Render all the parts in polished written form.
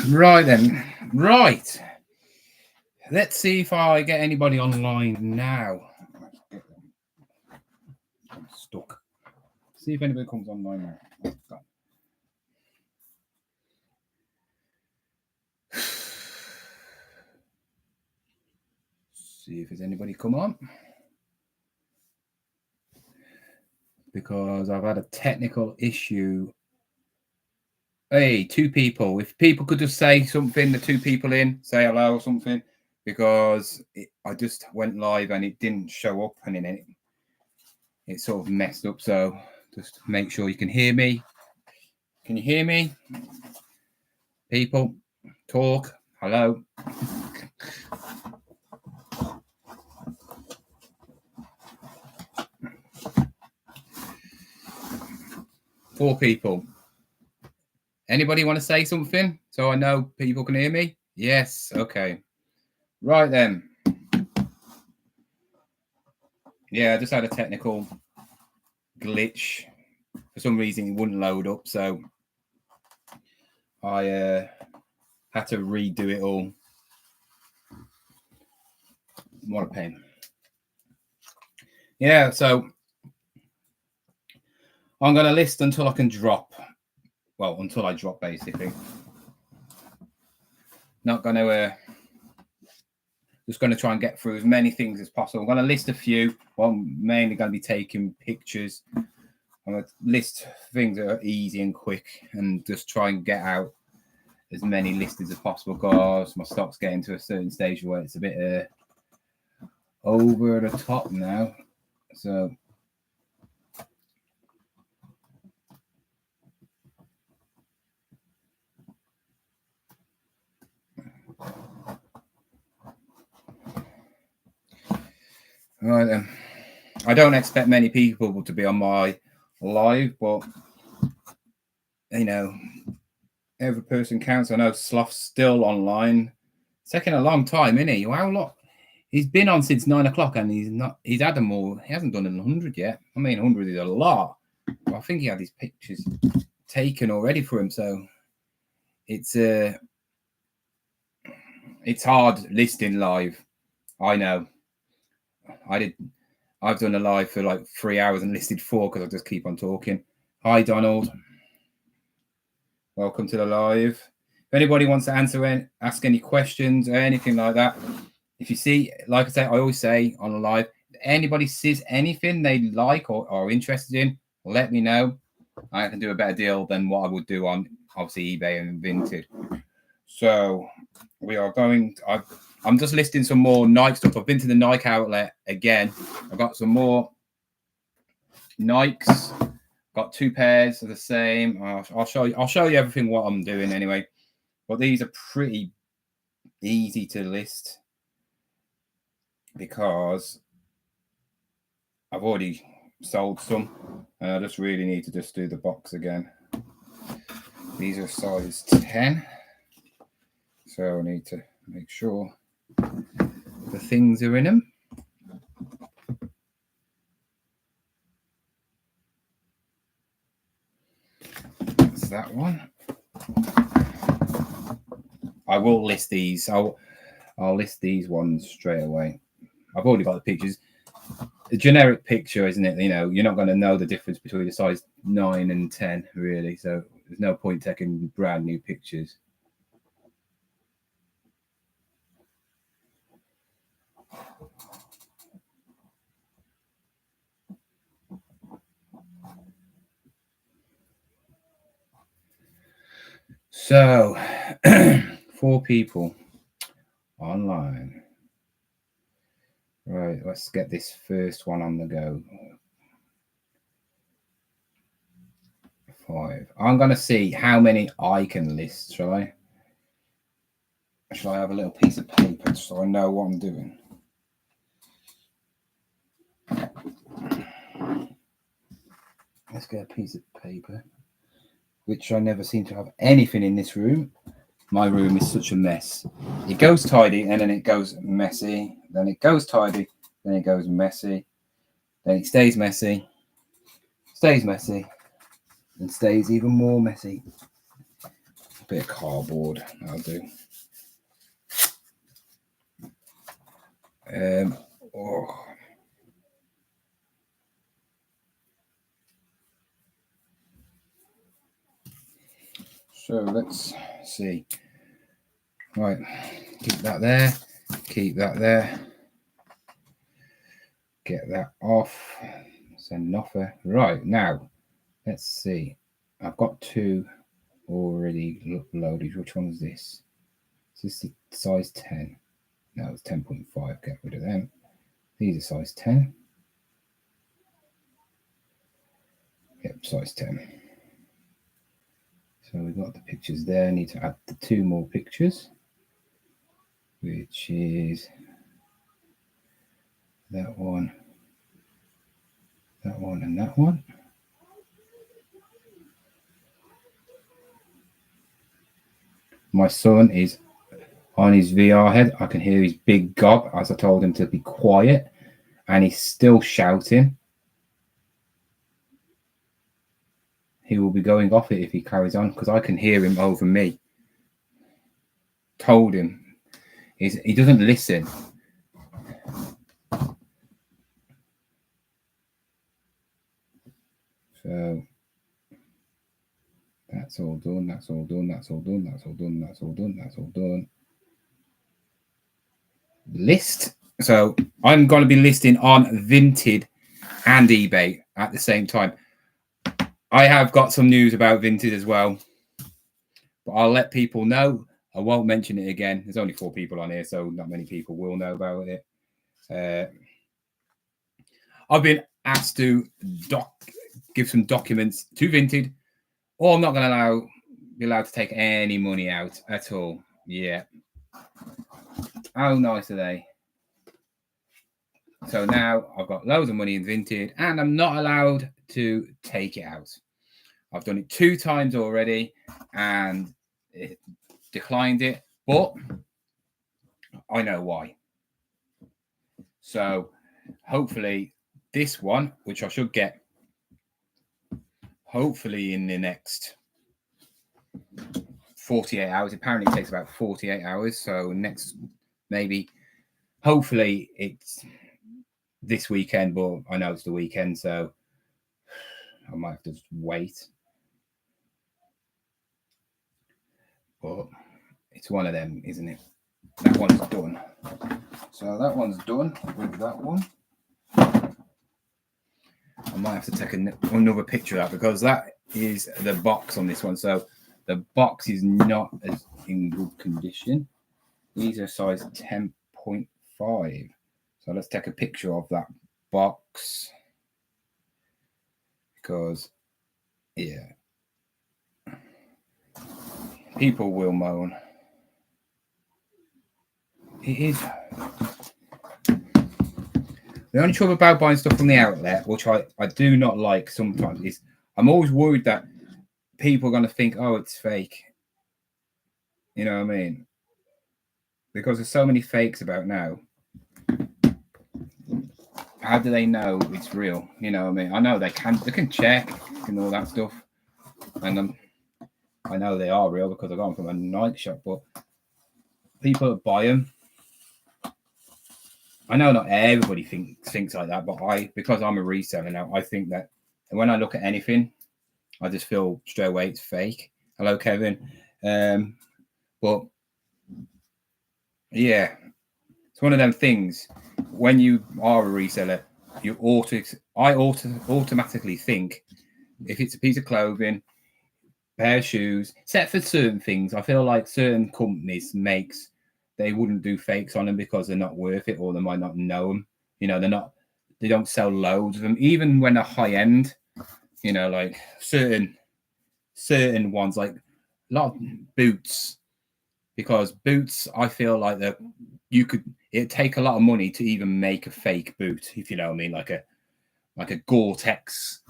Right then. Right. Let's see if I get anybody online now. I'm stuck. See if anybody comes online now. Oh, see if there's anybody come on. Because I've had a technical issue. Hey, 2 people. If people could just say something, the 2 people in, say hello or something, because I just went live and it didn't show up, and in it sort of messed up. So just make sure you can hear me. Can you hear me? People, talk. Hello. Four people. Anybody want to say something so I know people can hear me? Yes. Okay. Right then. Yeah, I just had a technical glitch. For some reason, it wouldn't load up, so I had to redo it all. What a pain. Yeah, so I'm going to list until I can drop. Well, until I drop, basically. Not going to... just going to try and get through as many things as possible. I'm going to list a few. Well, I'm mainly going to be taking pictures. I'm going to list things that are easy and quick and just try and get out as many listings as possible, because my stock's getting to a certain stage where it's a bit over the top now. So right then. I don't expect many people to be on my live, but you know, every person counts. I know Sloth's still online. It's taking a long time, isn't he? Wow, look. He's been on since 9 o'clock and he's had them all. He hasn't done 100 yet. I mean, 100 is a lot. But I think he had his pictures taken already for him. So it's hard listing live. I know. I've done a live for like 3 hours and listed 4 because I just keep on talking. Hi, Donald. Welcome to the live. If anybody wants to ask any questions or anything like that, if you see, like I say, I always say on a live, if anybody sees anything they like or are interested in, let me know. I can do a better deal than what I would do on obviously eBay and Vinted. So we are going. I'm just listing some more Nike stuff. I've been to the Nike outlet again. I've got some more Nikes. Got 2 pairs of the same. I'll show you everything what I'm doing anyway. But these are pretty easy to list because I've already sold some, and I just really need to just do the box again. These are size 10, so I need to make sure the things are in them. That's that one. I will list these. I'll list these ones straight away. I've already got the pictures. A generic picture, isn't it? You know, you're not going to know the difference between the size 9 and 10, really. So there's no point taking brand new pictures. So 4 people online. Right, let's get this first one on the go. 5. I'm going to see how many I can list, shall I? Shall I have a little piece of paper so I know what I'm doing? Let's get a piece of paper, which I never seem to have anything in this room. My room is such a mess. It goes tidy and then it goes messy. Then it goes tidy, then it goes messy. Then it stays messy, and stays even more messy. bit of cardboard, I'll do. Oh. So let's see. Right, keep that there, keep that there. Get that off. Send an offer. Right, now, let's see. I've got 2 already loaded. Which one is this? Is this the size 10? No, it's 10.5. Get rid of them. These are size 10. Yep, size 10. So we've got the pictures there. Need to add the 2 more pictures, which is that one, and that one. My son is on his VR head. I can hear his big gob as I told him to be quiet, and he's still shouting. He will be going off it if he carries on, because I can hear him over me. Told him. He doesn't listen. So that's all done. That's all done. That's all done. That's all done. That's all done. That's all done. List. So I'm going to be listing on Vinted and eBay at the same time. I have got some news about Vinted as well, but I'll let people know. I won't mention it again. There's only 4 people on here, so not many people will know about it. I've been asked to give some documents to Vinted, or I'm not going to be allowed to take any money out at all. Yeah. How nice are they? So now I've got loads of money in Vinted, and I'm not allowed to take it out. I've done it 2 times already, and it declined it, but I know why. So hopefully this one, which I should get hopefully in the next 48 hours. Apparently it takes about 48 hours. So next, maybe, hopefully it's this weekend, but I know it's the weekend, so I might have to just wait. But it's one of them, isn't it? That one's done. So that one's done with that one. I might have to take another picture of that, because that is the box on this one. So the box is not as in good condition. These are size 10.5. So let's take a picture of that box, because, yeah, people will moan. It is. The only trouble about buying stuff from the outlet, which I do not like sometimes, is I'm always worried that people are going to think, oh, it's fake. You know what I mean? Because there's so many fakes about now. How do they know it's real? You know what I mean? I know they can check and all that stuff. And I know they are real because I got them from a night shop, but people that buy them, I know not everybody thinks like that, but because I'm a reseller now, I think that when I look at anything, I just feel straight away it's fake. Hello, Kevin. But yeah, it's one of them things. When you are a reseller, I automatically think if it's a piece of clothing, pair of shoes, except for certain things, I feel like certain companies they wouldn't do fakes on them because they're not worth it, or they might not know them. You know, they don't sell loads of them, even when they're high end. You know, like certain ones, like a lot of boots, because boots, I feel like that it'd take a lot of money to even make a fake boot, if you know what I mean, like a Gore-Tex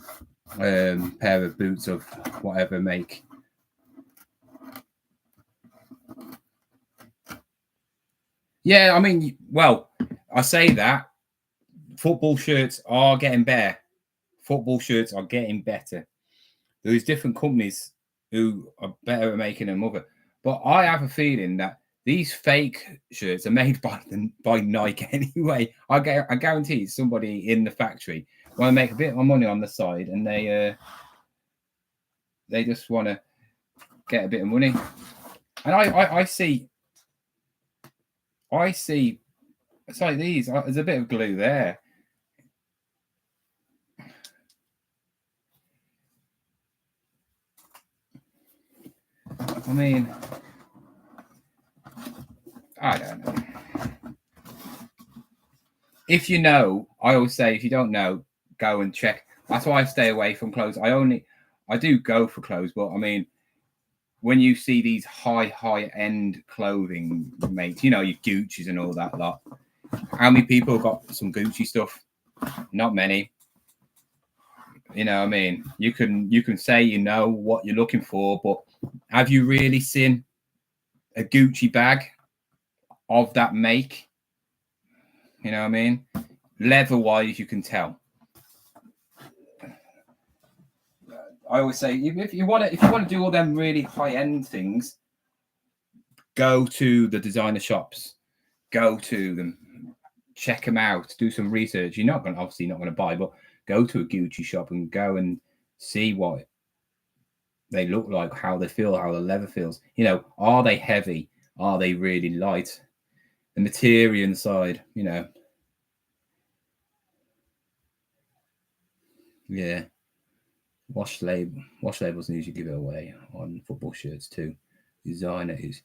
pair of boots of whatever make. Yeah, I mean, well, I say that football shirts are getting better. Football shirts are getting better. There's different companies who are better at making them other. But I have a feeling that these fake shirts are made by Nike anyway. I guarantee it's somebody in the factory want to make a bit more money on the side, and they just want to get a bit of money. And I see it's like these. There's a bit of glue there. I mean, I don't know. If you know, I always say, if you don't know, go and check. That's why I stay away from clothes. I do go for clothes, but I mean, when you see these high end clothing, mate, you know, your Gucci's and all that lot. How many people have got some Gucci stuff? Not many. You know what I mean? You can say you know what you're looking for, but have you really seen a Gucci bag of that make? You know what I mean? Leather wise, you can tell. I always say, if you want to do all them really high end things, go to the designer shops, go to them, check them out, do some research. You're obviously not going to buy, but go to a Gucci shop and go and see what they look like, how they feel, how the leather feels. You know, are they heavy? Are they really light? The material inside, you know. Yeah. Wash labels usually give it away on football shirts too. Designer is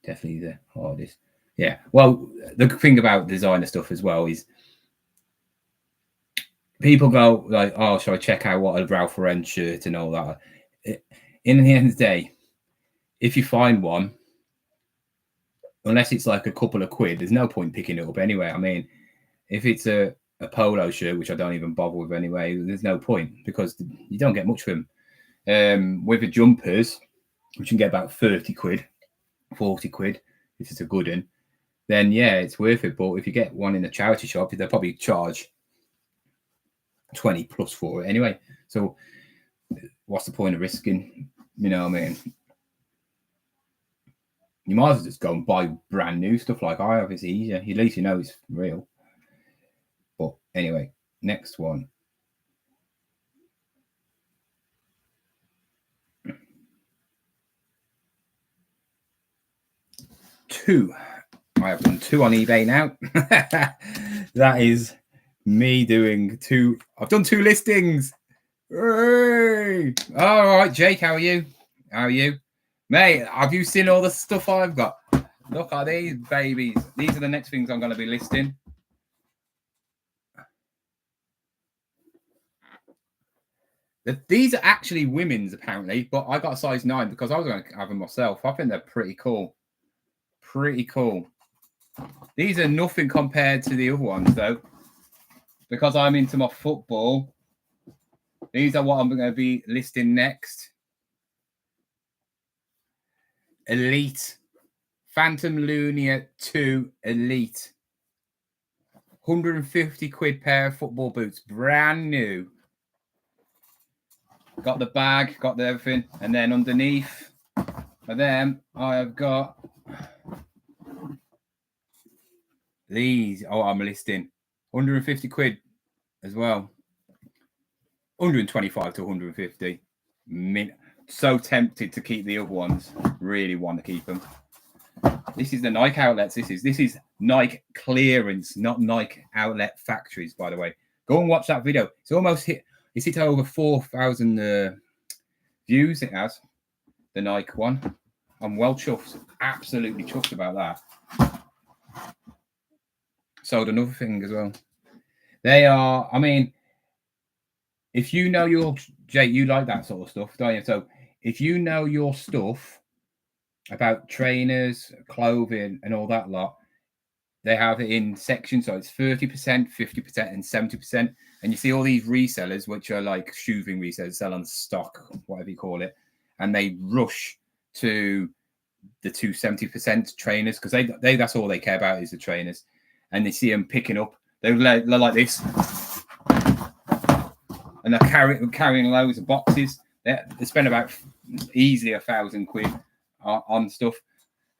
definitely the hardest. Yeah. Well, the thing about designer stuff as well is people go like, "Oh, shall I check out what a Ralph Lauren shirt and all that?" In the end of the day, if you find one, unless it's like a couple of quid, there's no point picking it up anyway. I mean, if it's a polo shirt, which I don't even bother with anyway, there's no point because you don't get much for them. With the jumpers, which you can get about 30 quid, 40 quid, if it's a good one, then yeah, it's worth it. But if you get one in a charity shop, they'll probably charge 20 plus for it anyway. So what's the point of risking? You know what I mean? You might as well just go and buy brand new stuff like I have. It's easier. At least you know it's real. But anyway, next one. Two. I have done two on eBay now. That is me doing two. I've done two listings. Hooray! All right, Jake, how are you? How are you? Mate, have you seen all the stuff I've got? Look at these babies. These are the next things I'm going to be listing. These are actually women's, apparently, but I got a size 9 because I was going to have them myself. I think they're pretty cool. Pretty cool. These are nothing compared to the other ones, though, because I'm into my football. These are what I'm going to be listing next. Elite. Phantom Lunia 2 Elite. 150 quid pair of football boots. Brand new. Got the bag, got the everything. And then underneath for them, I have got these. Oh, I'm listing 150 quid as well. 125 to 150. So tempted to keep the other ones. Really want to keep them. This is the Nike outlets. This is Nike clearance, not Nike outlet factories, by the way. Go and watch that video. It's almost hit. It's hit over 4,000 views. It has, the Nike one. I'm well chuffed. Absolutely chuffed about that. Sold another thing as well. They are, I mean, if you know your, Jake, you like that sort of stuff, don't you? So if you know your stuff about trainers, clothing, and all that lot, they have it in sections. So it's 30%, 50%, and 70%. And you see all these resellers, which are like shoeving resellers, sell on stock, whatever you call it. And they rush to the 70% trainers because they that's all they care about is the trainers. And they see them picking up. They're like this. And they're carrying loads of boxes. They spend about easily £1,000 on stuff.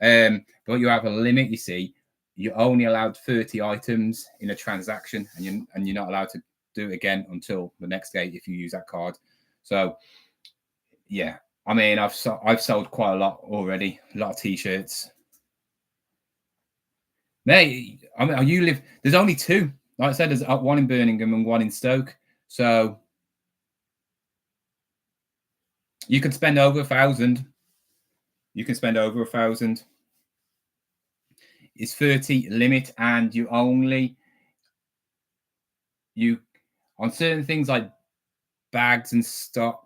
But you have a limit. You see, you're only allowed 30 items in a transaction, and you're not allowed to do it again until the next day if you use that card. So yeah, I mean, I've sold quite a lot already. A lot of t-shirts. Mate, I mean, you live. There's only two. Like I said, there's one in Birmingham and one in Stoke. So you can spend over 1,000. You can spend over 1,000. It's 30 limit, and you on certain things like bags and stuff.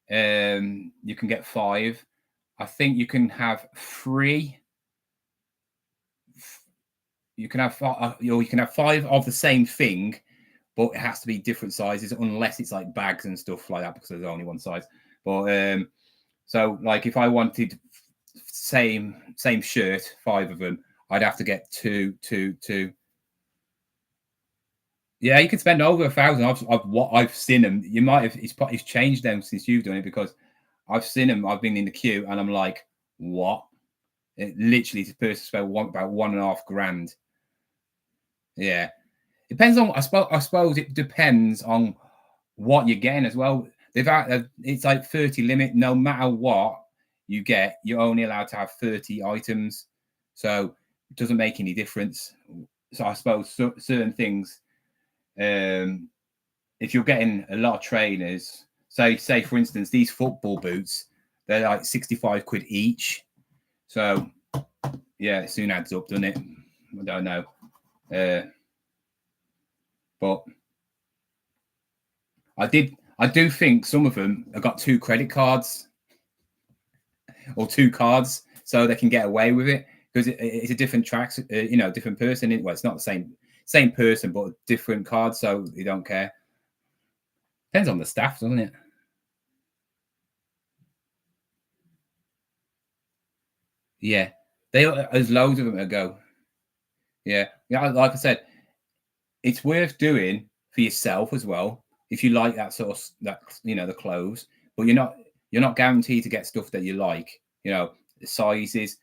You can get 5. I think you can have 3. You can have 5, you can have 5 of the same thing, but it has to be different sizes unless it's like bags and stuff like that, because there's only one size. But so like if I wanted same shirt, 5 of them, I'd have to get 2. Yeah, you can spend over 1,000. I've seen them. You might have. It's changed them since you've done it, because I've seen them. I've been in the queue and I'm like, what? It literally, this person spent about $1.5 grand. Yeah, depends on. I suppose it depends on what you're getting as well. It's like 30 limit. No matter what you get, you're only allowed to have 30 items. So it doesn't make any difference. So I suppose certain things. If you're getting a lot of trainers, say for instance, these football boots, they're like 65 quid each. So yeah, it soon adds up, doesn't it? I don't know. But I do think some of them have got 2 credit cards or 2 cards, so they can get away with it, because it's a different track, different person. Well, it's not the same person, but different cards, so they don't care. Depends on the staff, doesn't it? Yeah, there's loads of them that go. Yeah, like I said, it's worth doing for yourself as well if you like that sort of the clothes. But you're not guaranteed to get stuff that you like. The sizes,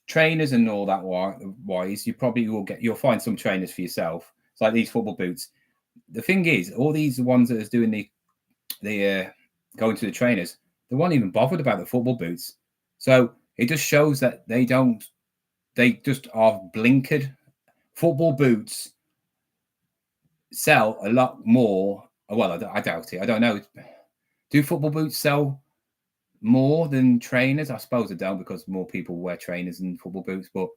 trainers, and all that wise. You probably you'll find some trainers for yourself. It's like these football boots. The thing is, all these ones that is doing the going to the trainers, they weren't even bothered about the football boots. So it just shows that they just are blinkered. Football boots sell a lot more. Well, I doubt it. I don't know. Do football boots sell more than trainers? I suppose they don't, because more people wear trainers than football boots. But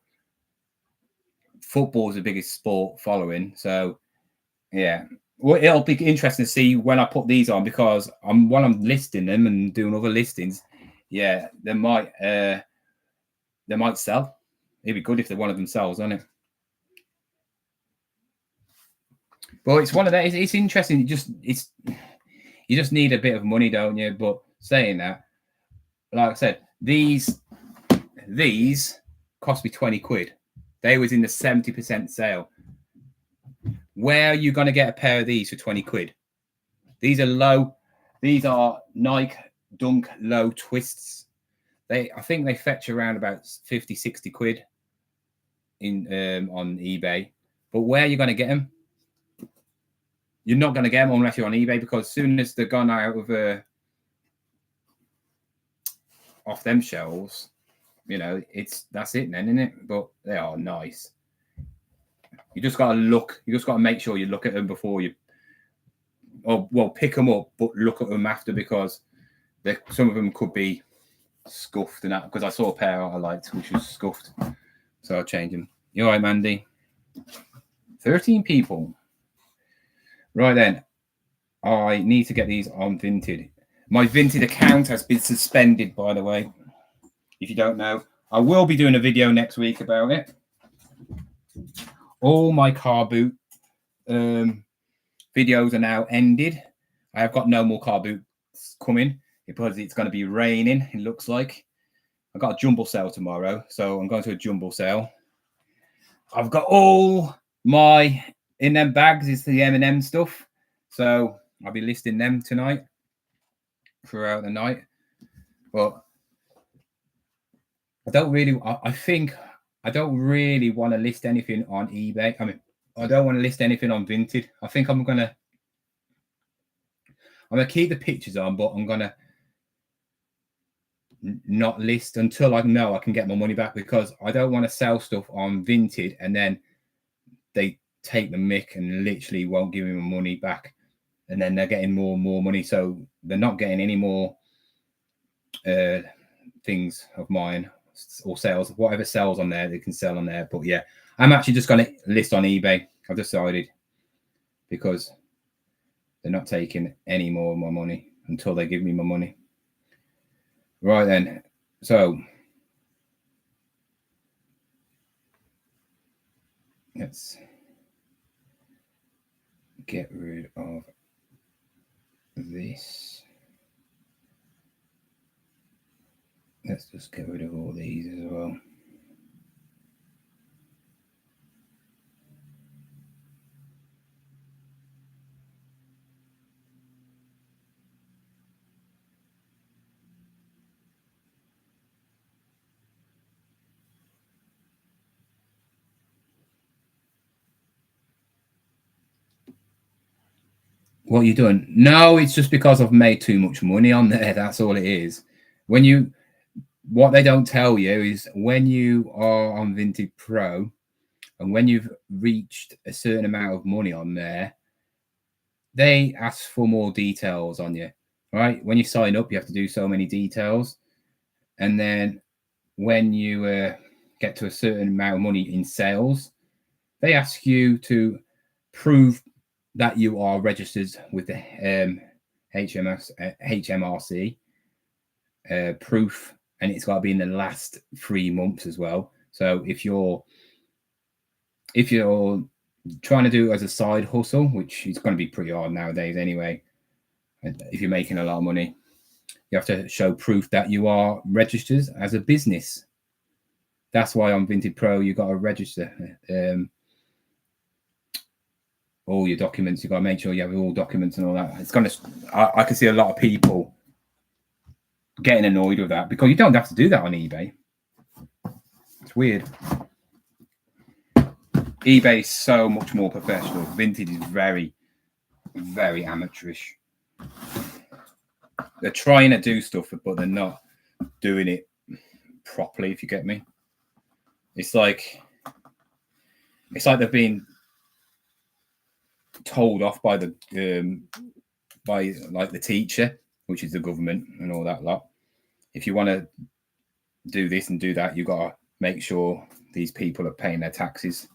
football is the biggest sport following. So yeah, well, it'll be interesting to see when I put these on, because when I'm listing them and doing other listings, yeah, they might sell. It'd be good if one of them sells, isn't it? Well, it's one of that. It's interesting. You just need a bit of money, don't you? But saying that, like I said, these cost me 20 quid. They was in the 70% sale. Where are you going to get a pair of these for 20 quid? These are low. These are Nike Dunk Low Twists. I think they fetch around about 50, 60 quid on eBay. But where are you going to get them? You're not going to get them unless you're on eBay, because as soon as they're gone out of off them shelves, that's it then, isn't it? But they are nice. You just got to look. You just got to make sure you look at them before you, pick them up, but look at them after, because some of them could be scuffed and that. Because I saw a pair I liked which was scuffed, so I'll change them. You all right, Mandy? 13 people. Right then, I need to get these on Vinted. My Vinted account has been suspended, by the way. If you don't know, I will be doing a video next week about it. All my car boot videos are now ended. I have got no more car boots coming because it's going to be raining, it looks like. I've got a jumble sale tomorrow, so I'm going to a jumble sale. I've got all my in them bags is the M&M stuff, so I'll be listing them tonight. throughout the night. But I don't really. I think I don't really want to list anything on eBay. I mean, I don't want to list anything on Vinted. I think I'm gonna keep the pictures on, but I'm gonna not list until I know I can get my money back, because I don't want to sell stuff on Vinted and then they take the mick and literally won't give me my money back, and then they're getting more and more money, so they're not getting any more things of mine or sales. Whatever sells on there, they can sell on there. But yeah, I'm actually just going to list on eBay. I've decided, because they're not taking any more of my money until they give me my money. Right then, so let's get rid of this. Let's just get rid of all these as well. What are you doing? No, it's just because I've made too much money on there. That's all it is. What they don't tell you is when you are on Vinted Pro and when you've reached a certain amount of money on there, they ask for more details on you, right? When you sign up, you have to do so many details. And then when you get to a certain amount of money in sales, they ask you to prove that you are registered with the HMRC proof, and it's got to be in the last 3 months as well. So if you're trying to do it as a side hustle, which is going to be pretty hard nowadays anyway, if you're making a lot of money, you have to show proof that you are registered as a business. That's why on Vinted Pro you got to register all your documents. You got to make sure you have all documents and all that. It's going to. I can see a lot of people getting annoyed with that, because you don't have to do that on eBay. It's weird. eBay is so much more professional. Vinted is very, very amateurish. They're trying to do stuff, but they're not doing it properly, if you get me. It's like they've been told off by the teacher, which is the government and all that lot. If you want to do this and do that, you've got to make sure these people are paying their taxes.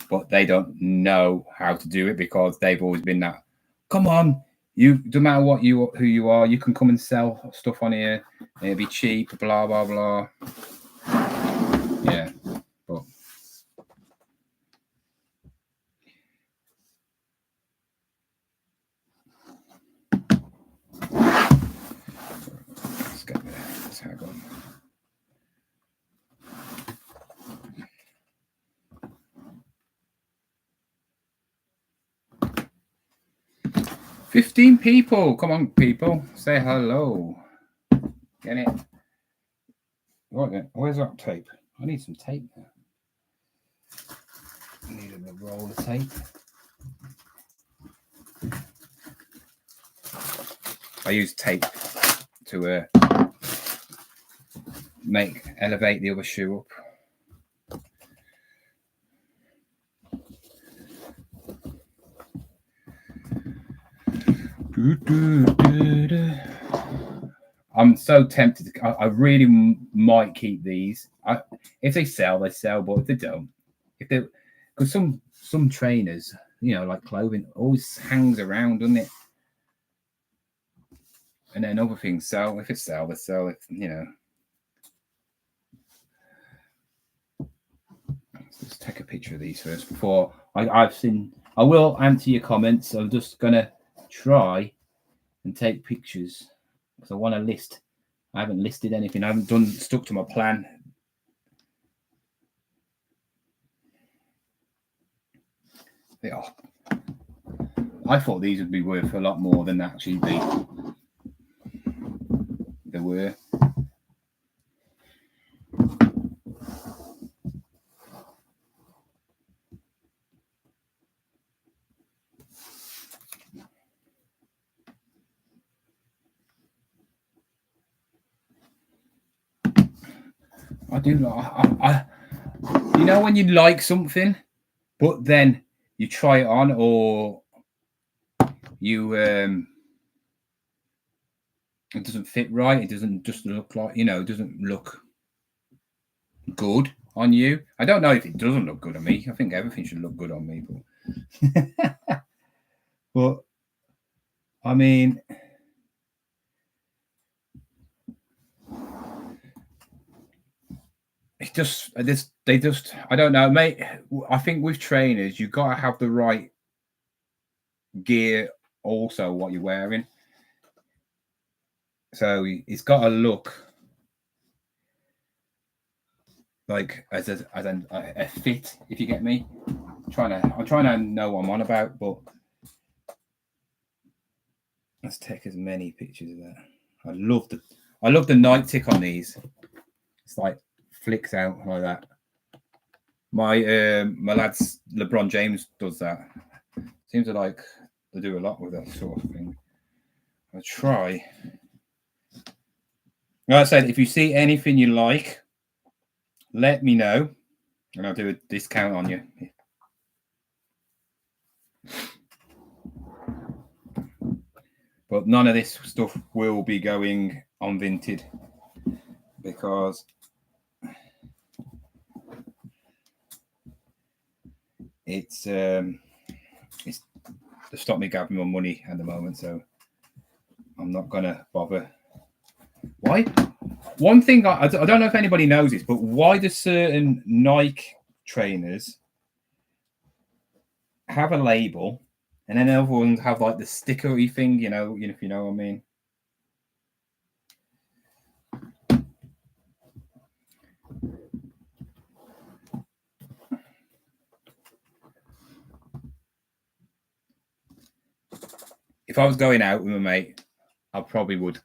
But they don't know how to do it, because they've always been that, come on, you, no matter who you are, you can come and sell stuff on here, it'll be cheap, blah blah blah. Yeah, but let's get there. Let's hang on. $15 people. Come on, people. Say hello. Get it. Right then. Where's that tape? I need some tape there. I need a roll of tape. I use tape to elevate the other shoe up. I'm so tempted. I really might keep these. If they sell, they sell. But if they don't, because some trainers, like clothing, always hangs around, doesn't it? And then other things sell. If it sell, they sell. Let's just take a picture of these first before I will answer your comments. I'm just gonna try and take pictures because I want to list. I haven't listed anything. I haven't stuck to my plan. Yeah, I thought these would be worth a lot more than actually be. were. I do. You know, when you like something, but then you try it on, or you it doesn't fit right. It doesn't just look like, it doesn't look good on you. I don't know if it doesn't look good on me. I think everything should look good on me, but I mean, I don't know, mate. I think with trainers, you got to have the right gear, also what you're wearing. So it's got to look like as a fit, if you get me. I'm trying to know what I'm on about, but let's take as many pictures of that. I love the night tick on these. It's like flicks out like that. My lad's LeBron James does that. Seems to like to do a lot with that sort of thing. I'll try. Like I said, if you see anything you like, let me know, and I'll do a discount on you. But none of this stuff will be going on Vinted, because it's to stop me grabbing my money at the moment, so I'm not gonna bother. Why? One thing I don't know if anybody knows this, but why do certain Nike trainers have a label, and then other ones have like the stickery thing, if you know what I mean? If I was going out with my mate, I probably would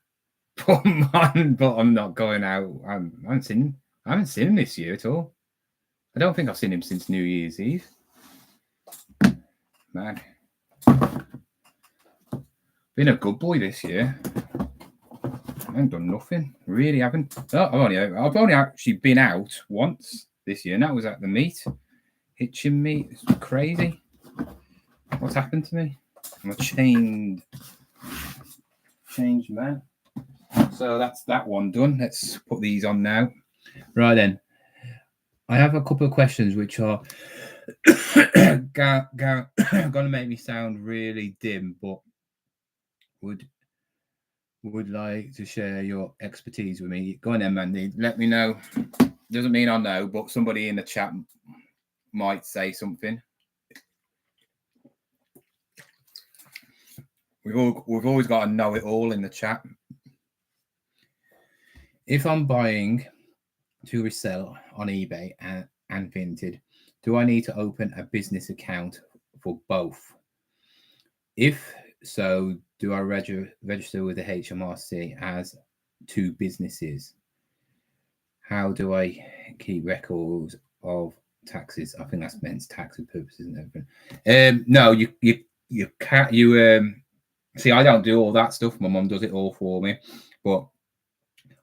put them on, but I'm not going out. I haven't seen him this year at all. I don't think I've seen him since New Year's Eve. Man, been a good boy this year. I haven't done nothing. Really haven't. Oh, I've only actually been out once this year, and that was at the meet. Hitching meet. It's crazy. What's happened to me? I'm a changed man. So that's that one done. Let's put these on now. Right then. I have a couple of questions which are going to make me sound really dim, but would like to share your expertise with me. Go on then, Mandy. Let me know. Doesn't mean I know, but somebody in the chat might say something. We've always got to know it all in the chat. If I'm buying to resell on eBay and Vinted, do I need to open a business account for both? If so, do I register with the HMRC as two businesses? How do I keep records of taxes? I think that's meant tax purposes and everything. No, you can't. See, I don't do all that stuff. My mum does it all for me, but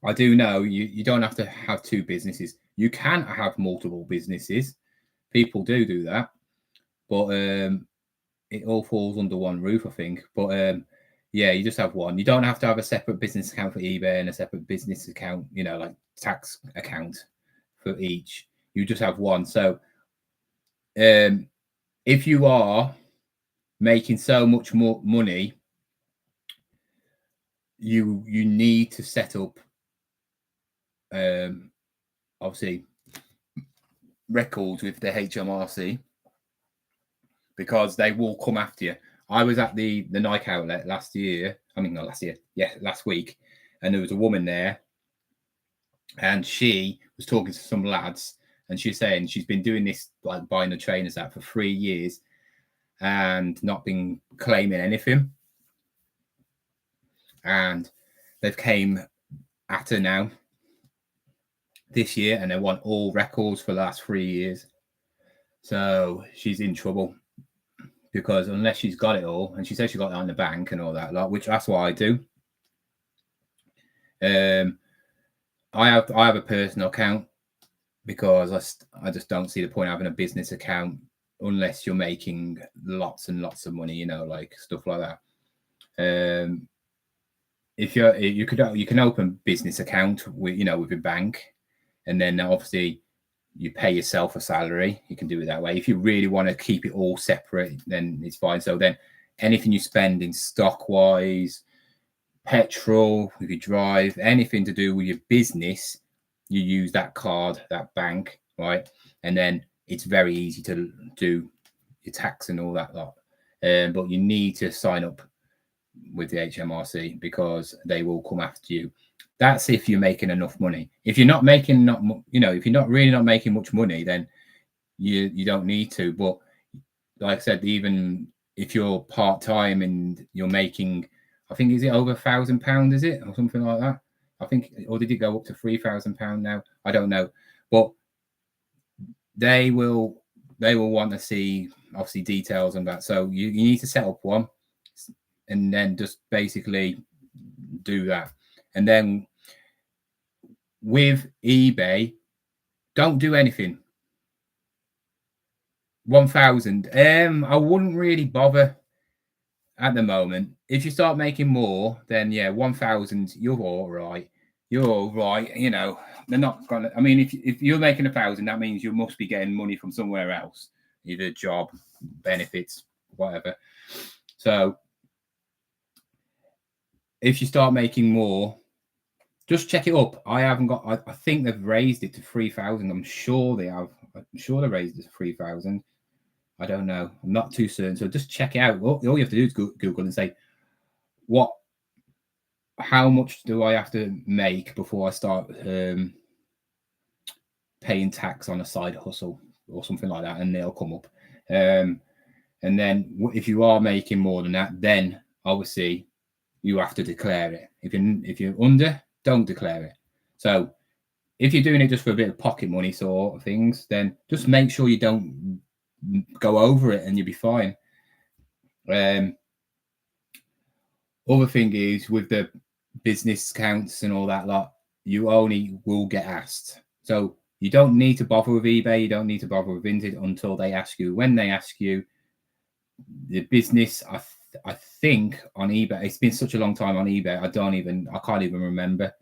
I do know you don't have to have two businesses. You can have multiple businesses. People do that, but it all falls under one roof, I think. But yeah, you just have one. You don't have to have a separate business account for eBay and a separate business account, like tax account for each. You just have one. So if you are making so much more money, you need to set up obviously records with the HMRC, because they will come after you. I was at the Nike outlet last week, and there was a woman there, and she was talking to some lads, and she's saying she's been doing this, like buying the trainers out for 3 years and not been claiming anything. And they've came at her now this year, and they want all records for the last 3 years. So she's in trouble because unless she's got it all, and she says she got it on the bank and all that, like, which that's what I do. I have a personal account because I just don't see the point of having a business account unless you're making lots and lots of money, you know, like stuff like that. If you can open business account with, you know, with your bank, and then obviously you pay yourself a salary. You can do it that way. If you really want to keep it all separate, then it's fine. So then anything you spend in stock wise, petrol, if you drive, anything to do with your business, you use that card, that bank, right? And then it's very easy to do your tax and all that lot. But you need to sign up with the HMRC because they will come after you. That's if you're making enough money. If you're not making if you're not making much money, then you don't need to. But like I said, even if you're part-time and you're making, I think, is it over £1,000, is it, or something like that? I think, or did it go up to £3,000 now? I don't know. But they will want to see obviously details on that. So you need to set up one and then just basically do that. And then with eBay, don't do anything. 1,000. I wouldn't really bother at the moment. If you start making more, then yeah, 1,000, you're all right. You're all right. You know, they're not gonna. I mean, if you're making 1,000, that means you must be getting money from somewhere else, either job, benefits, whatever. So if you start making more, just check it up. I haven't got. I think they've raised it to 3,000. I'm sure they have. I'm sure they raised it to 3,000. I don't know. I'm not too certain. So just check it out. All you have to do is Google and say, how much do I have to make before I start paying tax on a side hustle or something like that, and they'll come up. And then if you are making more than that, then obviously you have to declare it. If you're under, don't declare it. So if you're doing it just for a bit of pocket money sort of things, then just make sure you don't go over it and you'll be fine. Other thing is with the business accounts and all that lot, you only will get asked. So you don't need to bother with eBay. You don't need to bother with Vinted until they ask you. When they ask you, the business, I think on eBay, it's been such a long time on eBay. I can't even remember.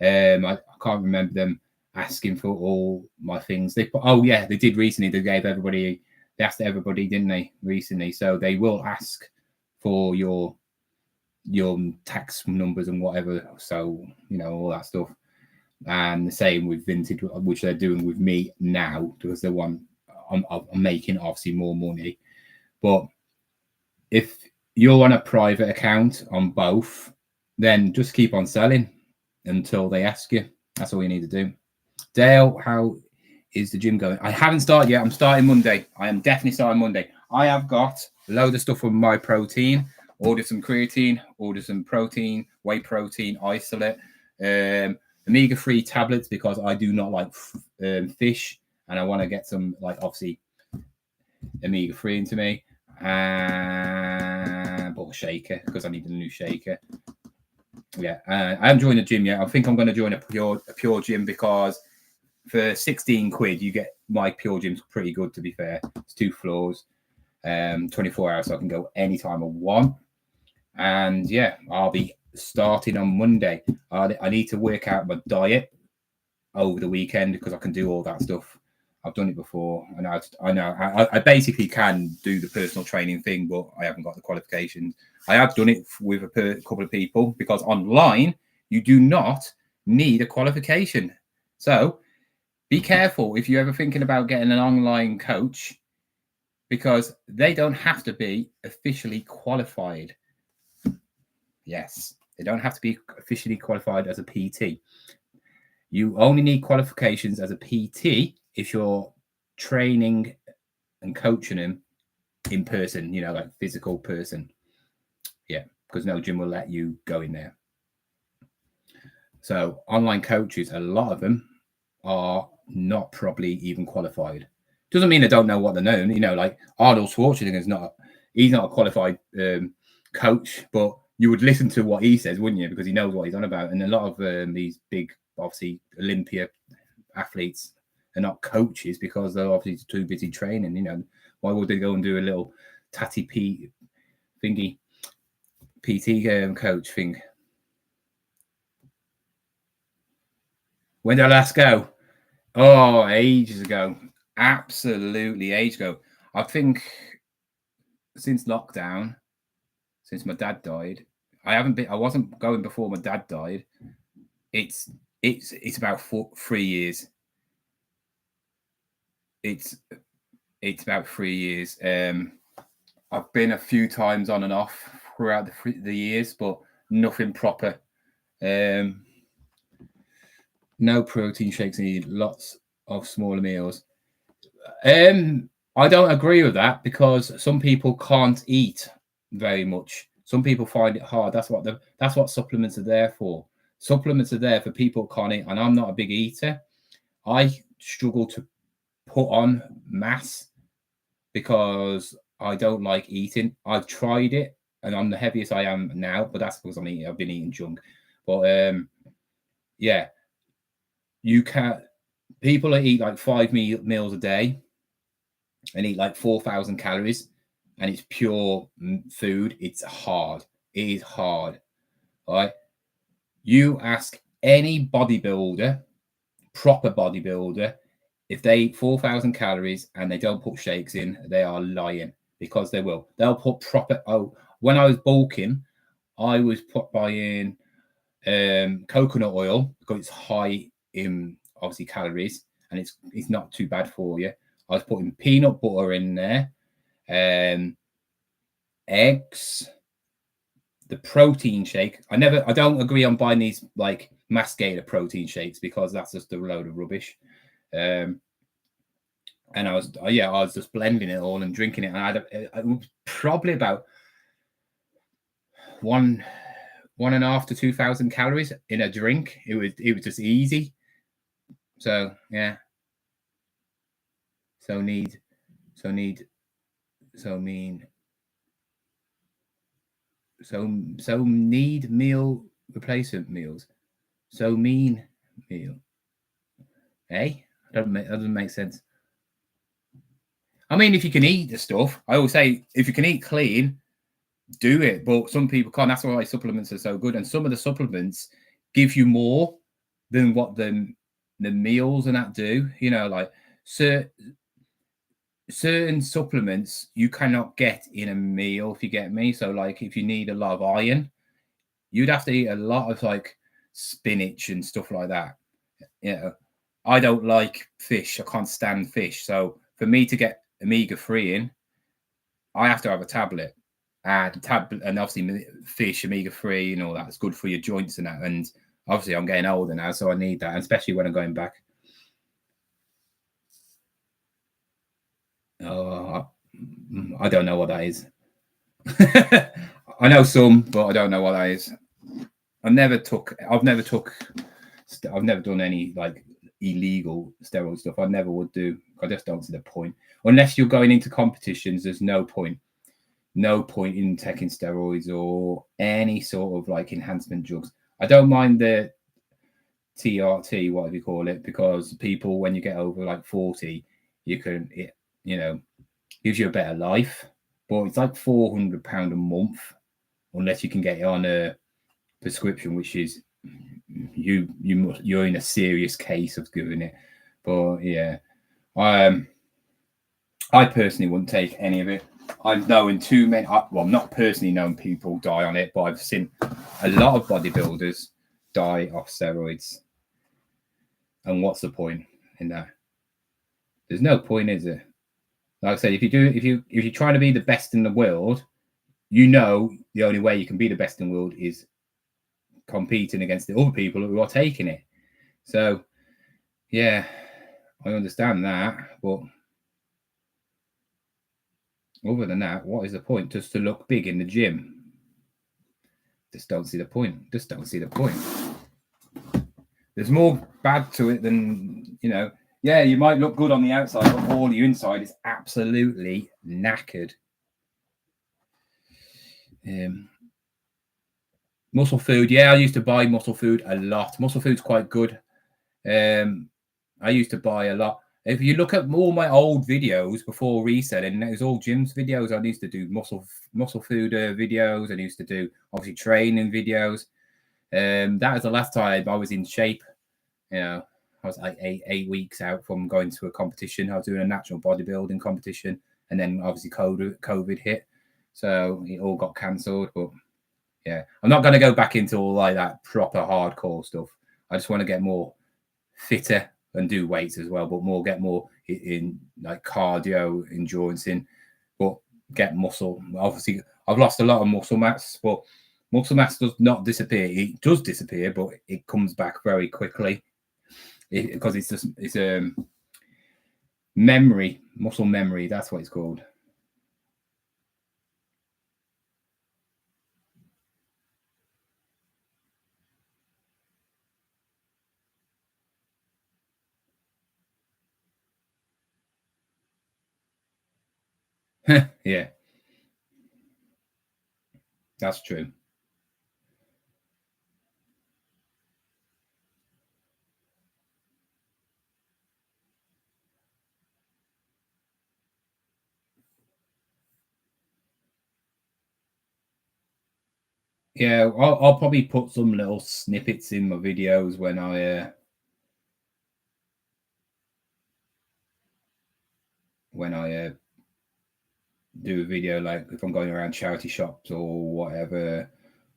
I can't remember them asking for all my things. They did recently. They asked everybody, didn't they, recently? So they will ask for your tax numbers and whatever. So, you know, all that stuff. And the same with Vinted, which they're doing with me now, because they want, I'm making obviously more money. But if you're on a private account on both, then just keep on selling until they ask you. That's all you need to do. Dale, how is the gym going? I haven't started yet. I'm starting Monday. I am definitely starting Monday. I have got a load of stuff from My Protein. Order some creatine, order some protein, whey protein, isolate, omega-3 tablets because I do not like fish and I want to get some, like, obviously omega-3 into me. And bought a shaker because I need a new shaker. Yeah, I haven't joined the gym yet. I think I'm going to join a pure gym because for 16 quid you get, my pure gym's pretty good, to be fair. It's 2 floors, 24 hours, so I can go anytime I want. And yeah, I'll be starting on Monday. I need to work out my diet over the weekend because I can do all that stuff. I've done it before, and I know I basically can do the personal training thing, but I haven't got the qualifications. I have done it with a couple of people because online you do not need a qualification. So be careful if you're ever thinking about getting an online coach, because they don't have to be officially qualified. Yes, they don't have to be officially qualified as a PT. You only need qualifications as a PT if you're training and coaching them in person, you know, like physical person. Yeah, because no gym will let you go in there. So online coaches, a lot of them are not properly even qualified. Doesn't mean they don't know what they're known. You know, like Arnold Schwarzenegger he's not a qualified coach, but you would listen to what he says, wouldn't you? Because he knows what he's on about. And a lot of these big, obviously, Olympia athletes are not coaches because they're obviously too busy training. You know, why would they go and do a little tatty thingy PT coach thing? When did I last go? Oh, ages ago. Absolutely ages ago. I think since lockdown, since my dad died, I wasn't going before my dad died. It's about 3 years. It's about 3 years. I've been a few times on and off throughout the years, but nothing proper. No protein shakes needed, lots of smaller meals. I don't agree with that because some people can't eat very much. Some people find it hard. That's what supplements are there for. Supplements are there for people who can't eat, and I'm not a big eater. I struggle to put on mass because I don't like eating. I've tried it, and I'm the heaviest I am now, but that's because I've been eating junk. But yeah, you can't. People that eat like 5 meals a day and eat like 4,000 calories, and it's pure food. It's hard. It is hard. All right. You ask any bodybuilder, proper bodybuilder, if they eat 4,000 calories and they don't put shakes in, they are lying because they will. They'll put proper. Oh, when I was bulking, I was buying coconut oil because it's high in obviously calories and it's not too bad for you. I was putting peanut butter in there, eggs, the protein shake. I don't agree on buying these like Mascator protein shakes because that's just a load of rubbish. And I was just blending it all and drinking it, and I was probably about 1.5 to 2,000 calories in a drink. It was just easy. So yeah. So need meal replacement meals. So mean meal. That doesn't make sense. I mean, if you can eat the stuff, I always say if you can eat clean, do it. But some people can't. That's why supplements are so good. And some of the supplements give you more than what the meals and that do. You know, like certain supplements you cannot get in a meal, if you get me. So like if you need a lot of iron, you'd have to eat a lot of like spinach and stuff like that. You know, I don't like fish. I can't stand fish. So for me to get omega-3 in, I have to have a tablet. And obviously fish, omega-3 and all that's good for your joints and that. And obviously I'm getting older now, so I need that, especially when I'm going back. Oh, I don't know what that is. I know some, but I don't know what that is. I've never done any like illegal steroid stuff. I never would do. I just don't see the point. Unless you're going into competitions, there's no point. No point in taking steroids or any sort of like enhancement drugs. I don't mind the TRT, whatever you call it, because people, when you get over like 40, gives you a better life. But it's like £400 a month, unless you can get it on a prescription, which is you're in a serious case of doing it. But yeah, I personally wouldn't take any of it. I've known too many, not personally known people die on it, but I've seen a lot of bodybuilders die off steroids. And what's the point in that? There's no point, is there? Like I said, if you're trying to be the best in the world, you know the only way you can be the best in the world is competing against the other people who are taking it. So yeah, I understand that, but other than that, what is the point? Just to look big in the gym? Just don't see the point. There's more bad to it than, yeah, you might look good on the outside, but all your inside is absolutely knackered. Muscle food. Yeah, I used to buy muscle food a lot. Muscle food's quite good. I used to buy a lot. If you look at all my old videos before reselling, it was all Jim's videos. I used to do muscle food videos. I used to do obviously training videos. That was the last time I was in shape. I was like 8 weeks out from going to a competition. I was doing a natural bodybuilding competition, and then obviously COVID hit, so it all got cancelled. But yeah, I'm not going to go back into all like that proper hardcore stuff. I just want to get more fitter and do weights as well, but get more in like cardio endurance but get muscle. Obviously, I've lost a lot of muscle mass, but muscle mass does not disappear. It does disappear, but it comes back very quickly because it's memory, muscle memory. That's what it's called. Yeah, that's true. Yeah, I'll probably put some little snippets in my videos when I do a video, like if I'm going around charity shops or whatever.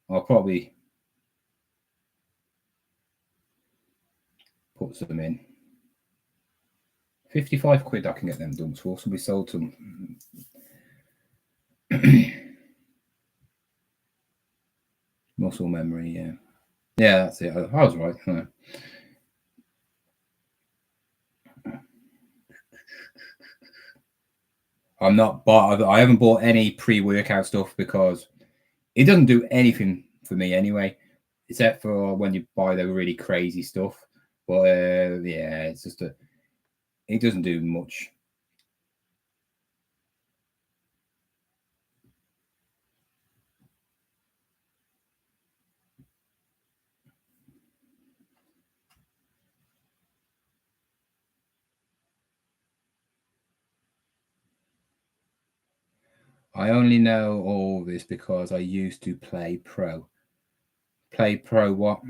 I'll probably put some in. 55 quid I can get them dumps for, so we sold some. Muscle memory, yeah. Yeah, that's it. I was right. I haven't bought any pre-workout stuff because it doesn't do anything for me anyway, except for when you buy the really crazy stuff. But yeah, it's just it doesn't do much. I only know all this because I used to play pro. Play pro what?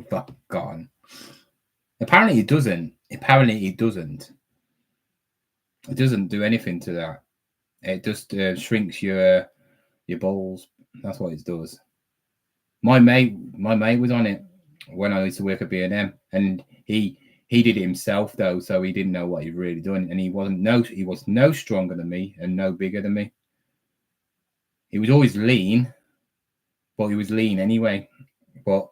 But gone. Apparently it doesn't. It doesn't do anything to that. It just shrinks your balls. That's what it does. My mate was on it when I used to work at B&M, and he did it himself though, so he didn't know what he was really doing, and he was no stronger than me and no bigger than me. He was always lean, but he was lean anyway. But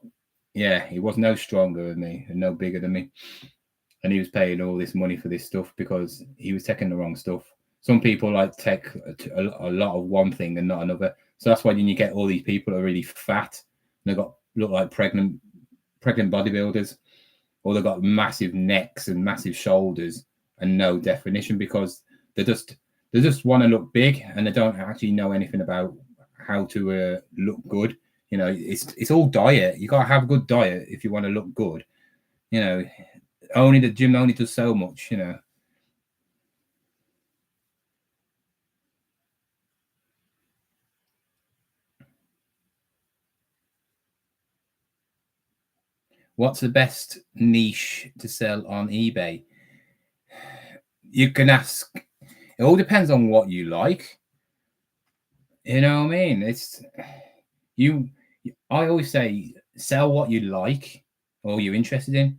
yeah, he was no stronger than me and no bigger than me. And he was paying all this money for this stuff because he was taking the wrong stuff. Some people like take a lot of one thing and not another. So that's why when you get all these people that are really fat and they look like pregnant bodybuilders, or they've got massive necks and massive shoulders and no definition because they just want to look big and they don't actually know anything about how to look good. It's all diet. You got to have a good diet if you want to look good. Only the gym only does so much. What's the best niche to sell on eBay? You can ask. It all depends on what you like. You know what I mean? I always say sell what you like or you're interested in.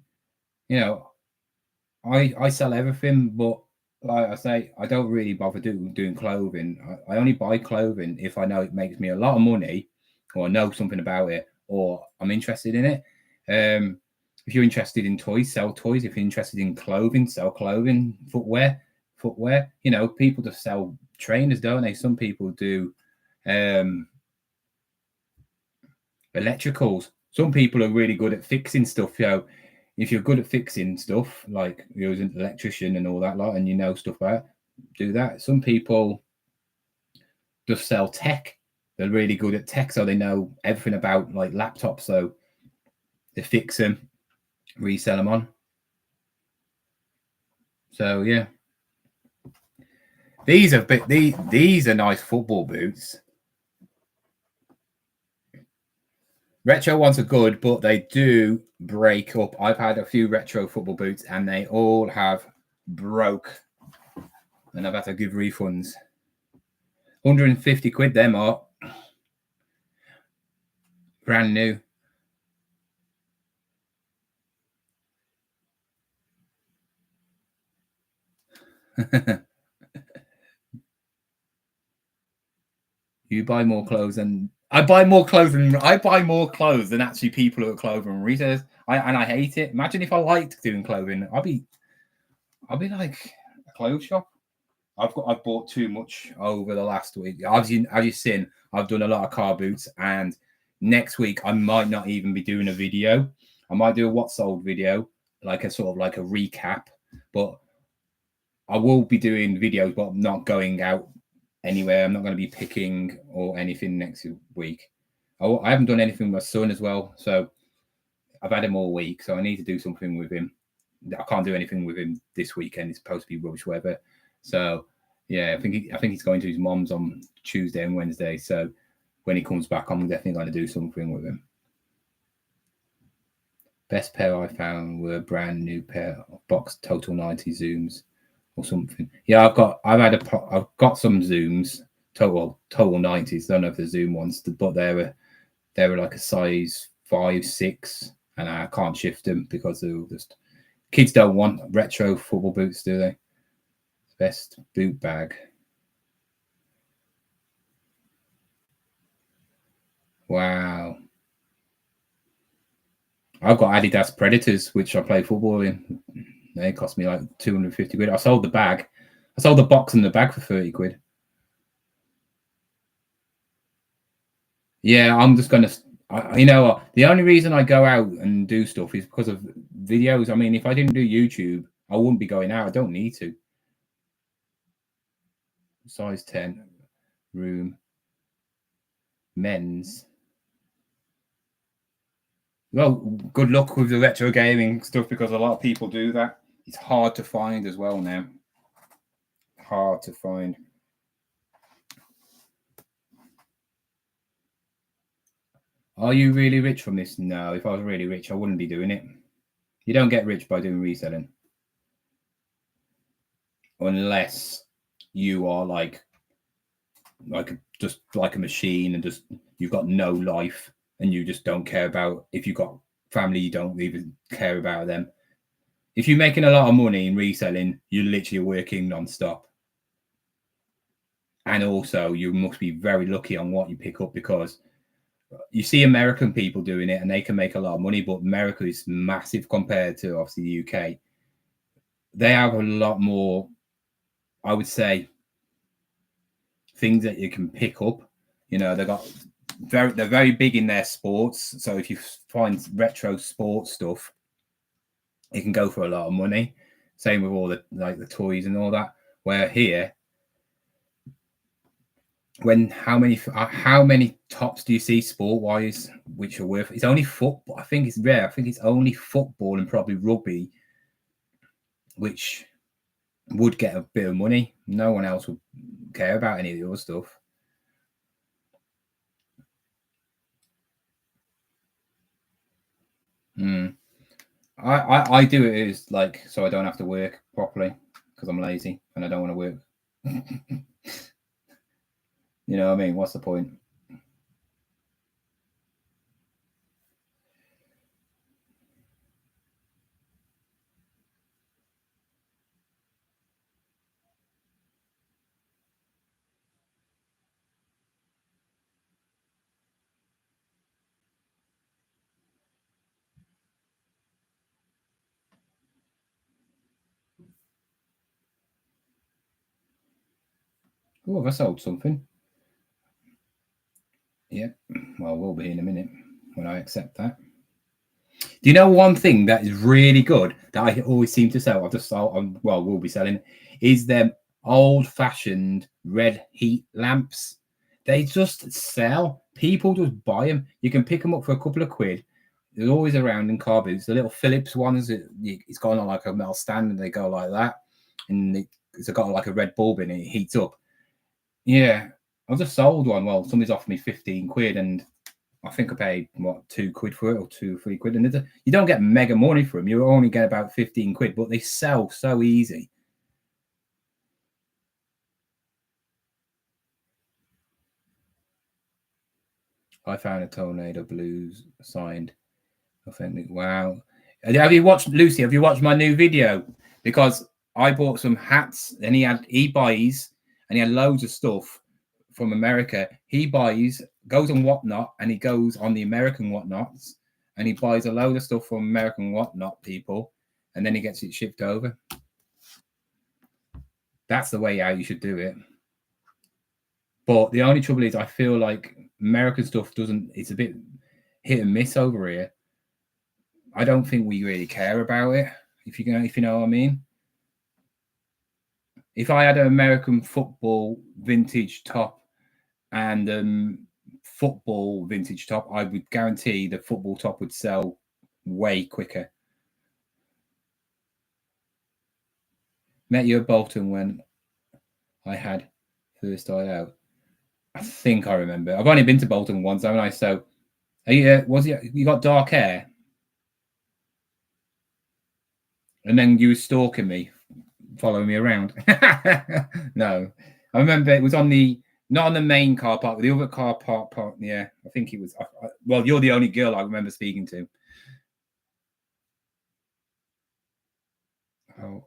I sell everything, but like I say, I don't really bother doing clothing. I only buy clothing if I know it makes me a lot of money, or I know something about it, or I'm interested in it. If you're interested in toys, sell toys. If you're interested in clothing, sell clothing. Footwear. People just sell trainers, don't they? Some people do electricals. Some people are really good at fixing stuff. If you're good at fixing stuff, like you're an electrician and all that lot, and you know stuff about it, do that. Some people just sell tech. They're really good at tech, so they know everything about like laptops. So they fix them, resell them on. So yeah, these are nice football boots. Retro ones are good, but they do break up. I've had a few retro football boots, and they all have broke, and I've had to give refunds. 150 quid, them are brand new. You buy more clothes than I buy more clothes than actually people who are clothing retailers. I hate it. Imagine if I liked doing clothing. I'd be like a clothes shop. I've bought too much over the last week. As you've seen, I've done a lot of car boots, and next week I might not even be doing a video. I might do a what sold video, like a sort of like a recap, but I will be doing videos, but I'm not going out anywhere. I'm not going to be picking or anything next week. I haven't done anything with my son as well, so I've had him all week, so I need to do something with him. I can't do anything with him this weekend. It's supposed to be rubbish weather, so yeah, I think he's going to his mom's on Tuesday and Wednesday. So when he comes back, I'm definitely going to do something with him. Best pair I found were a brand new pair of box Total 90 Zooms or something. Yeah, I've got some Zooms, total 90s. Don't know if the Zoom ones, but they were like a size 5, 6, and I can't shift them because they're just kids don't want retro football boots, do they? Best boot bag. Wow. I've got Adidas Predators, which I play football in. They cost me like 250 quid. I sold the bag. I sold the box and the bag for 30 quid. Yeah, I'm just gonna. You know what? The only reason I go out and do stuff is because of videos. I mean, if I didn't do YouTube, I wouldn't be going out. I don't need to. Size 10, room, men's. Well, good luck with the retro gaming stuff because a lot of people do that. It's hard to find as well now. Hard to find. Are you really rich from this? No, if I was really rich, I wouldn't be doing it. You don't get rich by doing reselling. Unless you are like just like a machine and just you've got no life and you just don't care about if you've got family, you don't even care about them. If you're making a lot of money in reselling, you're literally working non-stop. And also you must be very lucky on what you pick up because you see American people doing it and they can make a lot of money, but America is massive compared to obviously the UK. They have a lot more, I would say, things that you can pick up. You know, they're very big in their sports. So if you find retro sports stuff, it can go for a lot of money. Same with all the toys and all that. Where here, how many tops do you see sport wise which are worth? It's only football. I think it's rare. I think it's only football and probably rugby, which would get a bit of money. No one else would care about any of the other stuff. I do it as like so I don't have to work properly because I'm lazy and I don't want to work. You know what I mean? What's the point? Oh, have I sold something? Yeah. Well, we'll be in a minute when I accept that. Do you know one thing that is really good that I always seem to sell? I've just sold, well, we'll be selling, is them old-fashioned red heat lamps. They just sell. People just buy them. You can pick them up for a couple of quid. They're always around in car booths. The little Philips ones, it's got on like a metal stand and they go like that. And it's got like a red bulb in it. It heats up. Yeah. I've just sold one. Well, somebody's offered me 15 quid and I think I paid what, 2 quid for it, or 2-3 quid, and you don't get mega money for them. You only get about 15 quid, but they sell so easy. I found a Tornado Blues signed. Authentic. Wow. Have you watched, Lucy? Have you watched my new video? Because I bought some hats, and he buys, and he had loads of stuff from America. He buys, goes on Whatnot, and he goes on the American Whatnots, and he buys a load of stuff from American Whatnot people, and then he gets it shipped over. That's the way out you should do it. But the only trouble is I feel like American stuff it's a bit hit and miss over here. I don't think we really care about it, if you know what I mean. If I had an American football vintage top and football vintage top, I would guarantee the football top would sell way quicker. Met you at Bolton when I had first died out. I think I remember. I've only been to Bolton once, haven't I? So, you got dark hair? And then you were stalking me, following me around. No, I remember it was not on the main car park, the other car park. Yeah, I think it was. Well, you're the only girl I remember speaking to. Oh.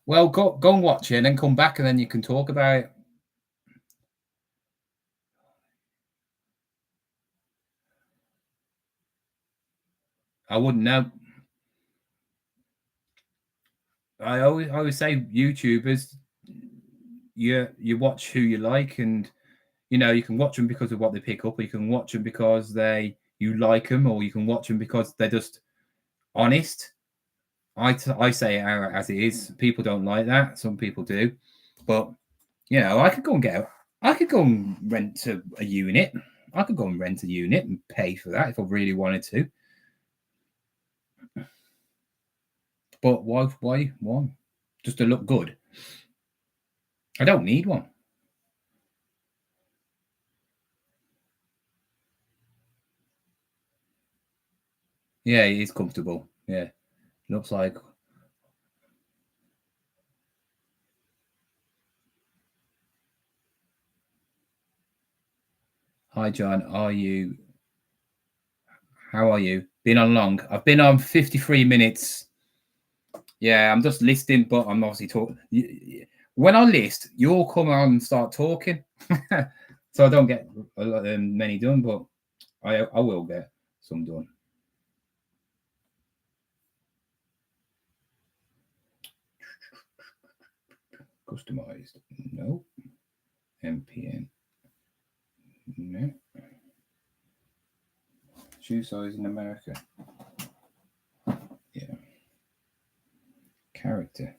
Well, go and watch it and then come back and then you can talk about it. I wouldn't know. I always say YouTubers, you watch who you like, and you can watch them because of what they pick up, or you can watch them because you like them, or you can watch them because they're just honest. I say it as it is. People don't like that. Some people do, but I could go and rent a unit. I could go and rent a unit and pay for that if I really wanted to. But why one? Just to look good? I don't need one. Yeah, it is comfortable. Yeah, looks like. Hi, John. How are you? Been on long? I've been on 53 minutes. Yeah, I'm just listing, but I'm obviously talking. When I list, you all come on and start talking. So I don't get many done, but I will get some done. Customized. No. MPN. No. Shoe size in America. Yeah. Character.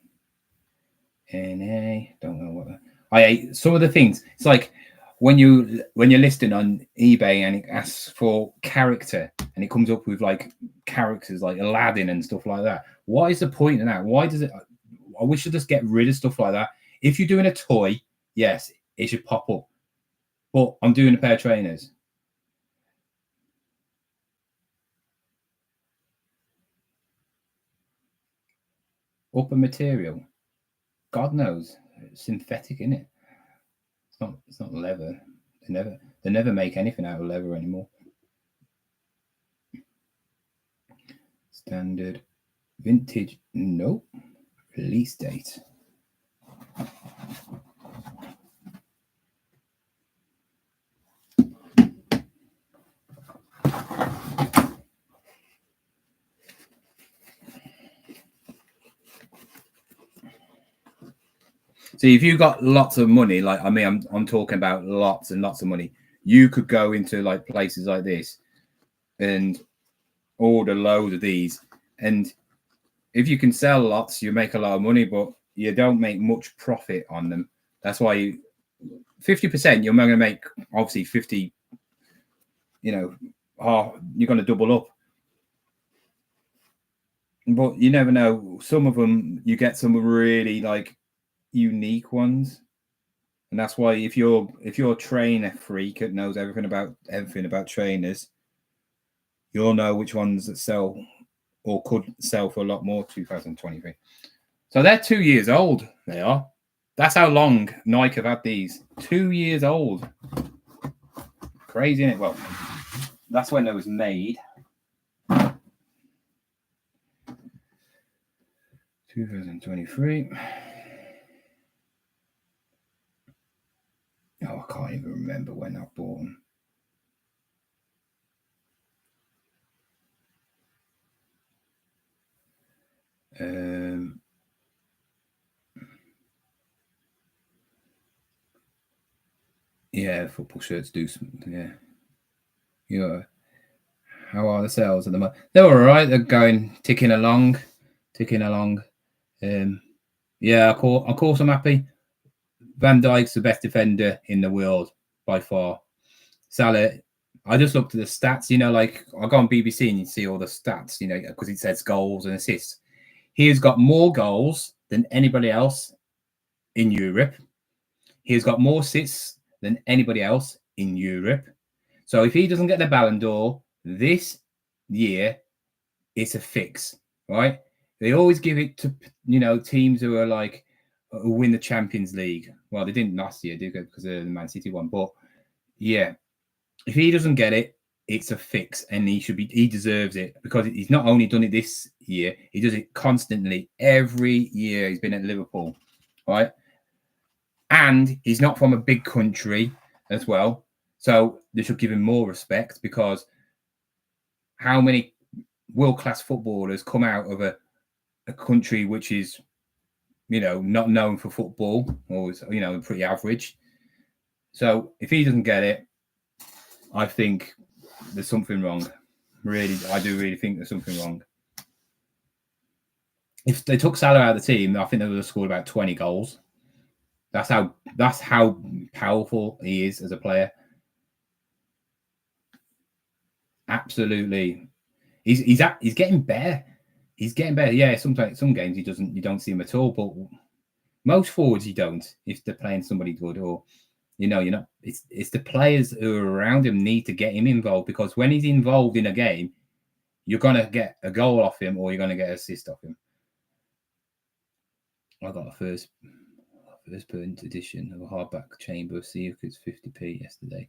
NA. Don't know what. Some of the things. It's like when you're listing on eBay and it asks for character and it comes up with like characters like Aladdin and stuff like that. What is the point in that? Why does it? I wish to just get rid of stuff like that. If you're doing a toy, yes, it should pop up. But I'm doing a pair of trainers. Upper material. God knows. It's synthetic, isn't it? It's not leather. They never make anything out of leather anymore. Standard. Vintage. Nope. Release date. See, if you got lots of money, like I mean, I'm talking about lots and lots of money, you could go into like places like this and order loads of these. And if you can sell lots, you make a lot of money, but you don't make much profit on them. That's why you 50%, you're going to make obviously 50, you know, you're going to double up. But you never know. Some of them, you get some really like unique ones. And that's why if you're a trainer freak that knows everything about trainers, you'll know which ones that sell or could sell for a lot more 2023. So they're 2 years old. They are. That's how long Nike have had these. 2 years old. Crazy, isn't it? Well, that's when they was made. 2023. Oh, I can't even remember when I bought them. Yeah, football shirts do some. Yeah. Yeah. How are the sales at the moment? They're all right. They're ticking along. Yeah, of course, I'm happy. Van Dijk's the best defender in the world by far. Salah, I just looked at the stats. Like I go on BBC and you see all the stats. Because it says goals and assists. He has got more goals than anybody else in Europe. He has got more assists than anybody else in Europe. So if he doesn't get the Ballon d'Or this year, it's a fix, right? They always give it to teams who are like who win the Champions League. Well, they didn't last year, did they? Because of the Man City one. But yeah, if he doesn't get it, it's a fix, and he deserves it because he's not only done it this year, he does it constantly every year he's been at Liverpool, right? And he's not from a big country as well, so they should give him more respect because how many world-class footballers come out of a country which is, not known for football or is, pretty average. So if he doesn't get it, I think there's something wrong. Really, I do really think there's something wrong. If they took Salah out of the team, I think they would have scored about 20 goals. That's how powerful he is as a player. Absolutely. He's getting better. He's getting better. Yeah, sometimes some games you don't see him at all, but most forwards you don't if they're playing somebody good or you're not. It's the players who are around him need to get him involved because when he's involved in a game, you're gonna get a goal off him or you're gonna get an assist off him. I got a first print edition of a hardback Chamber of Secrets 50p yesterday.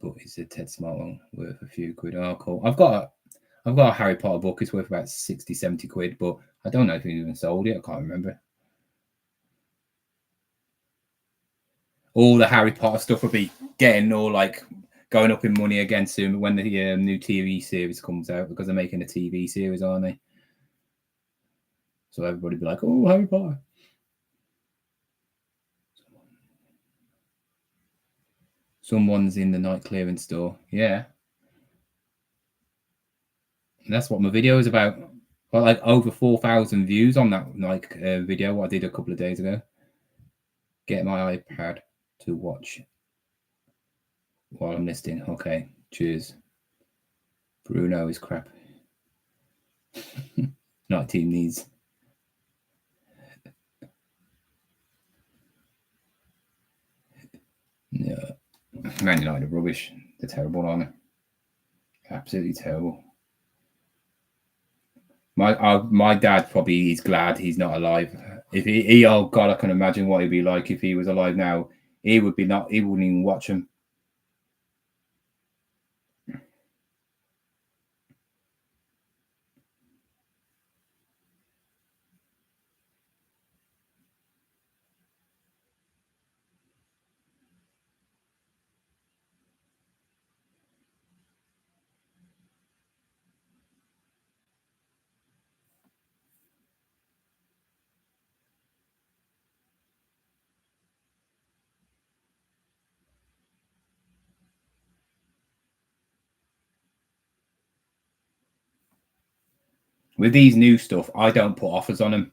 But it's a Ted Smart one worth a few quid. Oh, cool. I've got a Harry Potter book. It's worth about 60, 70 quid, but I don't know if he even sold it. I can't remember. All the Harry Potter stuff will be getting all like going up in money again soon when the new TV series comes out because they're making a TV series, aren't they? So everybody be like, "Oh, Harry Potter." Someone's in the night clearance store. Yeah. And that's what my video is about. Got like over 4,000 views on that video what I did a couple of days ago. Get my iPad to watch while I'm listening. Okay, cheers. Bruno is crap. Night team needs. Yeah. Man United are rubbish. They're terrible, aren't they? Absolutely terrible. My dad probably is glad he's not alive. If he oh god, I can imagine what he'd be like if he was alive now. He wouldn't even watch him. with these new stuff, I don't put offers on them.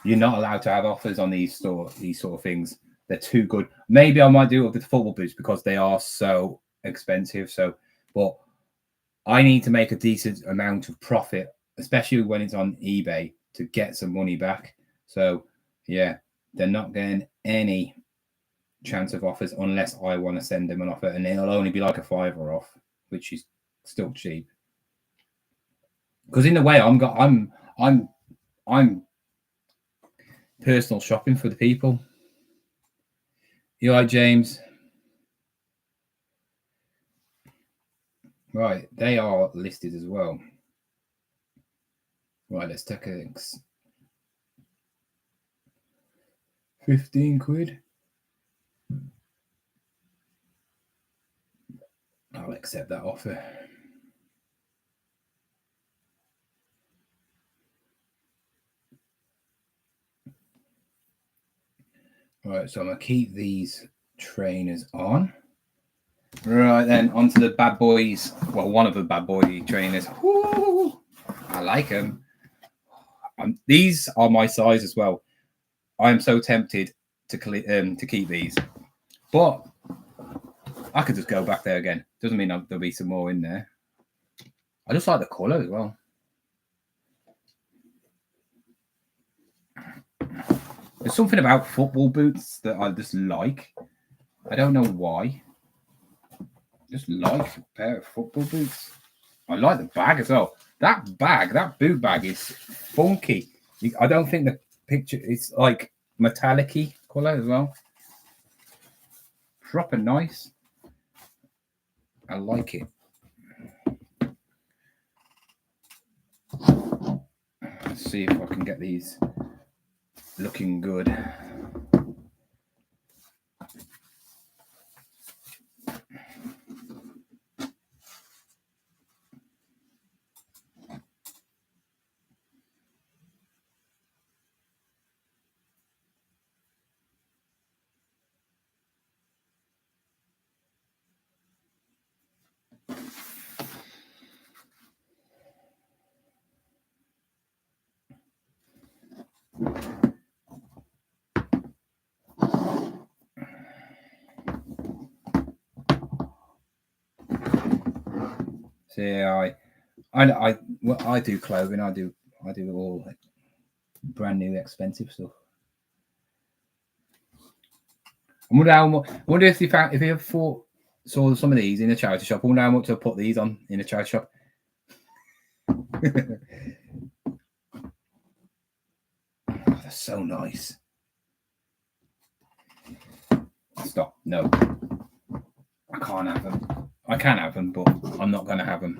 You're not allowed to have offers on these sort of things. They're too good. Maybe I might do it with the football boots because they are so expensive. So, but I need to make a decent amount of profit, especially when it's on eBay, to get some money back. So, yeah, they're not getting any chance of offers unless I want to send them an offer, and it'll only be like a $5 off, which is still cheap. Because in a way, I'm personal shopping for the people. You like James? Right, they are listed as well. Right, let's take a 15 quid. I'll accept that offer. Right, so I'm going to keep these trainers on. Right, then onto the bad boys. Well, one of the bad boy trainers. Woo! I like them. These are my size as well. I am so tempted to keep these, but I could just go back there again. Doesn't mean there'll be some more in there. I just like the colour as well. There's something about football boots that I just like. I don't know why. Just like a pair of football boots. I like the bag as well. That boot bag is funky. I don't think the picture, it's like metallic-y colour as well. Proper nice. I like it. Let's see if I can get these looking good. See, I do clothing. I do all like brand new expensive stuff. I wonder if you ever saw some of these in a charity shop. I wonder how much to put these on in a charity shop. They're so nice. Stop. No. I can't have them. I can have them, but I'm not going to have them.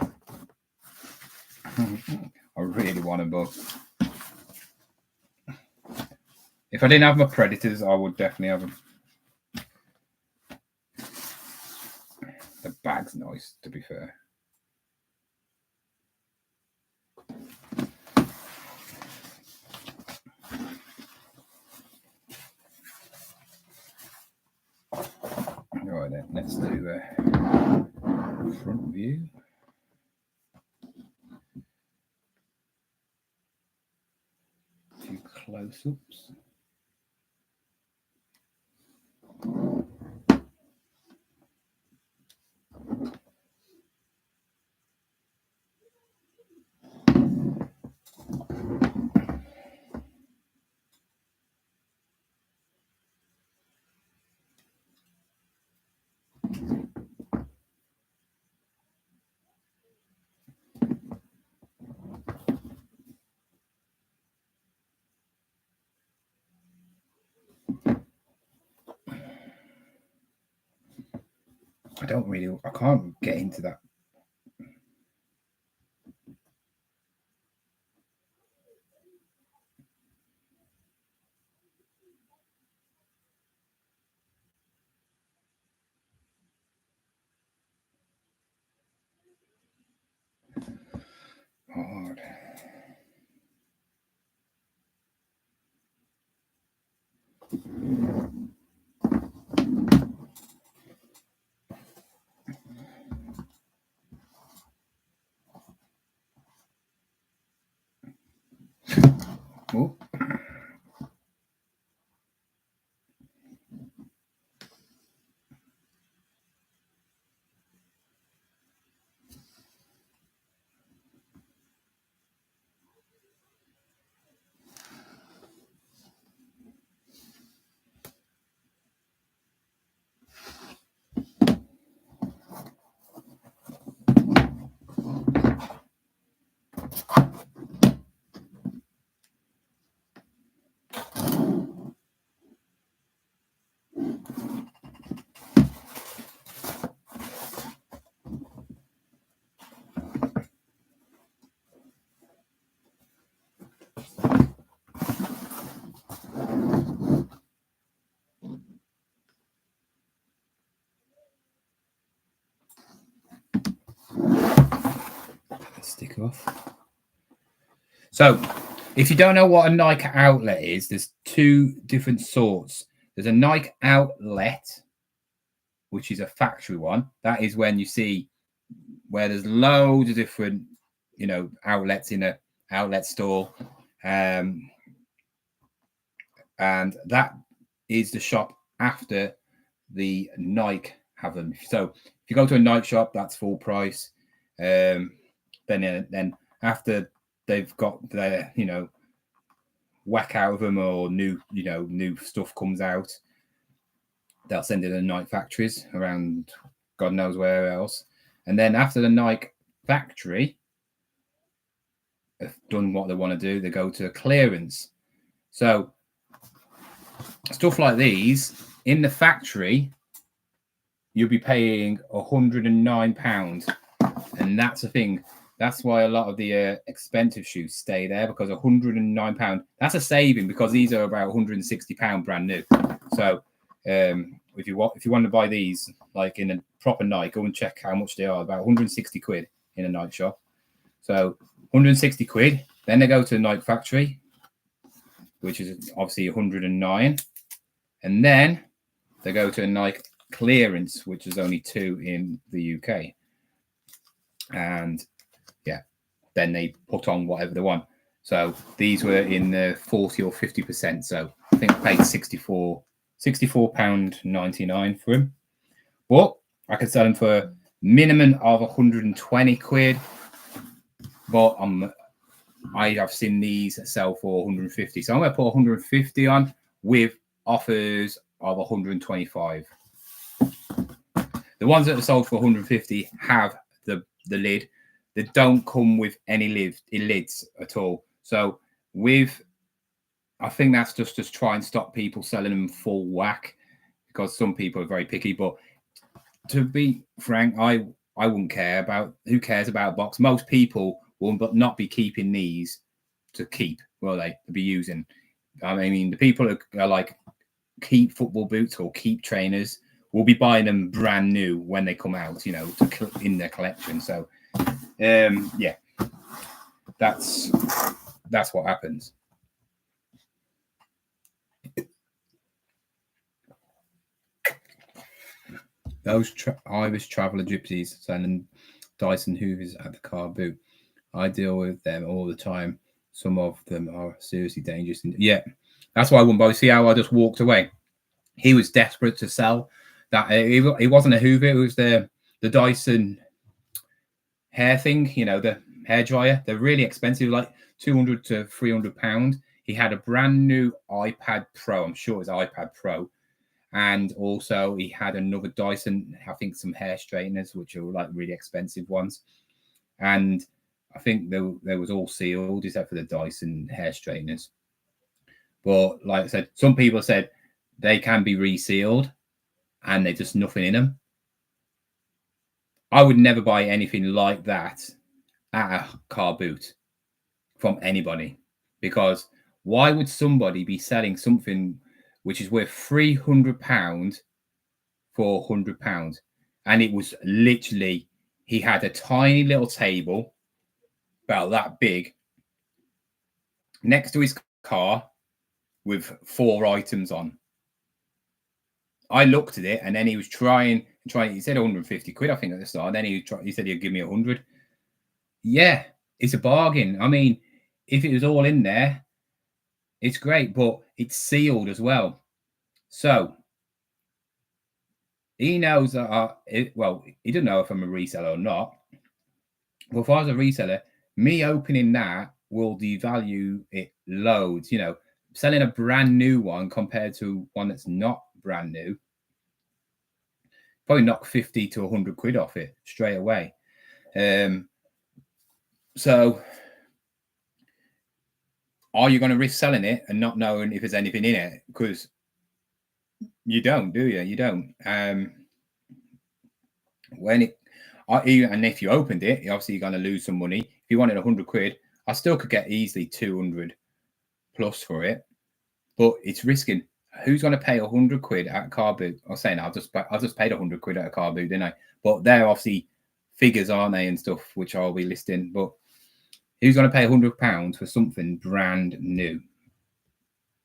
I really want them, but if I didn't have my Predators, I would definitely have them. The bag's nice, to be fair. Right then, let's do a front view. A few close-ups. I can't get into that. Hard. take it off. So if you don't know what a Nike outlet is, there's two different sorts. There's a Nike outlet, which is a factory one. That is when you see where there's loads of different, outlets in a outlet store. And that is the shop after the Nike have them. So if you go to a Nike shop, that's full price. Then after they've got their, whack out of them, or new stuff comes out, they'll send it to the Nike factories around God knows where else. And then after the Nike factory have done what they want to do, they go to clearance. So stuff like these in the factory, you'll be paying £109, and that's the thing. That's why a lot of the expensive shoes stay there, because £109, that's a saving, because these are about £160 brand new. So if you want to buy these like in a proper Nike, go and check how much they are. About 160 quid in a Nike shop. So 160 quid. Then they go to the Nike factory, which is obviously 109, and then they go to a Nike clearance, which is only 2 in the UK. And then they put on whatever they want. So these were in the 40 or 50%. So I think I paid £64.99 for them. But I could sell them for minimum of 120 quid. But I have seen these sell for 150. So I'm going to put 150 on with offers of 125. The ones that are sold for 150 have the lid. They don't come with any lids at all. So I think that's just to try and stop people selling them full whack, because some people are very picky. But to be frank, I wouldn't care about, who cares about a box? Most people will not be keeping these to keep, will they? To be using. I mean, the people who are like keep football boots or keep trainers will be buying them brand new when they come out, in their collection. So that's what happens. Those Irish traveller gypsies selling Dyson Hoovers at the car boot. I deal with them all the time. Some of them are seriously dangerous. Yeah, that's why I wouldn't buy. See how I just walked away? He was desperate to sell that. It wasn't a Hoover. It was the Dyson hair thing, the hair dryer. They're really expensive, like £200 to £300. He had a brand new iPad Pro. I'm sure it was iPad Pro. And also he had another Dyson, I think some hair straighteners, which are like really expensive ones. And I think they was all sealed except for the Dyson hair straighteners. But like I said, some people said they can be resealed and there's just nothing in them. I would never buy anything like that at a car boot from anybody, because why would somebody be selling something which is worth £300 for £100? And it was literally, he had a tiny little table about that big next to his car with 4 items on. I looked at it, and then he was trying. He said 150 quid, I think, at the start. And then he said he'd give me 100. Yeah, it's a bargain. I mean, if it was all in there, it's great, but it's sealed as well. So he knows that. He doesn't know if I'm a reseller or not. But if I was a reseller, me opening that will devalue it loads. Selling a brand new one compared to one that's not brand new, probably knock 50 to 100 quid off it straight away. So are you going to risk selling it and not knowing if there's anything in it? Because you don't, do you? You don't. And if you opened it, obviously you're going to lose some money. If you wanted 100 quid, I still could get easily 200 plus for it, but it's risking. Who's going to pay 100 quid at a car boot? I was saying I just paid 100 quid at a car boot, didn't I? But they're obviously figures, aren't they, and stuff, which I'll be listing. But Who's going to pay £100 for something brand new,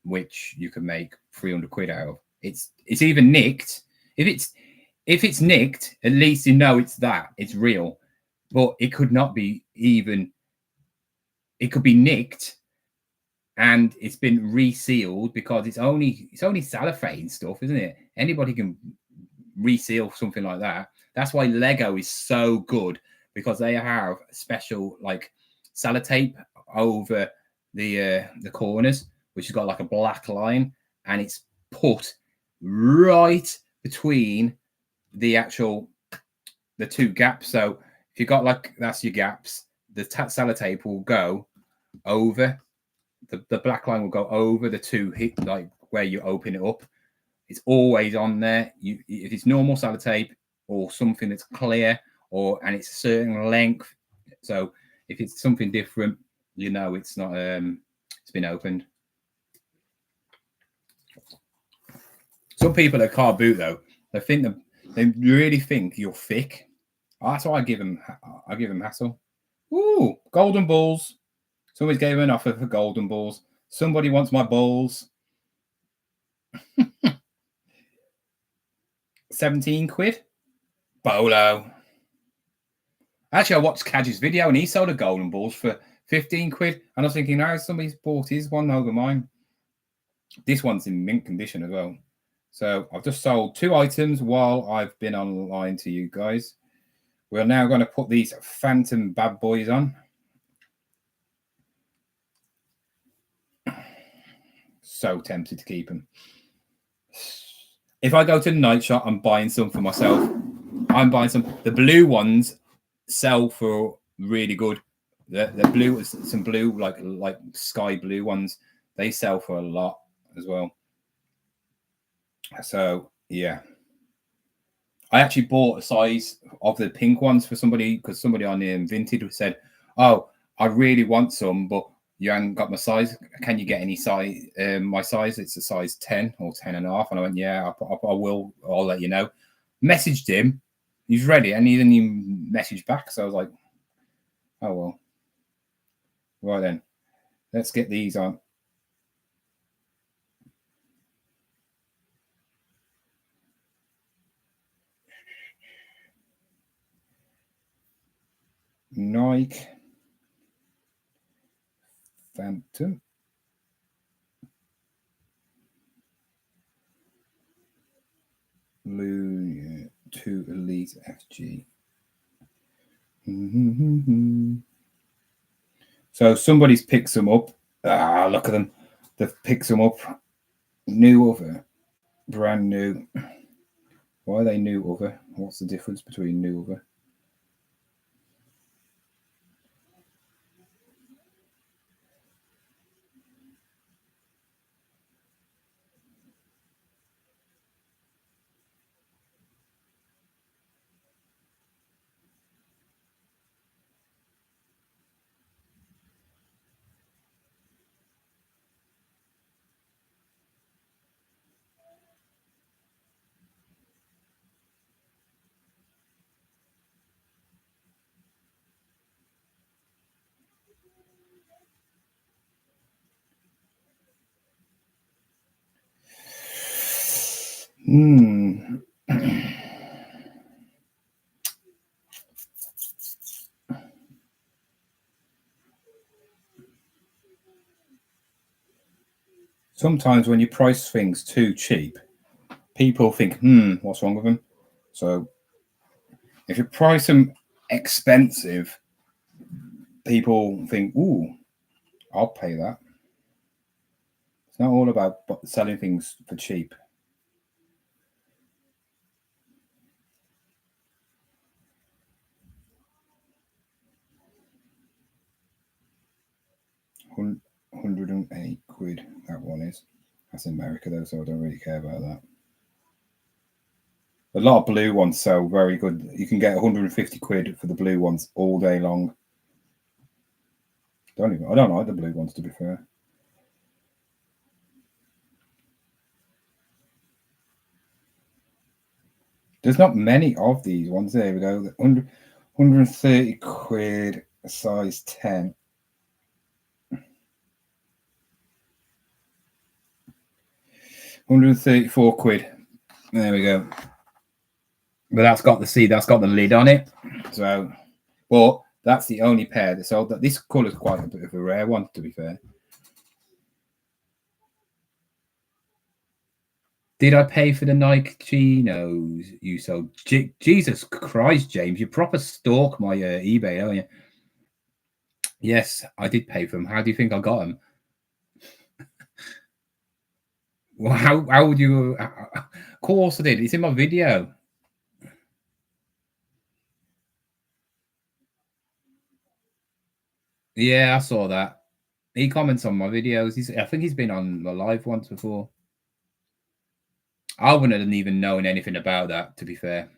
which you can make 300 quid out of? It's even nicked. If it's nicked, at least you know it's real. But it could not be even. It could be nicked, and it's been resealed because it's only cellophane stuff, isn't it? Anybody can reseal something like that. That's why Lego is so good, because they have special like sellotape over the corners, which has got like a black line, and it's put right between the two gaps. So if you got like, that's your gaps, the sellotape will go over the black line, will go over the two hit, like where you open it up. It's always on there. If it's normal sellotape or something that's clear, and it's a certain length, so if it's something different, you know it's not it's been opened. Some people at car boot though, they really think you're thick. That's why I give them hassle. Ooh, golden balls. Somebody's gave an offer for golden balls. Somebody wants my balls. 17 quid. Bolo. Actually, I watched Cadge's video and he sold a golden balls for 15 quid. And I was thinking, oh, somebody's bought his one over mine. This one's in mint condition as well. So I've just sold 2 items while I've been online to you guys. We're now going to put these Phantom bad boys on. So tempted to keep them. If I go to the night shop, I'm buying some for myself. I'm buying some. The blue ones sell for really good. The blue, some blue, like sky blue ones, they sell for a lot as well. So yeah, I actually bought a size of the pink ones for somebody, because somebody on Vinted said, "Oh, I really want some, but you haven't got my size. Can you get any size? My size, it's a size 10 or 10 and a half." And I went, "Yeah, I will. I'll let you know." Messaged him. He's ready, and he didn't even message back. So I was like, "Oh well." Right then, let's get these on. Nike Phantom. Blue, yeah, 2 Elite FG. So somebody's picked them up. Look at them. They've picked them up. New over. Brand new. Why are they new over? What's the difference between new over? Sometimes when you price things too cheap, people think, what's wrong with them? So if you price them expensive, people think, ooh, I'll pay that. It's not all about selling things for cheap. £108 that one is. That's America though, so I don't really care about that. A lot of blue ones sell very good. You can get 150 quid for the blue ones all day long. I don't like the blue ones, to be fair. There's not many of these ones. There we go. 130 quid, size 10. £134. There we go. But that's got the lid on it. So, but that's the only pair that sold. That this colour is quite a bit of a rare one, to be fair. Did I pay for the Nike chinos you sold? Jesus Christ, James, you proper stalk my eBay, don't you? Yes, I did pay for them. How do you think I got them? Well, how would you? Of course I did. It's in my video. Yeah, I saw that. He comments on my videos. I think he's been on the live once before. I wouldn't have even known anything about that, to be fair.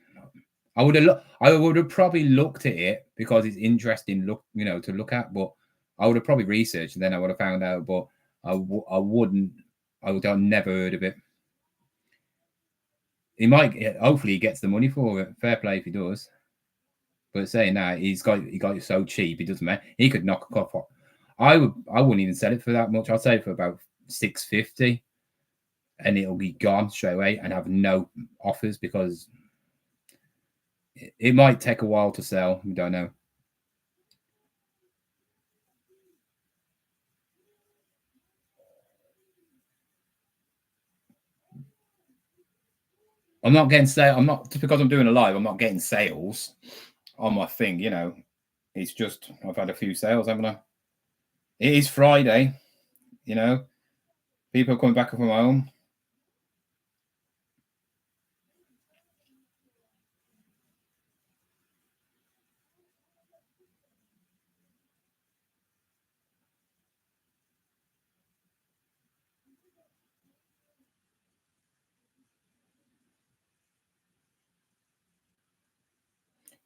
I would have probably looked at it because it's interesting to look at, but I would have probably researched and then I would have found out, but I wouldn't. I would have never heard of it. He might, hopefully he gets the money for it. Fair play if he does. But saying that, he got it so cheap, it doesn't matter. He could knock a cup off. I wouldn't even sell it for that much. I'd sell it for about $650 and it'll be gone straight away and have no offers because it might take a while to sell. We don't know. I'm not getting sale. I'm not, just because I'm doing a live, I'm not getting sales on my thing. It's just I've had a few sales, haven't I? It is Friday. People are coming back from home.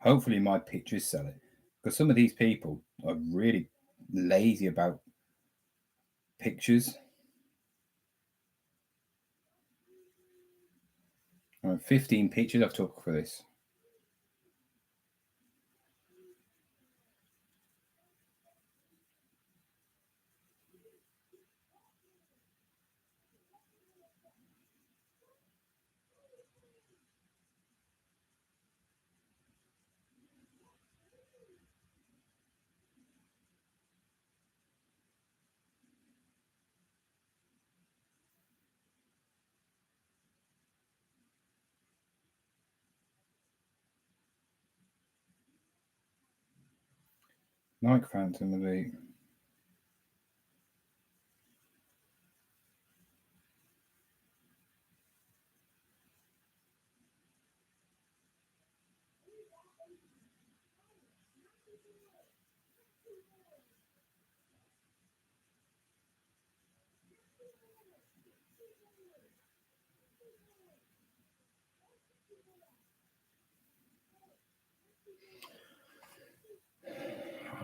Hopefully my pictures sell it, because some of these people are really lazy about pictures. 15 pictures I've took for this. Nike Phantom Elite.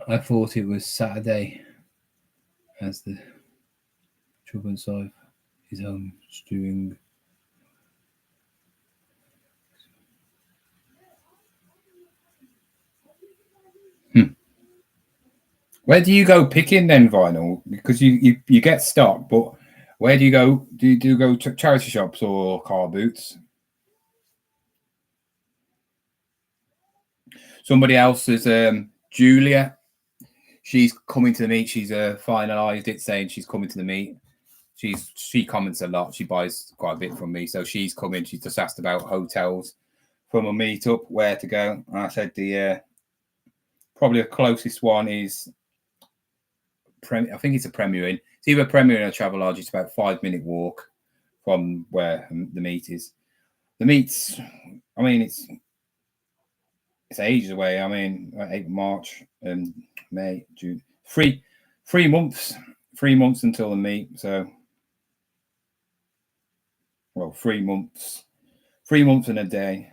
I thought it was Saturday as the children side his own stewing. Where do you go picking then, vinyl? Because you get stock, but where do you go? Do you go to charity shops or car boots? Somebody else is Julia. She's coming to the meet. She's finalised it, saying she's coming to the meet. She comments a lot. She buys quite a bit from me, so she's coming. She's just asked about hotels from a meetup, where to go. And I said probably the closest one is I think it's a Premier Inn. It's either Premier Inn or Travelodge. It's about a 5-minute walk from where the meet is. The meet's, I mean, it's ages away. I mean, April, March, and May, June. 3 months. 3 months until the meet. So, well, 3 months. 3 months and a day.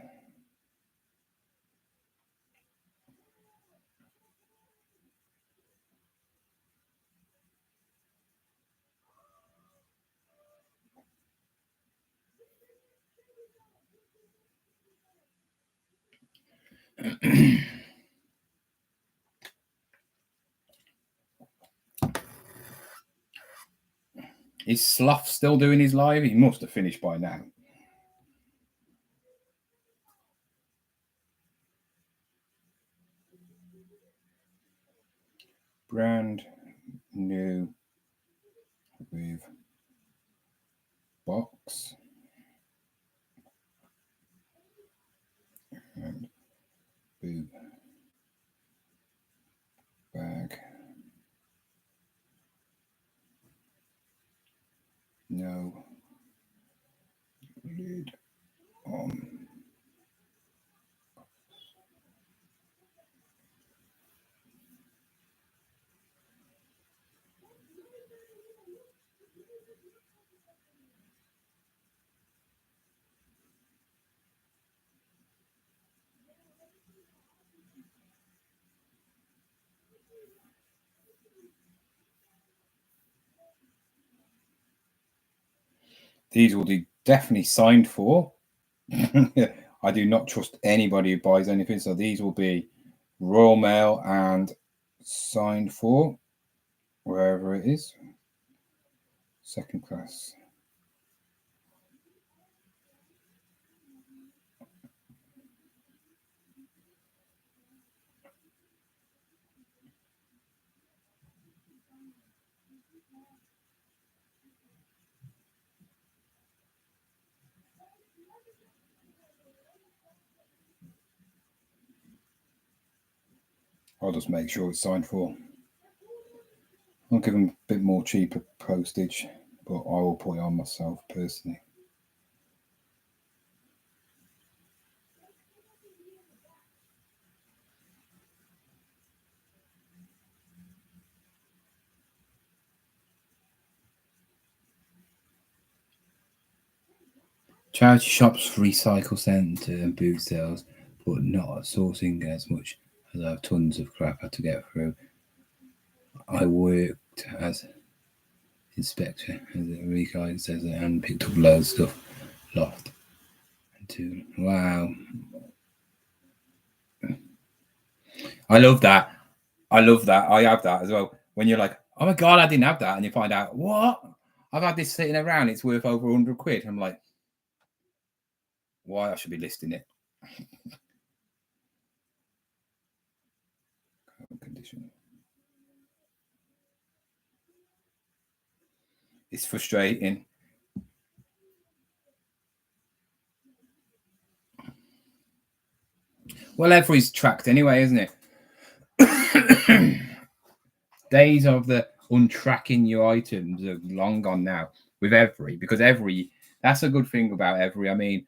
Is Slough still doing his live? He must have finished by now. Brand new with box and boob bag. No lid on. These will be definitely signed for. I do not trust anybody who buys anything, so these will be Royal Mail and signed for, wherever it is. Second class. I'll just make sure it's signed for. I'll give them a bit more cheaper postage, but I will put it on myself personally. Charity shops, recycle centre and boot sales, but not sourcing as much as I have tons of crap I had to get through. I worked as inspector, as a re-guide says, and picked up loads of stuff. Loft. Wow. I love that. I love that. I have that as well. When you're like, oh my God, I didn't have that. And you find out, what? I've had this sitting around. It's worth over 100 quid. I'm like, why? I should be listing it. Condition. It's frustrating. Well, every's tracked anyway, isn't it? Days of the untracking your items are long gone now with Every, because Every, that's a good thing about Every. I mean,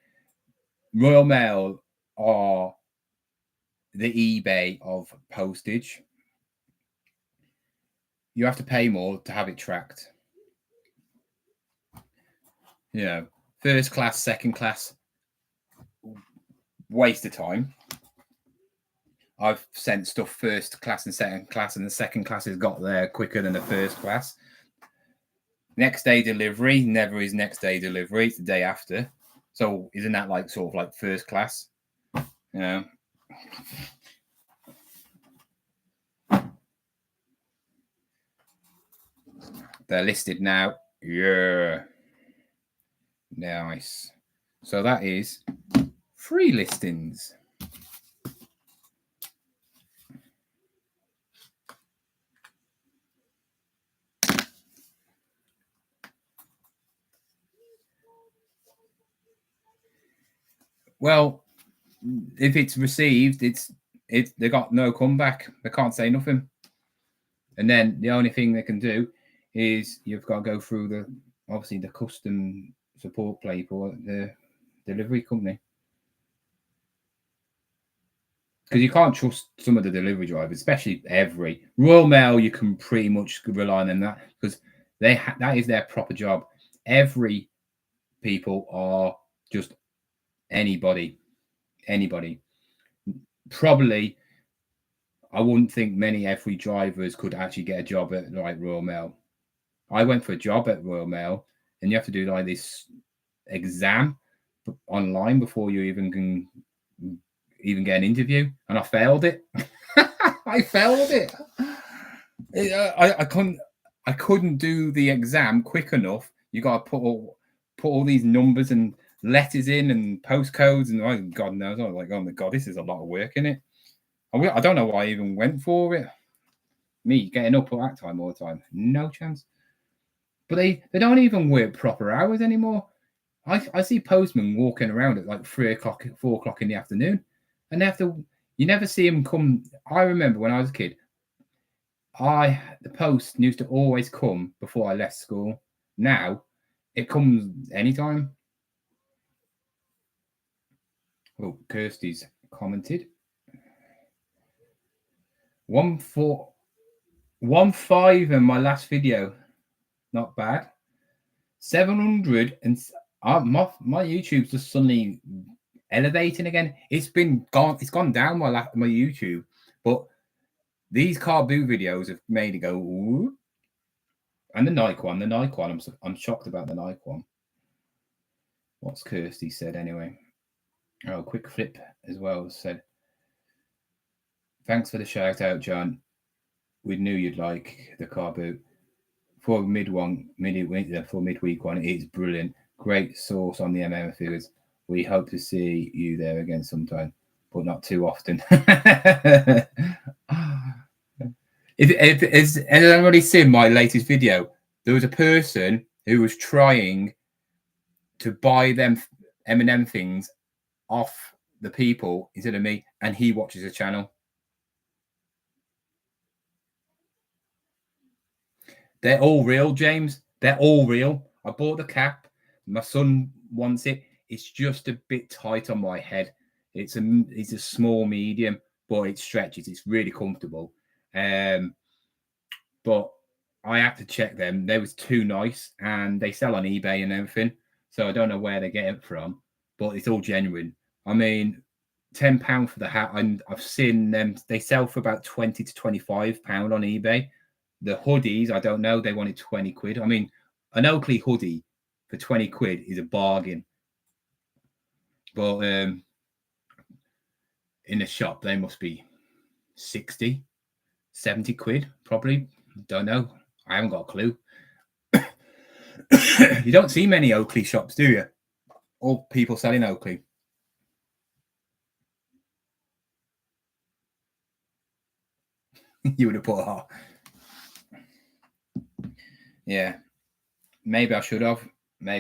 Royal Mail are the eBay of postage. You have to pay more to have it tracked. You know, first class, second class, waste of time. I've sent stuff first class and second class, and the second class has got there quicker than the first class. Next day delivery never is next day delivery, it's the day after. So isn't that like sort of like first class? You know? They're listed now. Yeah. Nice. So that is 3 listings. Well, if it's received, they got no comeback. They can't say nothing. And then the only thing they can do is you've got to go through the custom support play for the delivery company. Because you can't trust some of the delivery drivers, especially Every. Royal Mail, you can pretty much rely on them that because that is their proper job. Every people are just anybody. Probably, I wouldn't think many Every drivers could actually get a job at like Royal Mail. I went for a job at Royal Mail, and you have to do like this exam online before you even can get an interview, and I failed it. I failed it. I couldn't. I couldn't do the exam quick enough. You got to put all these numbers and letters in and postcodes and oh, God knows. I was like, oh my God, this is a lot of work in it. I don't know why I even went for it. Me getting up at that time all the time, no chance. But they don't even work proper hours anymore. I see postmen walking around at like 3 o'clock, 4 o'clock in the afternoon, and they have to. You never see them come. I remember when I was a kid, the post used to always come before I left school. Now it comes anytime. Oh, Kirsty's commented 1.5 in my last video. Not bad. 700 and my YouTube's just suddenly elevating again. It's gone down my YouTube, but these car boot videos have made it go ooh. And the Nike one, I'm shocked about the Nike one. What's Kirsty said anyway? Oh, quick flip as well said. Thanks for the shout out, John. We knew you'd like the car boot. For midweek one, it's brilliant. Great source on the MM figures. We hope to see you there again sometime, but not too often. Has anybody seen my latest video? There was a person who was trying to buy them M&M things off the people instead of me, and he watches the channel. They're all real, James. They're all real. I bought the cap. My son wants it. It's just a bit tight on my head. It's a small medium, but it stretches. It's really comfortable. But I have to check them. They was too nice, and they sell on eBay and everything. So I don't know where they get it from, but it's all genuine. I mean, £10 for the hat. I've seen them. They sell for about £20 to £25 on eBay. The hoodies, I don't know. They wanted 20 quid. I mean, an Oakley hoodie for 20 quid is a bargain. But in the shop, they must be 60, 70 quid, probably. Don't know. I haven't got a clue. You don't see many Oakley shops, do you? All people selling Oakley. You would have put off. Yeah. Maybe I should have. I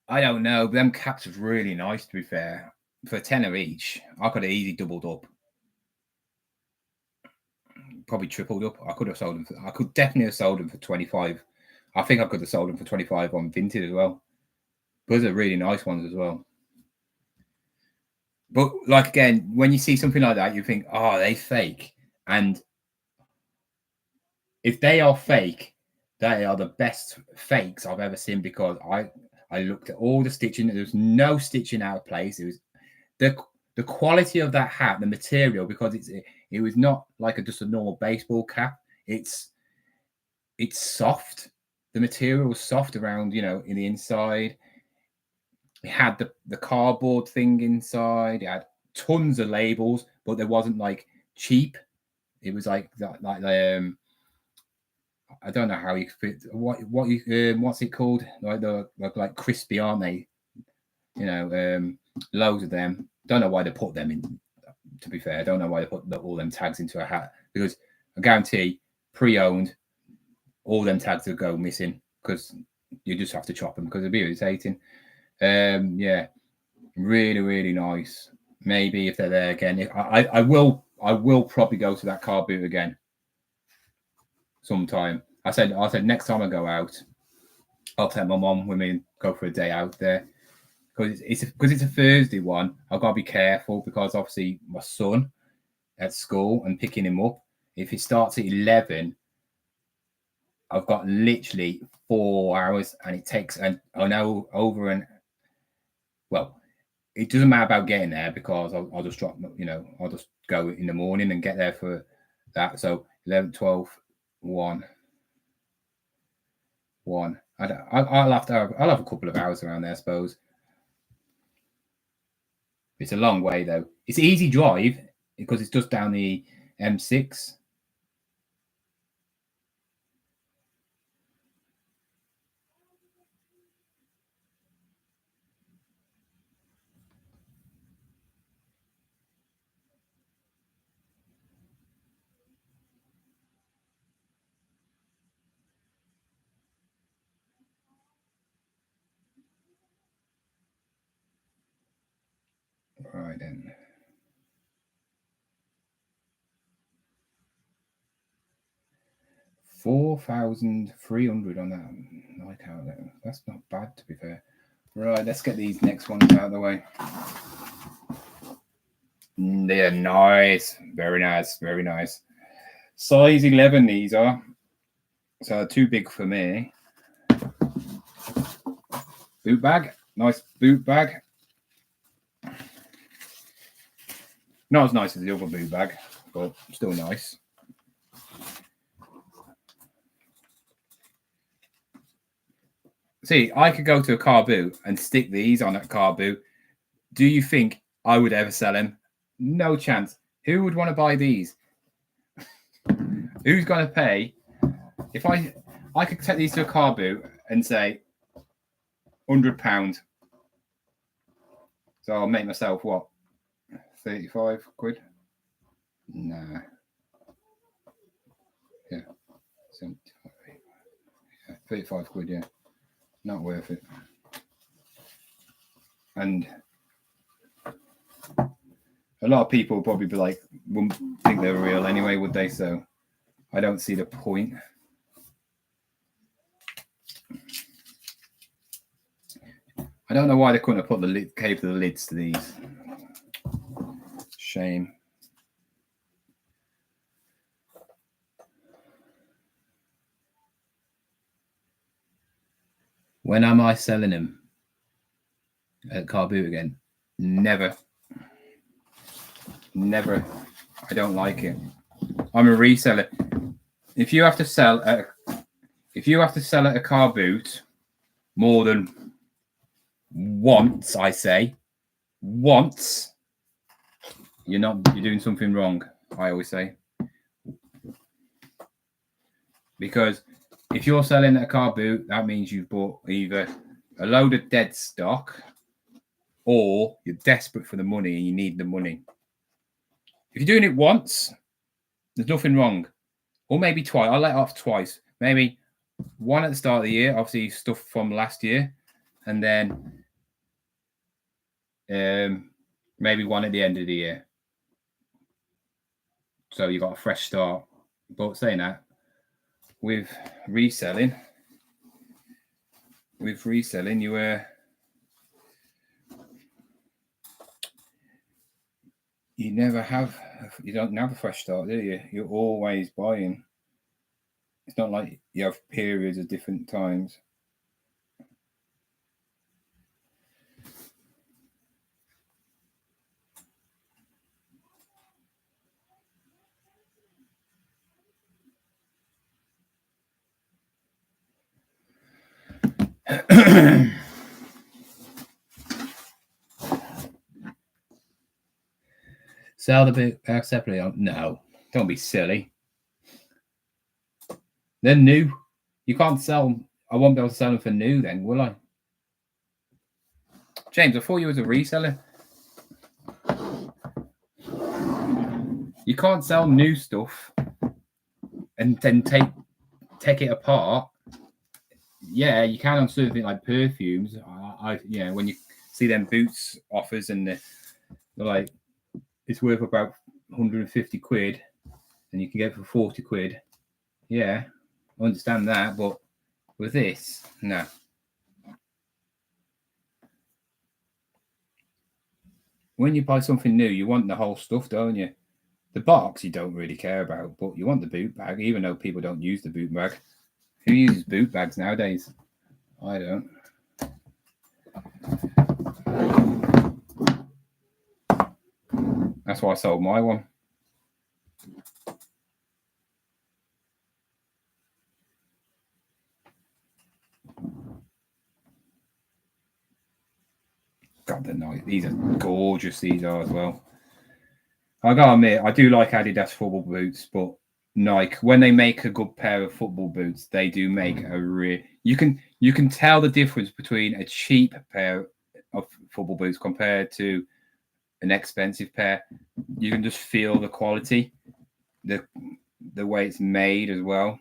don't know. Them caps was really nice, to be fair. For a tenner each, I could have easily doubled up. Probably tripled up. I could definitely have sold them for 25. I think I could have sold them for 25 on Vinted as well. Those are really nice ones as well. But like again, when you see something like that, you think, oh, they fake. And if they are fake, they are the best fakes I've ever seen, because I looked at all the stitching. There was no stitching out of place. It was the quality of that hat, the material, because it was not like just a normal baseball cap. It's soft. The material was soft around, in the inside. It had the cardboard thing inside. It had tons of labels, but there wasn't like cheap. It was like I don't know how you fit what's it called? Like crispy, aren't they? Loads of them. Don't know why they put them in. To be fair, I don't know why they put all them tags into a hat, because I guarantee pre-owned, all them tags will go missing, because you just have to chop them, because it'll be irritating. Yeah, really, really nice. Maybe if they're there again, I will probably go to that car boot again sometime. I said next time I go out, I'll take my mom with me and go for a day out there, because it's a Thursday one. I've got to be careful, because obviously my son at school and picking him up. If it starts at 11, I've got literally 4 hours, and it takes it doesn't matter about getting there, because I'll just drop, I'll just go in the morning and get there for that. So 11, 12, 1. I'll have a couple of hours around there, I suppose. It's a long way though. It's easy drive, because it's just down the M6. then. $4,300 on that Nike outlet. That's not bad, to be fair. Right, let's get these next ones out of the way. They're nice. Very nice. Very nice. Size 11 these are. So too big for me. Boot bag. Nice boot bag. Not as nice as the other boot bag, but still nice. See, I could go to a car boot and stick these on a car boot. Do you think I would ever sell them? No chance. Who would want to buy these? Who's going to pay? If I could take these to a car boot and say £100. So I'll make myself what? 35 quid? Nah. Yeah. 75. Yeah, 35 quid, yeah. Not worth it. And a lot of people probably be like, wouldn't think they're real anyway, would they? So I don't see the point. I don't know why they couldn't have put the cave to the lids to these. Shame. When am I selling them at car boot again? Never. Never. I don't like it. I'm a reseller. If you have to sell at a car boot more than once, I say once, you're doing something wrong. I always say, because if you're selling at a car boot, that means you've bought either a load of dead stock or you're desperate for the money and you need the money. If you're doing it once, there's nothing wrong. Or maybe twice. I'll let it off twice. Maybe one at the start of the year, obviously stuff from last year, and then maybe one at the end of the year. So you got a fresh start. But saying that, with reselling, you you don't have a fresh start, do you? You're always buying. It's not like you have periods of different times. Sell the boot bag separately? No, don't be silly. They're new. You can't sell them. I won't be able to sell them for new then, will I? James, I thought you was a reseller. You can't sell new stuff and then take it apart. Yeah, you can on something like perfumes. When you see them Boots offers and they're like, it's worth about 150 quid and you can get it for 40 quid. Yeah, I understand that, but with this, no. When you buy something new, you want the whole stuff, don't you? The box you don't really care about, but you want the boot bag, even though people don't use the boot bag. Who uses boot bags nowadays? I don't. That's why I sold my one. God, they're nice. These are gorgeous. These are as well. I gotta admit, I do like Adidas football boots, but Nike, when they make a good pair of football boots, they do make a real. You can tell the difference between a cheap pair of football boots compared to an expensive pair. You can just feel the quality, the way it's made as well.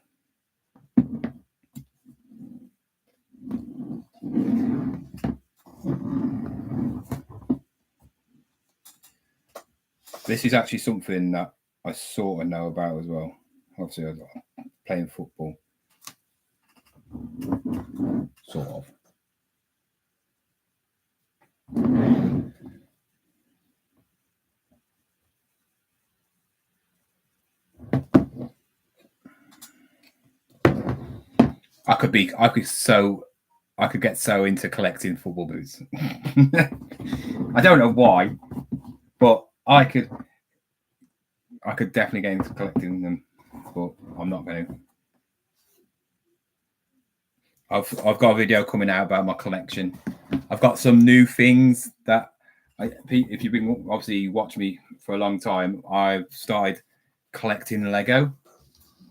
This is actually something that I sort of know about as well. Obviously, I was playing football, sort of. I could get so into collecting football boots. I don't know why, but I could definitely get into collecting them, but I'm not going to. I've got a video coming out about my collection. I've got some new things that if you've been obviously watched me for a long time, I've started collecting Lego,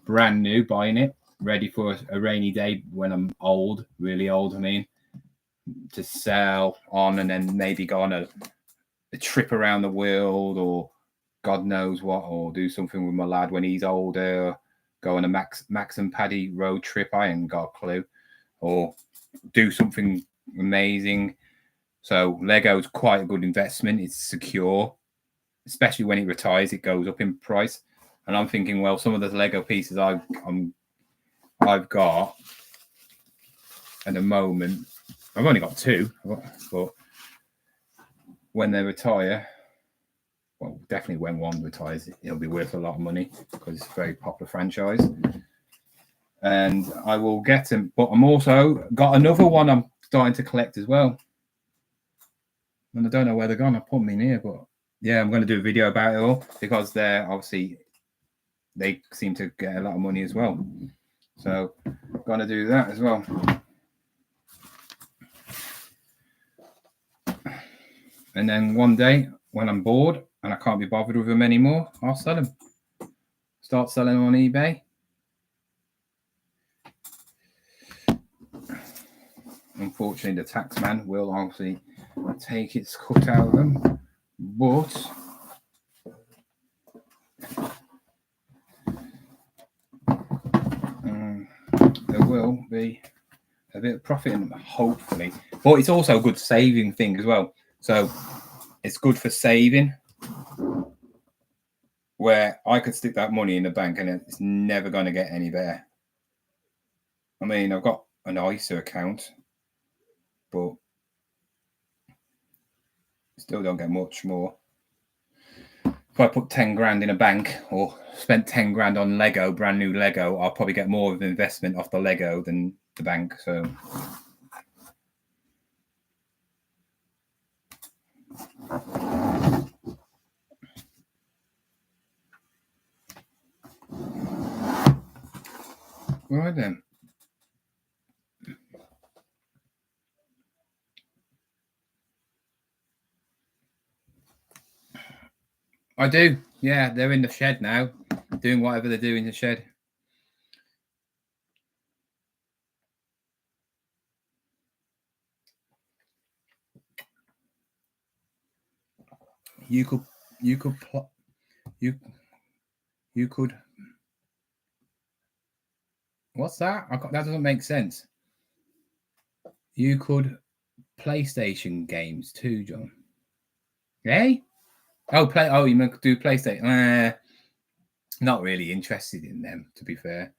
brand new, buying it, ready for a rainy day when I'm old, really old. I mean, to sell on and then maybe go on a trip around the world or God knows what, or do something with my lad when he's older. Go on a Max and Paddy road trip. I ain't got a clue, or do something amazing. So Lego's quite a good investment. It's secure, especially when it retires. It goes up in price. And I'm thinking, well, some of the Lego pieces I've got at the moment, I've only got two, but when they retire, well, definitely when one retires, it'll be worth a lot of money because it's a very popular franchise. And I will get them, but I'm also got another one I'm starting to collect as well. And I don't know where they're gone. I put them in here, but yeah, I'm going to do a video about it all because they're obviously, they seem to get a lot of money as well. So I'm going to do that as well. And then one day when I'm bored and I can't be bothered with them anymore, I'll sell them. Start selling them on eBay. Unfortunately, the tax man will obviously take its cut out of them, but there will be a bit of profit in them, hopefully. But it's also a good saving thing as well. So it's good for saving, where I could stick that money in the bank and it's never going to get any better. I mean, I've got an ISA account, but still don't get much more. If I put 10 grand in a bank or spent 10 grand on Lego, brand new Lego, I'll probably get more of an investment off the Lego than the bank. So right then. I do. Yeah, they're in the shed now, doing whatever they do in the shed. You could. What's that? That doesn't make sense. You could PlayStation games too, John. Hey? Oh, you might do PlayStation. Not really interested in them, to be fair.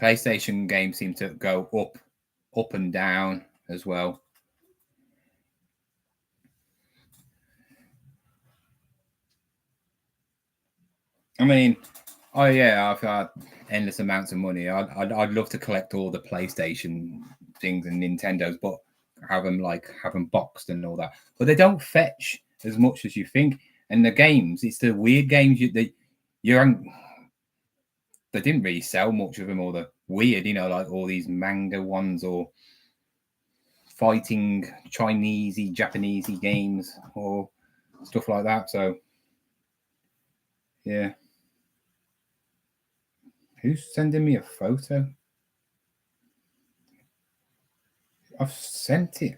PlayStation games seem to go up and down as well. I mean, I've had endless amounts of money. I'd love to collect all the PlayStation things and Nintendos, but have them boxed and all that. But they don't fetch as much as you think. And the games, it's the weird games they didn't really sell much of them, or the weird, like all these manga ones or fighting Chinesey, Japanesey games or stuff like that. So yeah. Who's sending me a photo? I've sent it.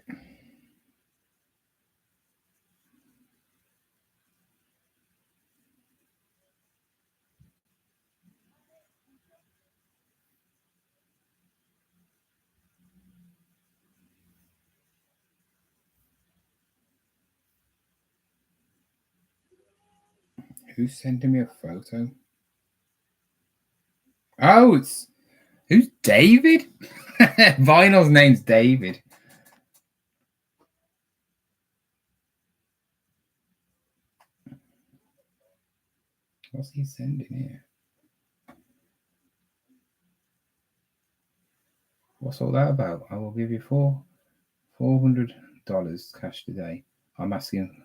Who's sending me a photo? Oh, who's David? Vinyl's name's David. What's he sending here? What's all that about? I will give you $400 cash today. I'm asking.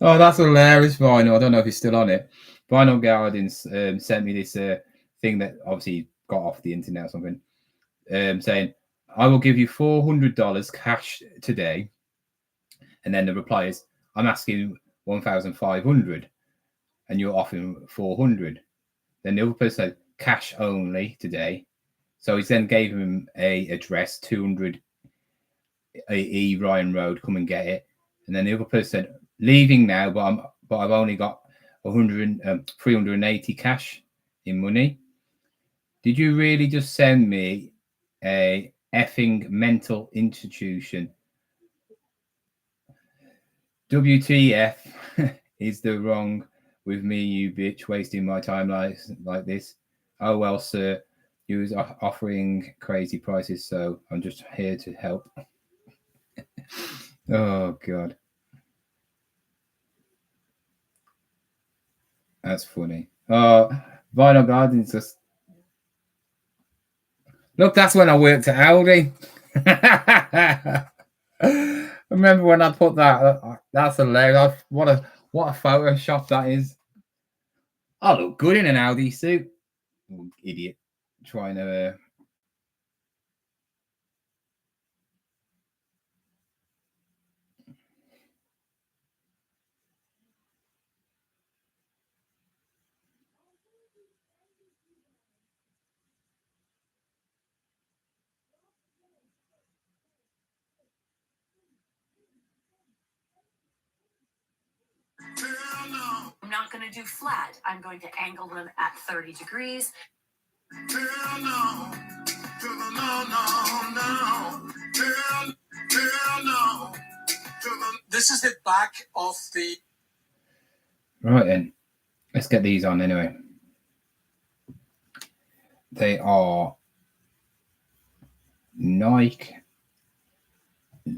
Oh, that's hilarious, Vinyl. I don't know if he's still on it. Vinyl Gardens sent me this thing that obviously got off the internet or something, saying, I will give you $400 cash today. And then the reply is, I'm asking 1,500 and you're offering 400. Then the other person said, cash only today. So he then gave him a address, 200 E Ryan Road, come and get it. And then the other person said, leaving now, but I've only got 380 cash in money. Did you really just send me a effing mental institution? WTF is the wrong with me, you bitch, wasting my time like this. Oh well, sir, you was offering crazy prices, so I'm just here to help. Oh god, that's funny. Vinyl Gardens just look. That's when I worked at Aldi. Remember when I put that? That's hilarious. What a Photoshop that is. I look good in an Aldi suit. Oh, idiot, trying to. I'm not going to do flat. I'm going to angle them at 30 degrees. No. This is the back of the... Right then, let's get these on anyway. They are Nike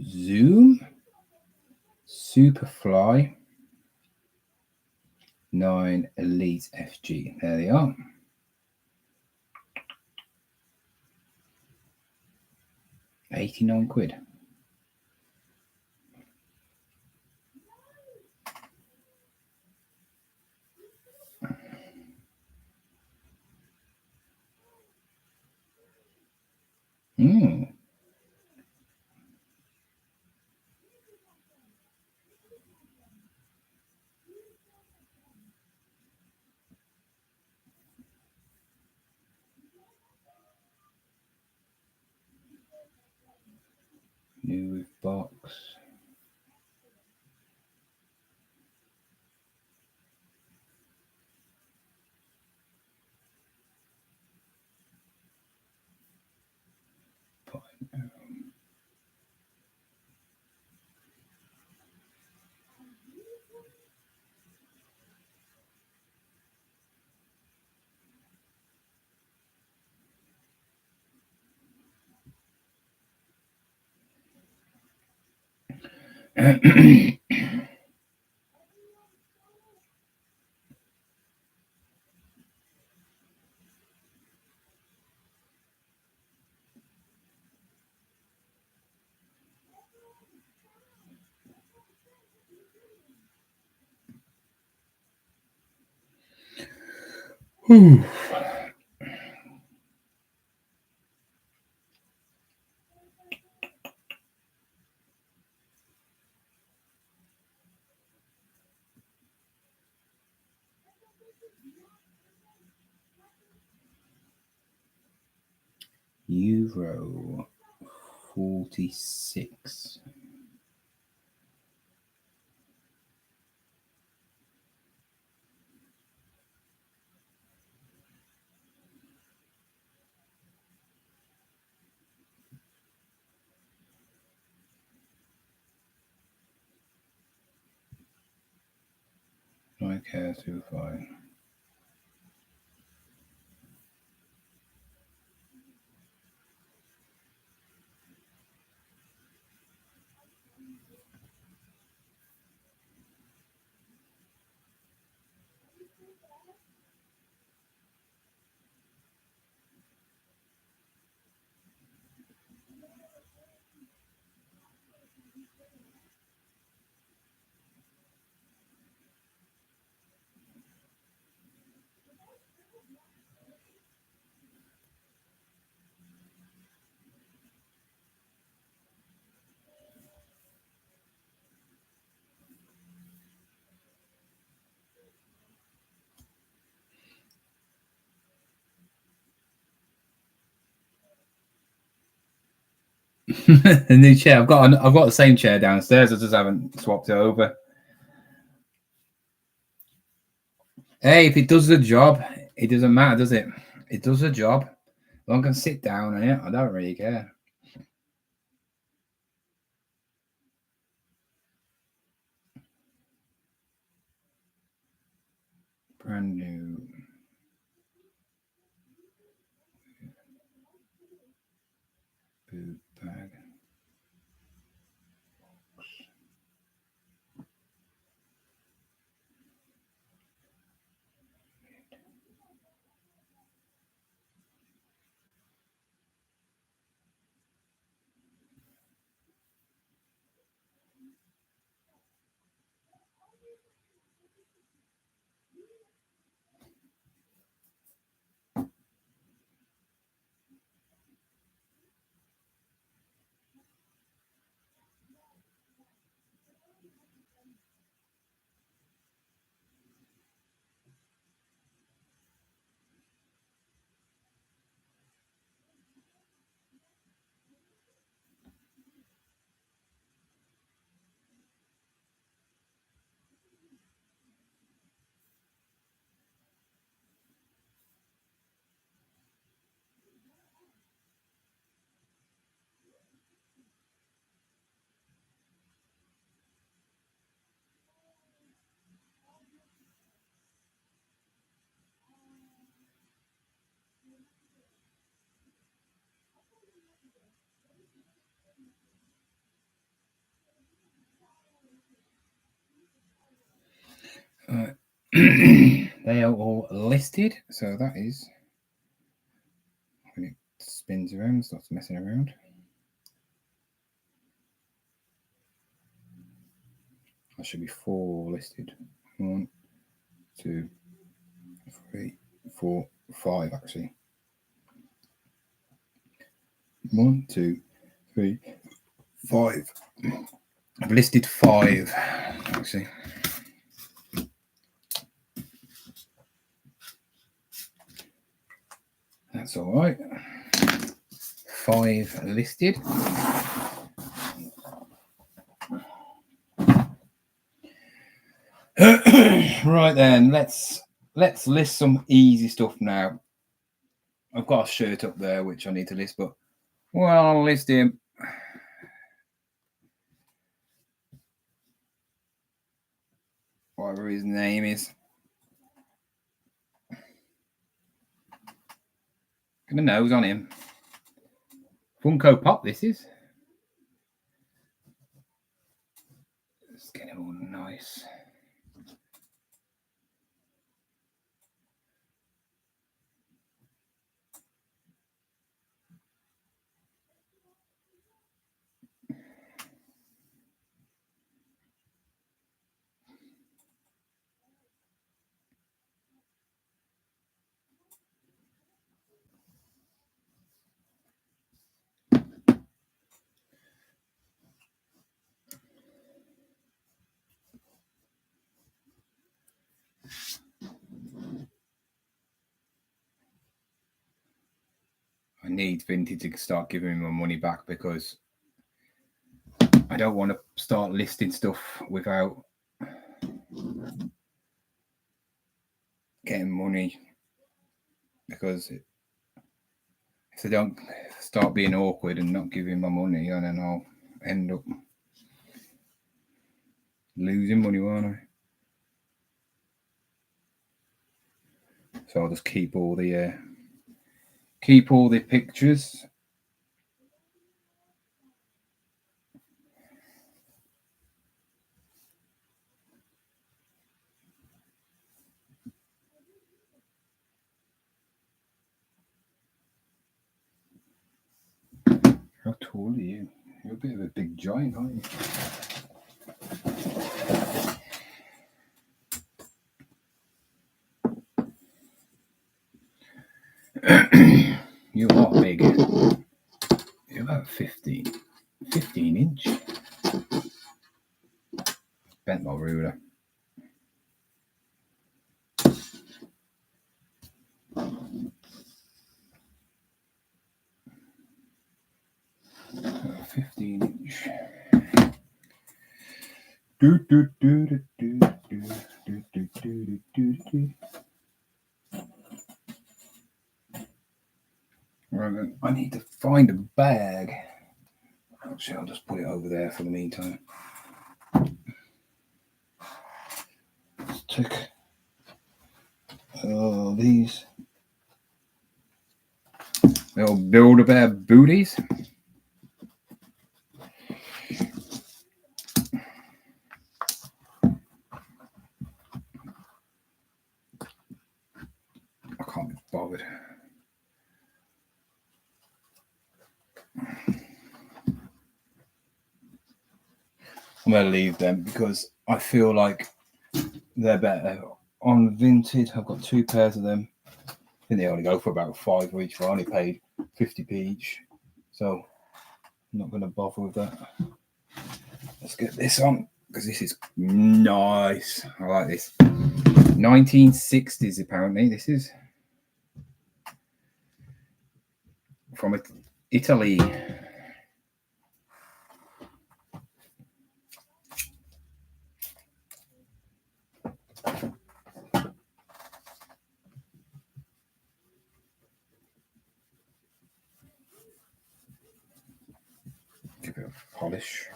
Zoom Superfly 9 Elite FG. There they are. £89. New box. Euro. 46. Okay, too fine. The new chair. I've got the same chair downstairs. I just haven't swapped it over. Hey, if it does the job, it doesn't matter, does it? It does the job. As long as I can sit down on it, I don't really care. Brand new. Boot bag. They are all listed, so that is when it spins around, starts messing around. That should be 4 listed. 1, 2, 3, 4, 5 actually. 1, 2, 3, 5. I've listed 5 actually. That's all right. 5 listed. Right then, let's list some easy stuff now. I've got a shirt up there which I need to list, but well, I'll list him. Whatever his name is. Got a nose on him. Funko Pop, this is. Let's get it all nice. I need Vinted to start giving me my money back, because I don't want to start listing stuff without getting money, because if they don't start being awkward and not giving my money, then I'll end up losing money, won't I? So I'll just keep all the pictures. How tall are you? You're a bit of a big giant, aren't you? You are big. You're about 15 inch. Bent my ruler. About 15 inch. Right then, I need to find a bag. Actually, I'll just put it over there for the meantime. Let's take these little Build-A-Bear booties. I can't be bothered. I'm going to leave them because I feel like they're better. On Vinted, I've got 2 pairs of them. I think they only go for about £5 each. I only paid 50p each. So I'm not going to bother with that. Let's get this on, because this is nice. I like this. 1960s, apparently. This is from Italy. Give it a polish.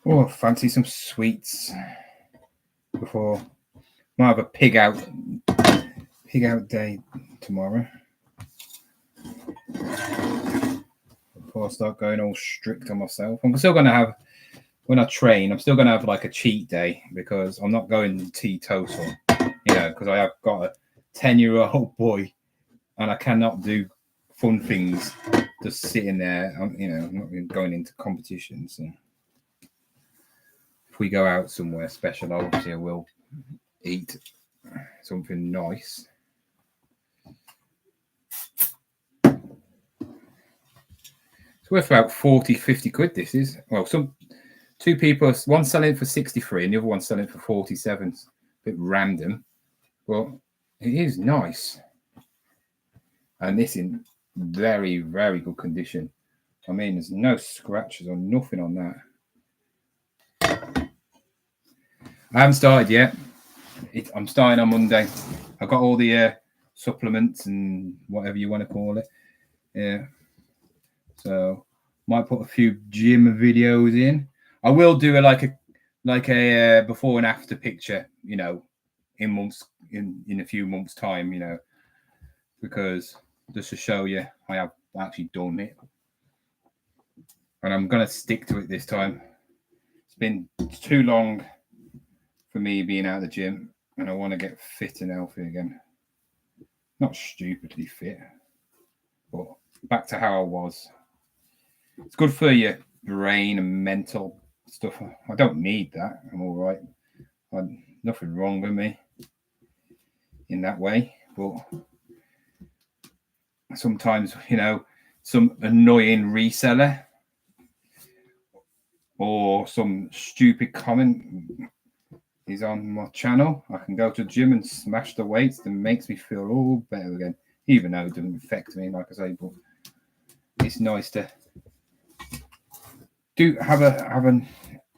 Oh, fancy some sweets before. Might have a pig out day tomorrow. Before I start going all strict on myself. I'm still going to have, when I train, I'm still going to have like a cheat day, because I'm not going teetotal, because I have got a 10-year-old boy and I cannot do fun things just sitting there. I'm not going into competitions. So if we go out somewhere special, obviously I will eat something nice. It's worth about 40-50 quid. This is, well, 2 people, one's selling for 63 and the other one's selling for 47. It's a bit random, but it is nice. And this in very, very good condition. I mean, there's no scratches or nothing on that. I haven't started yet. I'm starting on Monday. I've got all the supplements and whatever you want to call it. Yeah. So might put a few gym videos in. I will do a before and after picture, in a few months' time, because just to show you I have actually done it. And I'm gonna stick to it this time. It's been too long for me being out of the gym, and I want to get fit and healthy again. Not stupidly fit, but back to how I was. It's good for your brain and mental stuff. I don't need that. I'm all right. Nothing wrong with me in that way. But sometimes, some annoying reseller or some stupid comment is on my channel, I can go to the gym and smash the weights and makes me feel all better again, even though it doesn't affect me, like I say. But it's nice to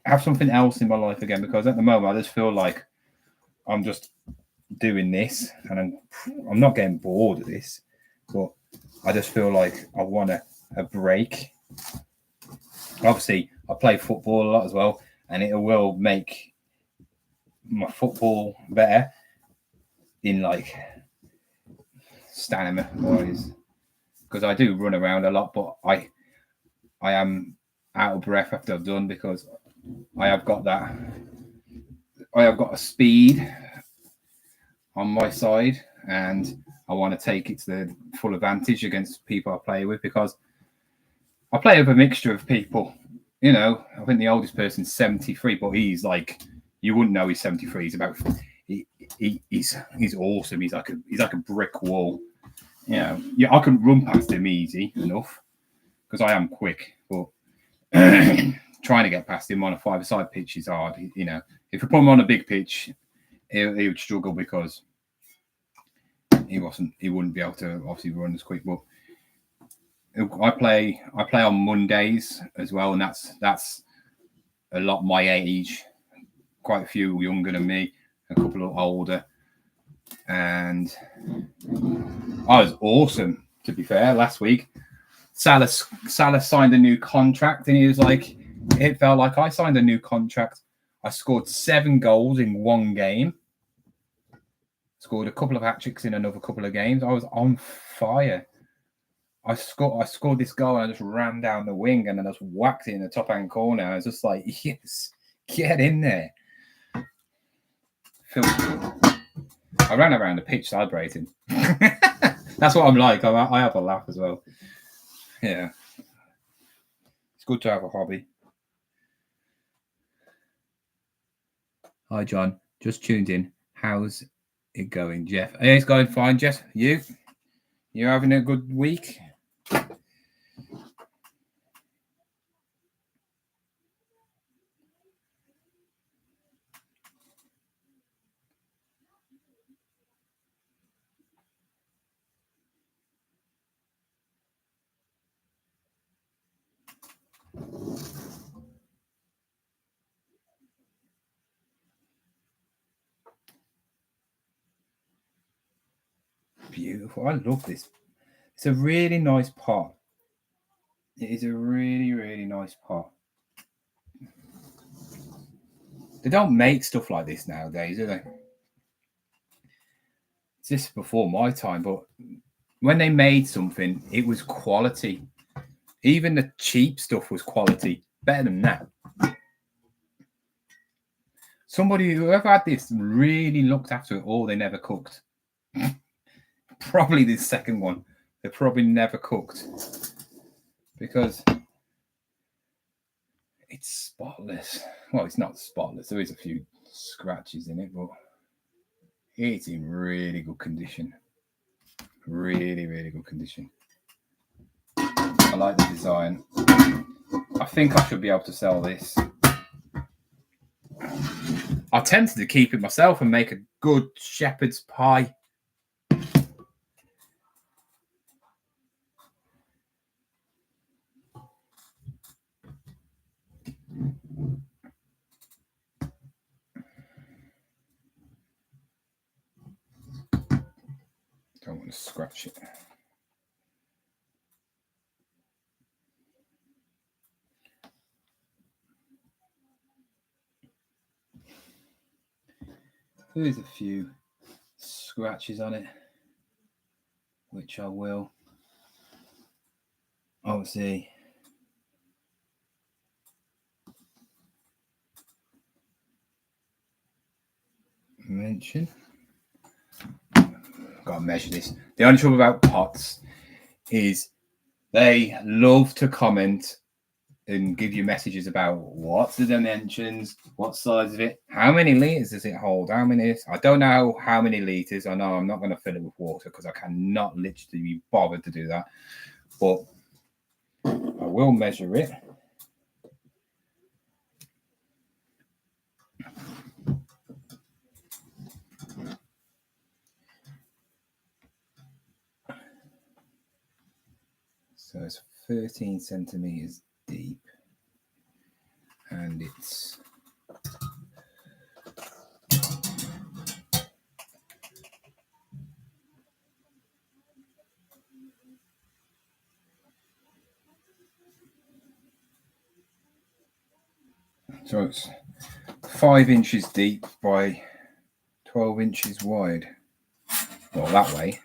have something else in my life again, because at the moment I just feel like I'm just doing this and I'm not getting bored of this, but I just feel like I want a break. Obviously, I play football a lot as well, and it will make my football better in like stamina wise, because I do run around a lot, but I am out of breath after I've done, because I have got a speed on my side, and I want to take it to the full advantage against people I play with, because I play with a mixture of people. I think the oldest person's 73, but he's like, you wouldn't know he's 73. He's about, he's awesome. He's like a brick wall. Yeah, I can run past him easy enough because I am quick, but trying to get past him on a 5-a-side pitch is hard. If I put him on a big pitch, he would struggle, because he wouldn't be able to obviously run as quick. But I play on Mondays as well, and that's a lot my age, quite a few younger than me, a couple of older, and I was awesome, to be fair. Last week, Salah signed a new contract, and he was like, it felt like I signed a new contract. I scored 7 goals in one game. Scored a couple of hat-tricks in another couple of games. I was on fire. I scored this goal, and I just ran down the wing and then I just whacked it in the top-hand corner. I was just like, yes, get in there. I ran around the pitch celebrating. That's what I'm like. I have a laugh as well. Yeah. It's good to have a hobby. Hi, John. Just tuned in. How's it going, Jeff? Hey, it's going fine, Jeff. You having a good week? Beautiful. I love this. It's a really nice pot. It is a really, really nice pot. They don't make stuff like this nowadays, do they? It's this before my time, but when they made something, it was quality. Even the cheap stuff was quality. Better than that. Somebody who ever had this really looked after it, or they never cooked. Probably the second one. They probably never cooked, because it's spotless. Well, it's not spotless. There is a few scratches in it, but it's in really good condition. Really, really good condition. I like the design. I think I should be able to sell this. I'm tempted to keep it myself and make a good shepherd's pie. Don't want to scratch it. There's a few scratches on it, which I will obviously dimension. Gotta measure this. The only trouble about pots is they love to comment and give you messages about what's the dimensions, what size of it, how many liters does it hold, how many. I don't know how many liters. I know I'm not going to fill it with water because I cannot literally be bothered to do that, but I will measure it. So it's 13 centimeters deep, and it's so it's 5 inches deep by 12 inches wide. Well, that way.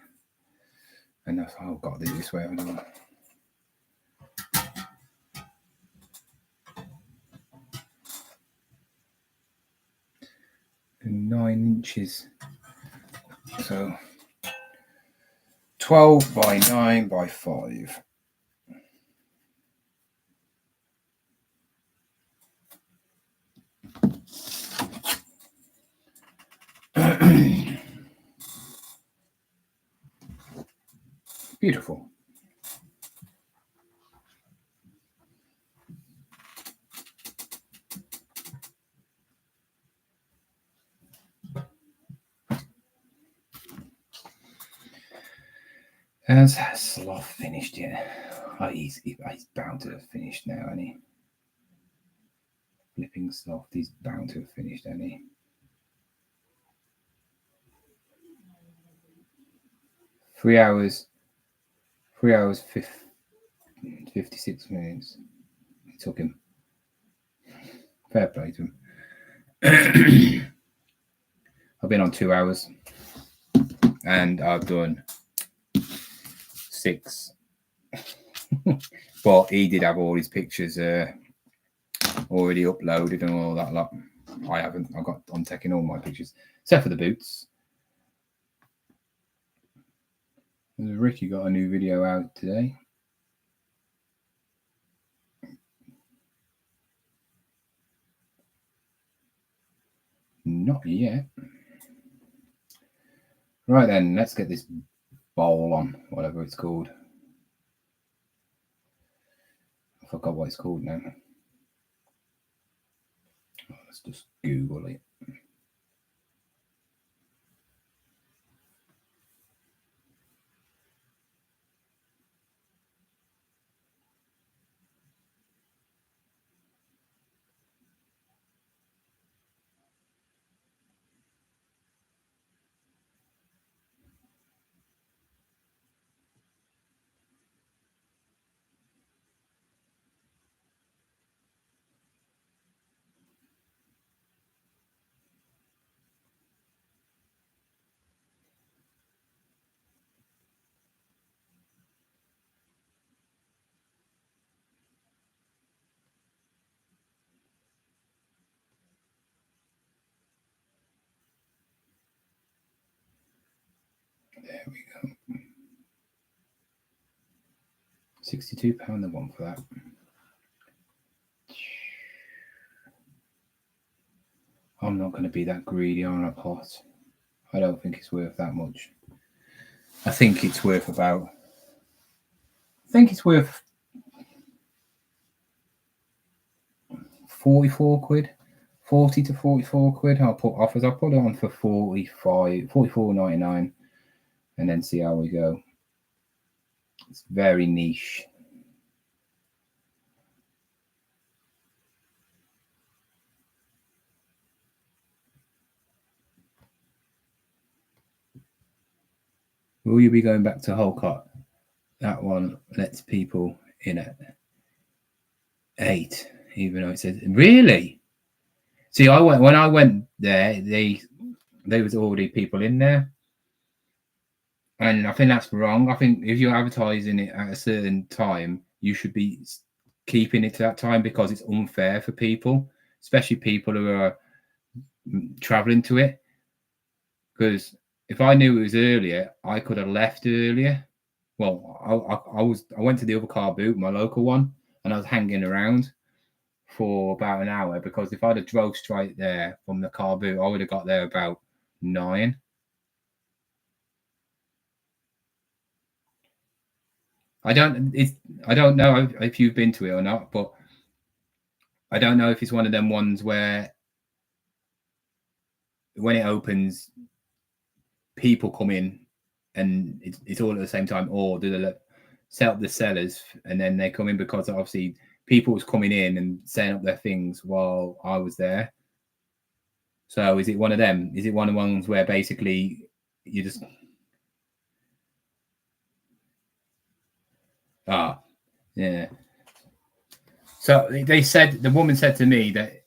And that's, oh, I've got to do it this way. I don't know. And 9 inches. So 12 by 9 by 5. Beautiful. Has Sloth finished yet? Oh, he's bound to have finished now, isn't he? Flipping Sloth, he's bound to have finished, isn't he? 3 hours, 56 minutes. It took him. Fair play to him. I've been on 2 hours, and I've done 6. But he did have all his pictures already uploaded and all that lot. I haven't. I'm taking all my pictures except for the boots. Ricky got a new video out today. Not yet. Right then, let's get this bowl on, whatever it's called. I forgot what it's called now. Oh, let's just Google it. There we go. £62 the one for that. I'm not going to be that greedy on a pot. I don't think it's worth that much. I think it's worth about. I think it's worth 44 quid. 40 to 44 quid. I'll put offers. I'll put it on for 44.99 and then see how we go. It's very niche. Will you be going back to Holcott? That one lets people in at 8, even though it says really. See, when I went there, there was already people in there, and I think that's wrong. I think if you're advertising it at a certain time, you should be keeping it to that time because it's unfair for people, especially people who are traveling to it. because if I knew it was earlier, I could have left earlier. Well, I went to the other car boot, my local one, and I was hanging around for about an hour, because if I'd have drove straight there from the car boot, I would have got there about 9. I don't know if you've been to it or not, but I don't know if it's one of them ones where when it opens, people come in and it's all at the same time, or do they set up the sellers and then they come in, because obviously people was coming in and setting up their things while I was there. So is it one of them? Is it one of the ones where basically you just yeah. So they said, the woman said to me that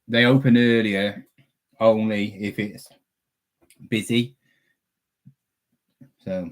they open earlier only if it's busy. So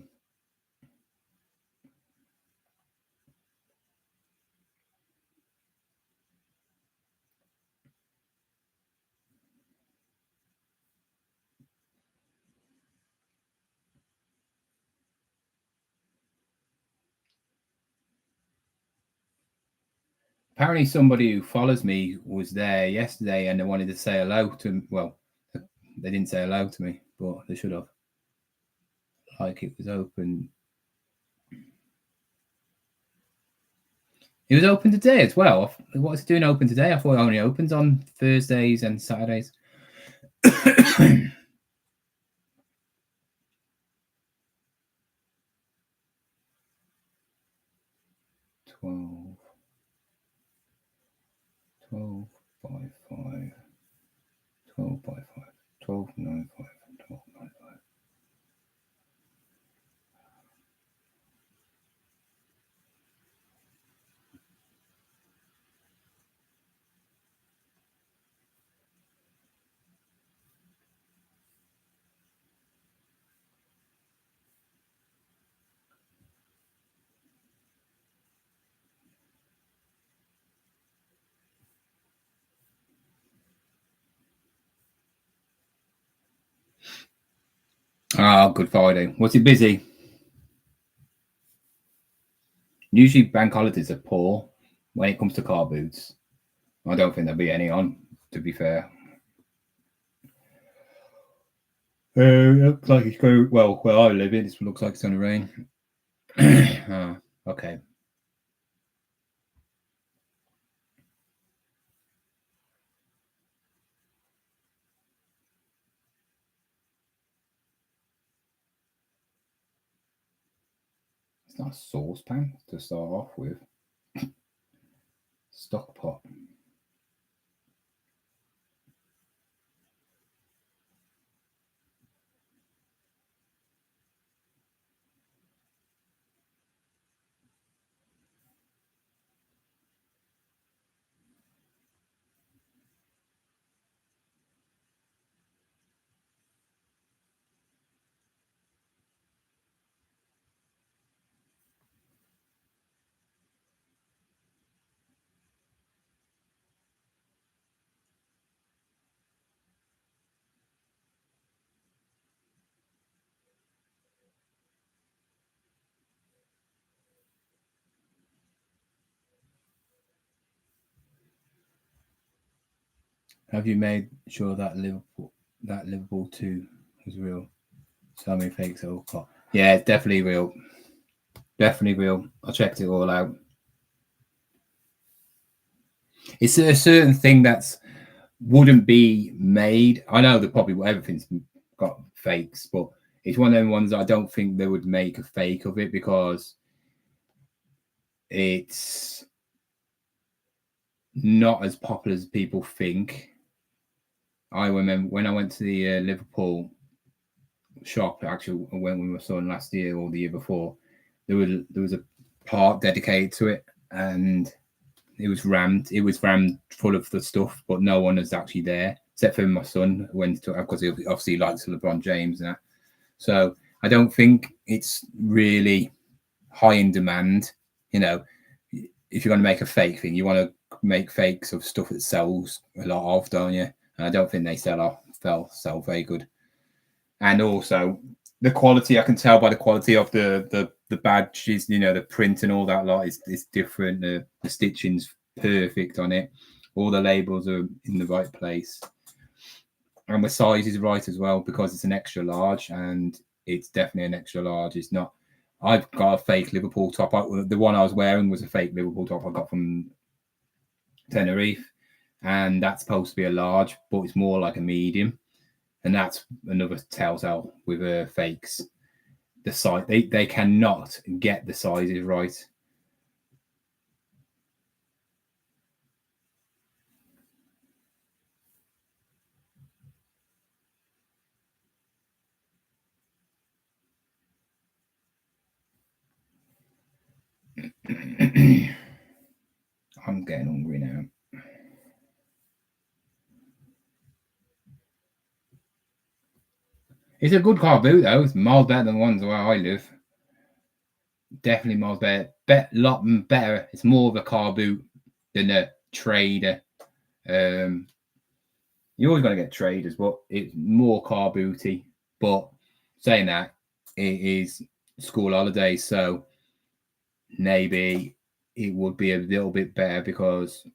apparently somebody who follows me was there yesterday and they wanted to say hello to, well, they didn't say hello to me, but they should have. Like it was open. It was open today as well. What was it doing open today? I thought it only opens on Thursdays and Saturdays. 12 by 5, 12 by 5, 12, 9, 5, 12, 9, 5. Oh, Good Friday. Was it busy? Usually bank holidays are poor when it comes to car boots. I don't think there'll be any on, to be fair. Looks like it's going well where I live. It looks like it's going to rain. Okay. It's not a saucepan to start off with. Stock pot. Have you made sure that Liverpool 2 was real? So many fakes all caught. Yeah, it's definitely real. Definitely real. I checked it all out. It's a certain thing that's wouldn't be made. I know that probably everything's got fakes, but it's one of them ones I don't think they would make a fake of it, because it's not as popular as people think. I remember when I went to the Liverpool shop, actually I went with my son last year or the year before, there was a part dedicated to it, and it was rammed full of the stuff, but no one is actually there except for my son went to, because he obviously likes LeBron James and that. So I don't think it's really high in demand. You know, if you're going to make a fake thing, you want to make fakes of stuff that sells a lot of, don't you? And I don't think they sell very good. And also the quality, I can tell by the quality of the badges, you know, the print and all that lot is different. The stitching's perfect on it. All the labels are in the right place. And the size is right as well, because it's an extra large, and it's definitely an extra large. It's not. I've got a fake Liverpool top. The one I was wearing was a fake Liverpool top I got from Tenerife, and that's supposed to be a large, but it's more like a medium. And that's another telltale with fakes. The size, they cannot get the sizes right. I'm getting hungry now. It's a good car boot though. It's miles better than the ones where I live. Definitely miles better. Lot better. It's more of a car boot than a trader. You're always going to get traders, but it's more car booty. But saying that, it is school holidays, so maybe it would be a little bit better, because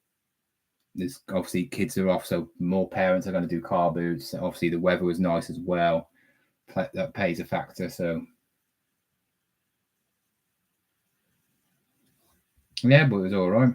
there's obviously kids are off, so more parents are going to do car boots. Obviously, the weather was nice as well. That plays a factor. So yeah, but it was all right.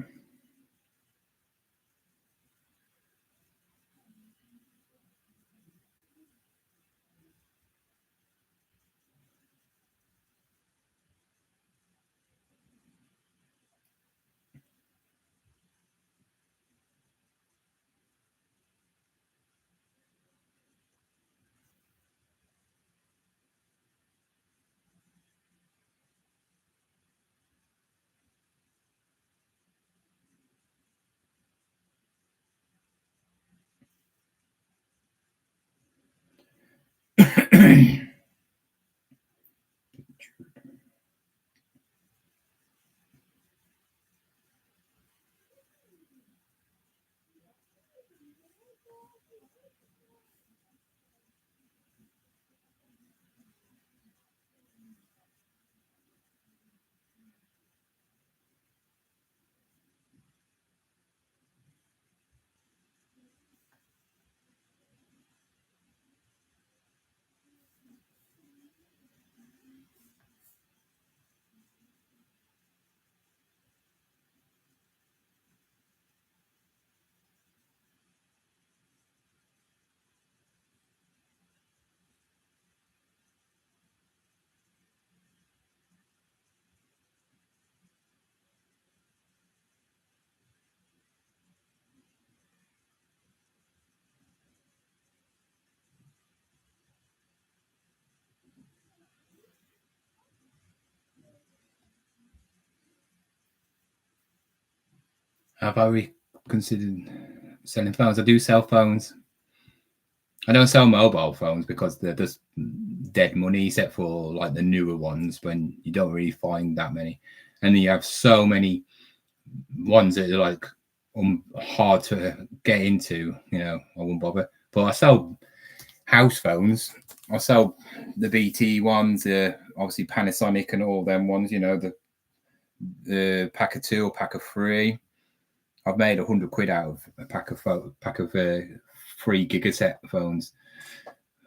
Have I considered selling phones? I do sell phones. I don't sell mobile phones because they're just dead money, except for like the newer ones, when you don't really find that many. And then you have so many ones that are like hard to get into. You know, I won't bother. But I sell house phones. I sell the BT ones, obviously Panasonic and all them ones. You know, the pack of 2 or pack of 3. I've made £100 out of a pack of 3 gigaset phones.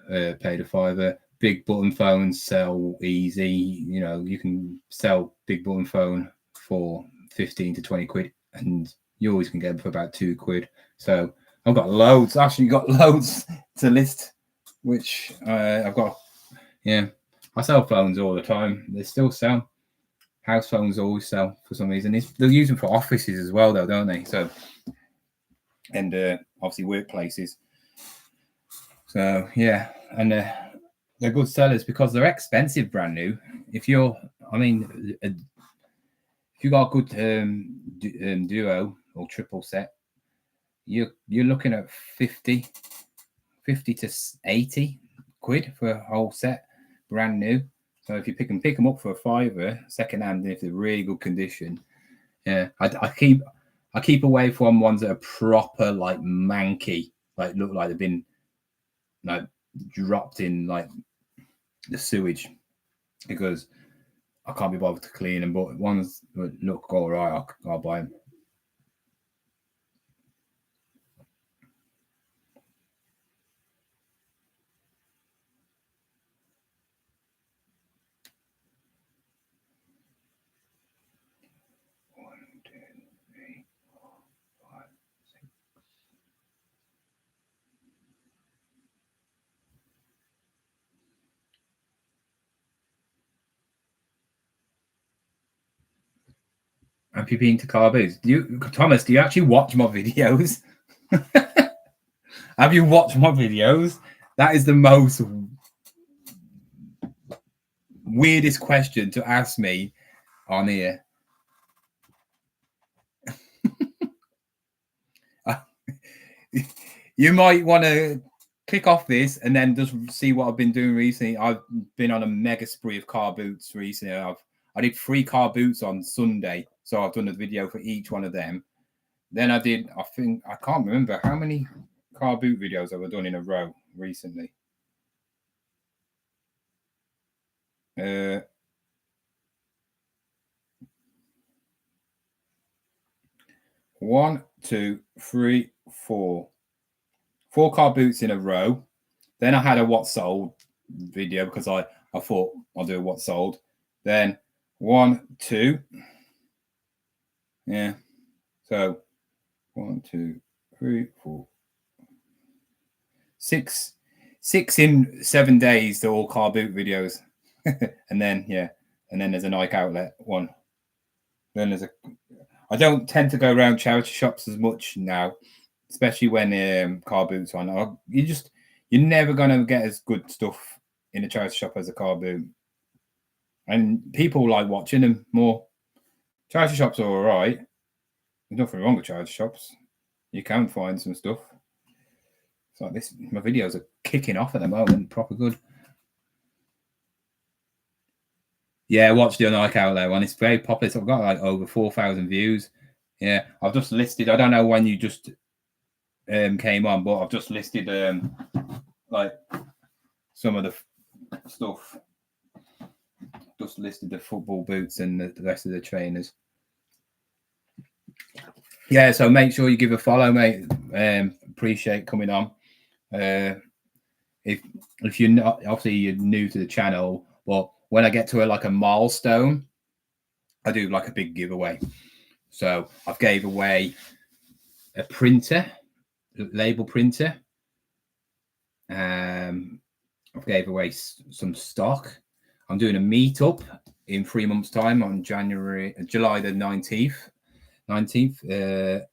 Paid a £5. Big button phones sell easy. You know, you can sell big button phone for 15 to 20 quid, and you always can get them for about £2. So I've got loads. Actually, got loads to list, which I've got. Yeah, I sell phones all the time. They still sell. House phones always sell for some reason. They'll use them for offices as well, though, don't they? So, and obviously workplaces. So yeah, and they're good sellers because they're expensive, brand new. If you're, I mean, if you got a good duo or triple set, you're looking at 50 to 80 quid for a whole set, brand new. So if you pick them up for a £5 second hand, if they're really good condition, yeah, I keep away from ones that are proper like manky, like look like they've been like dropped in like the sewage, because I can't be bothered to clean them. But ones that look all right, I'll buy them. Have you been to car boots? Thomas, do you actually watch my videos? Have you watched my videos? That is the most weirdest question to ask me on here. You might want to click off this and then just see what I've been doing recently. I've been on a mega spree of car boots recently. I did 3 car boots on Sunday, so I've done a video for each one of them. Then I can't remember how many car boot videos have I done in a row recently. 1, 2, 3, 4. 4 car boots in a row. Then I had a what sold video because I thought I'll do a what sold. Then 1, 2. Yeah. So 1, 2, 3, 4. 6 in 7 days. They're all car boot videos. And then there's a Nike outlet one. Then I don't tend to go around charity shops as much now, especially when car boots on. You're never gonna get as good stuff in a charity shop as a car boot, and people like watching them more. Charity shops are all right. There's nothing wrong with charity shops. You can find some stuff. It's like this. My videos are kicking off at the moment, proper good. Yeah, watch the Nike outlet one. It's very popular. So I've got like over 4,000 views. Yeah, I've just listed. I don't know when you just came on, but I've just listed like some of the stuff. Just listed the football boots and the rest of the trainers. Yeah, so make sure you give a follow, mate. Appreciate coming on. If you're not, obviously you're new to the channel, but when I get to a milestone, I do like a big giveaway. So I've gave away a printer, label printer. I've gave away some stock. I'm doing a meetup in 3 months' time on July the 19th. And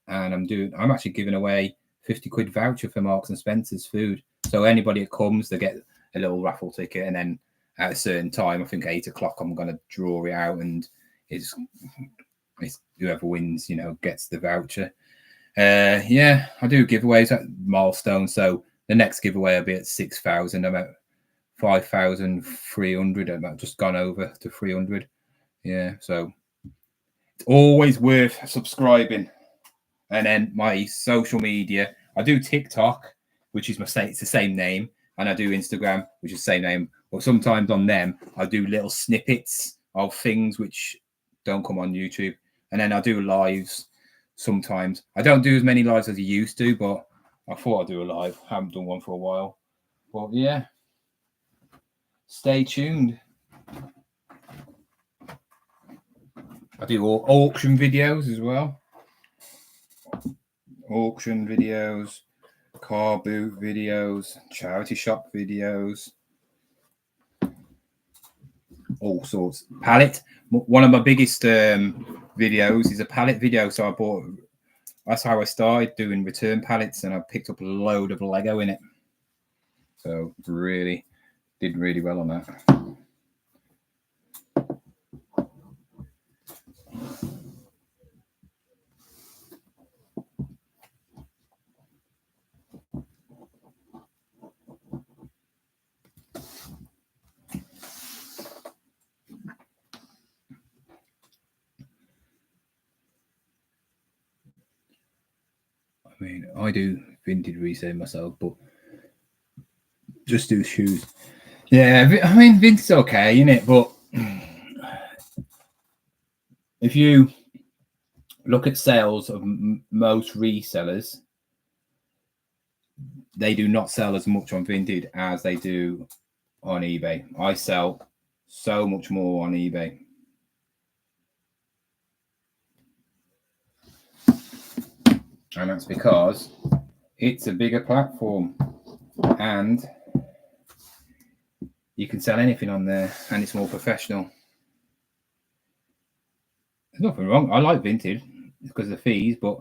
I'm actually giving away 50 quid voucher for Marks and Spencer's food. So anybody that comes, they get a little raffle ticket, and then at a certain time, I think 8 o'clock, I'm going to draw it out, and it's whoever wins, gets the voucher. Yeah, I do giveaways at milestones. So the next giveaway will be at 6,000. I'm at 5,300. I'm just gone over to 300. Yeah, so it's always worth subscribing. And then my social media, I do TikTok, which is it's the same name, and I do Instagram, which is the same name. But sometimes on them, I do little snippets of things which don't come on YouTube, and then I do lives sometimes. I don't do as many lives as I used to, but I thought I'd do a live. I haven't done one for a while. But yeah, stay tuned. I do auction videos as well. Auction videos, car boot videos, charity shop videos, all sorts. Pallet. One of my biggest videos is a pallet video. So that's how I started doing return pallets, and I picked up a load of Lego in it. So did really well on that. I mean, I do Vinted reselling myself, but just do shoes. Yeah, I mean, Vinted's okay, isn't it? But if you look at sales of most resellers, they do not sell as much on Vinted as they do on eBay. I sell so much more on eBay. And that's because it's a bigger platform and you can sell anything on there and it's more professional. There's nothing wrong. I like Vinted because of the fees, but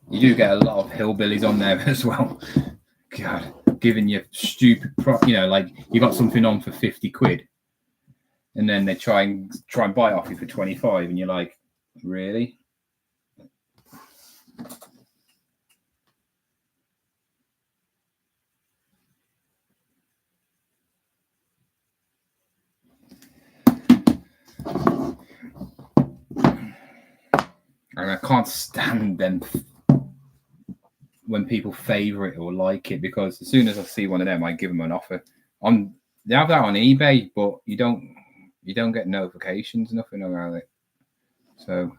you do get a lot of hillbillies on there as well. God, giving you stupid, like you got something on for 50 quid and then they try and buy it off you for 25 and you're like, really? And I can't stand them when people favor it or like it, because as soon as I see one of them, I give them an offer. They have that on eBay, but you don't get notifications, nothing around it. So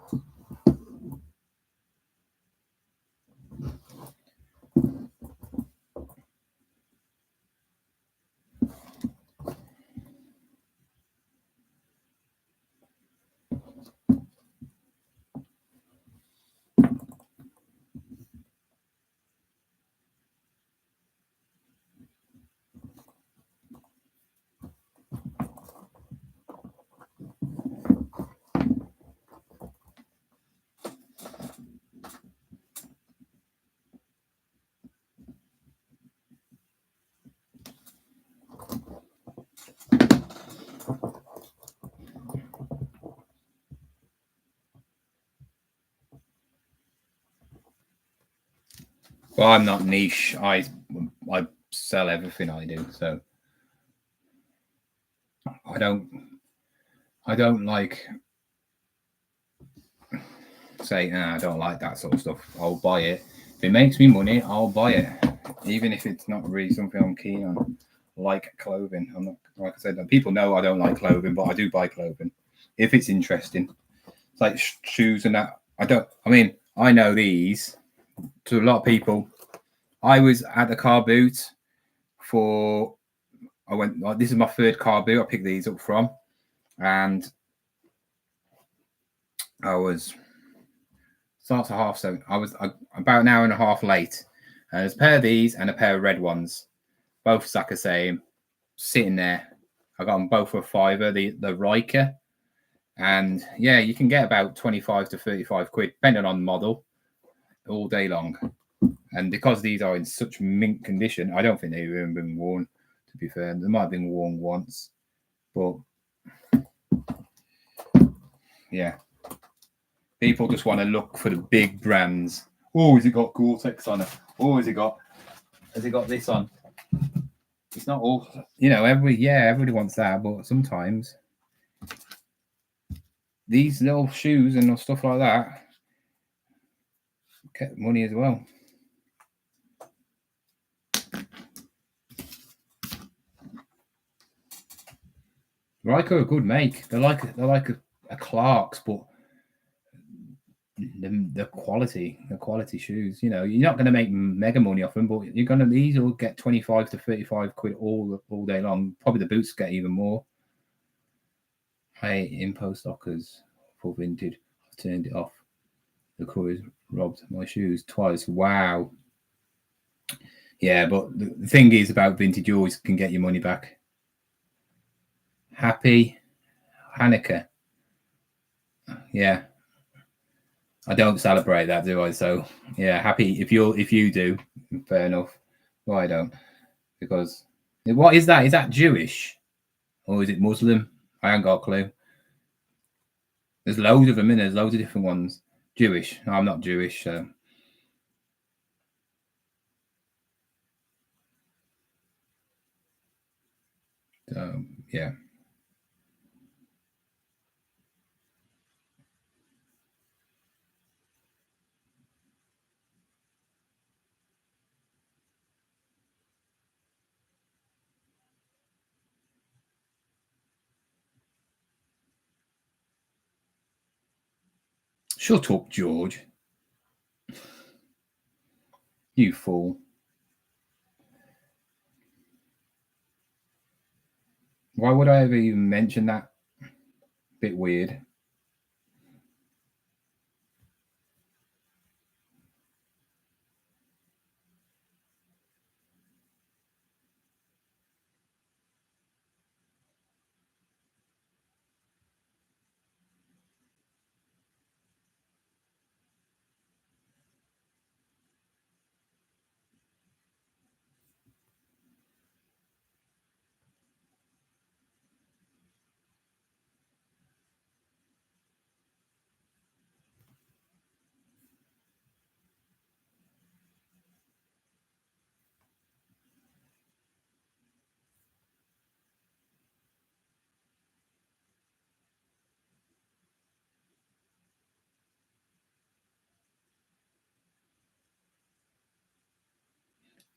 well, I'm not niche. I sell everything I do, so I don't like say, I don't like that sort of stuff. I'll buy it. If it makes me money, I'll buy it. Even if it's not really something I'm keen on. Like clothing. I'm not, like I said, people know I don't like clothing, but I do buy clothing. If it's interesting. It's like shoes and that. I know these. To a lot of people, I was at the car boot this is my third car boot I picked these up from. And I was starts at 7:30. I was about an hour and a half late. And there's a pair of these and a pair of red ones, both exactly the same, sitting there. I got them both for a fiver. The Riker, and yeah, you can get about 25 to 35 quid, depending on model, all day long. And because these are in such mint condition, I don't think they've even been worn. To be fair, they might have been worn once, but yeah. People just want to look for the big brands. Oh, has it got Gore-Tex on it? Oh, has it got this on? It's not all, everybody wants that, but sometimes these little shoes and stuff like that get money as well. Riker are a good make. They're like a Clark's, but the quality shoes. You're not going to make mega money off them, but these will get 25 to 35 quid all day long. Probably the boots get even more. I hate impost lockers for Vinted. I've turned it off. The couriers robbed my shoes twice. Wow. Yeah, but the thing is about Vintage, you always can get your money back. Happy Hanukkah. Yeah. I don't celebrate that, do I? So yeah, happy if you do, fair enough. Well, I don't. Because what is that? Is that Jewish? Or is it Muslim? I haven't got a clue. There's loads of them, and there's loads of different ones. Jewish. No, I'm not Jewish, so yeah. Shut up, George. You fool. Why would I ever even mention that? Bit weird.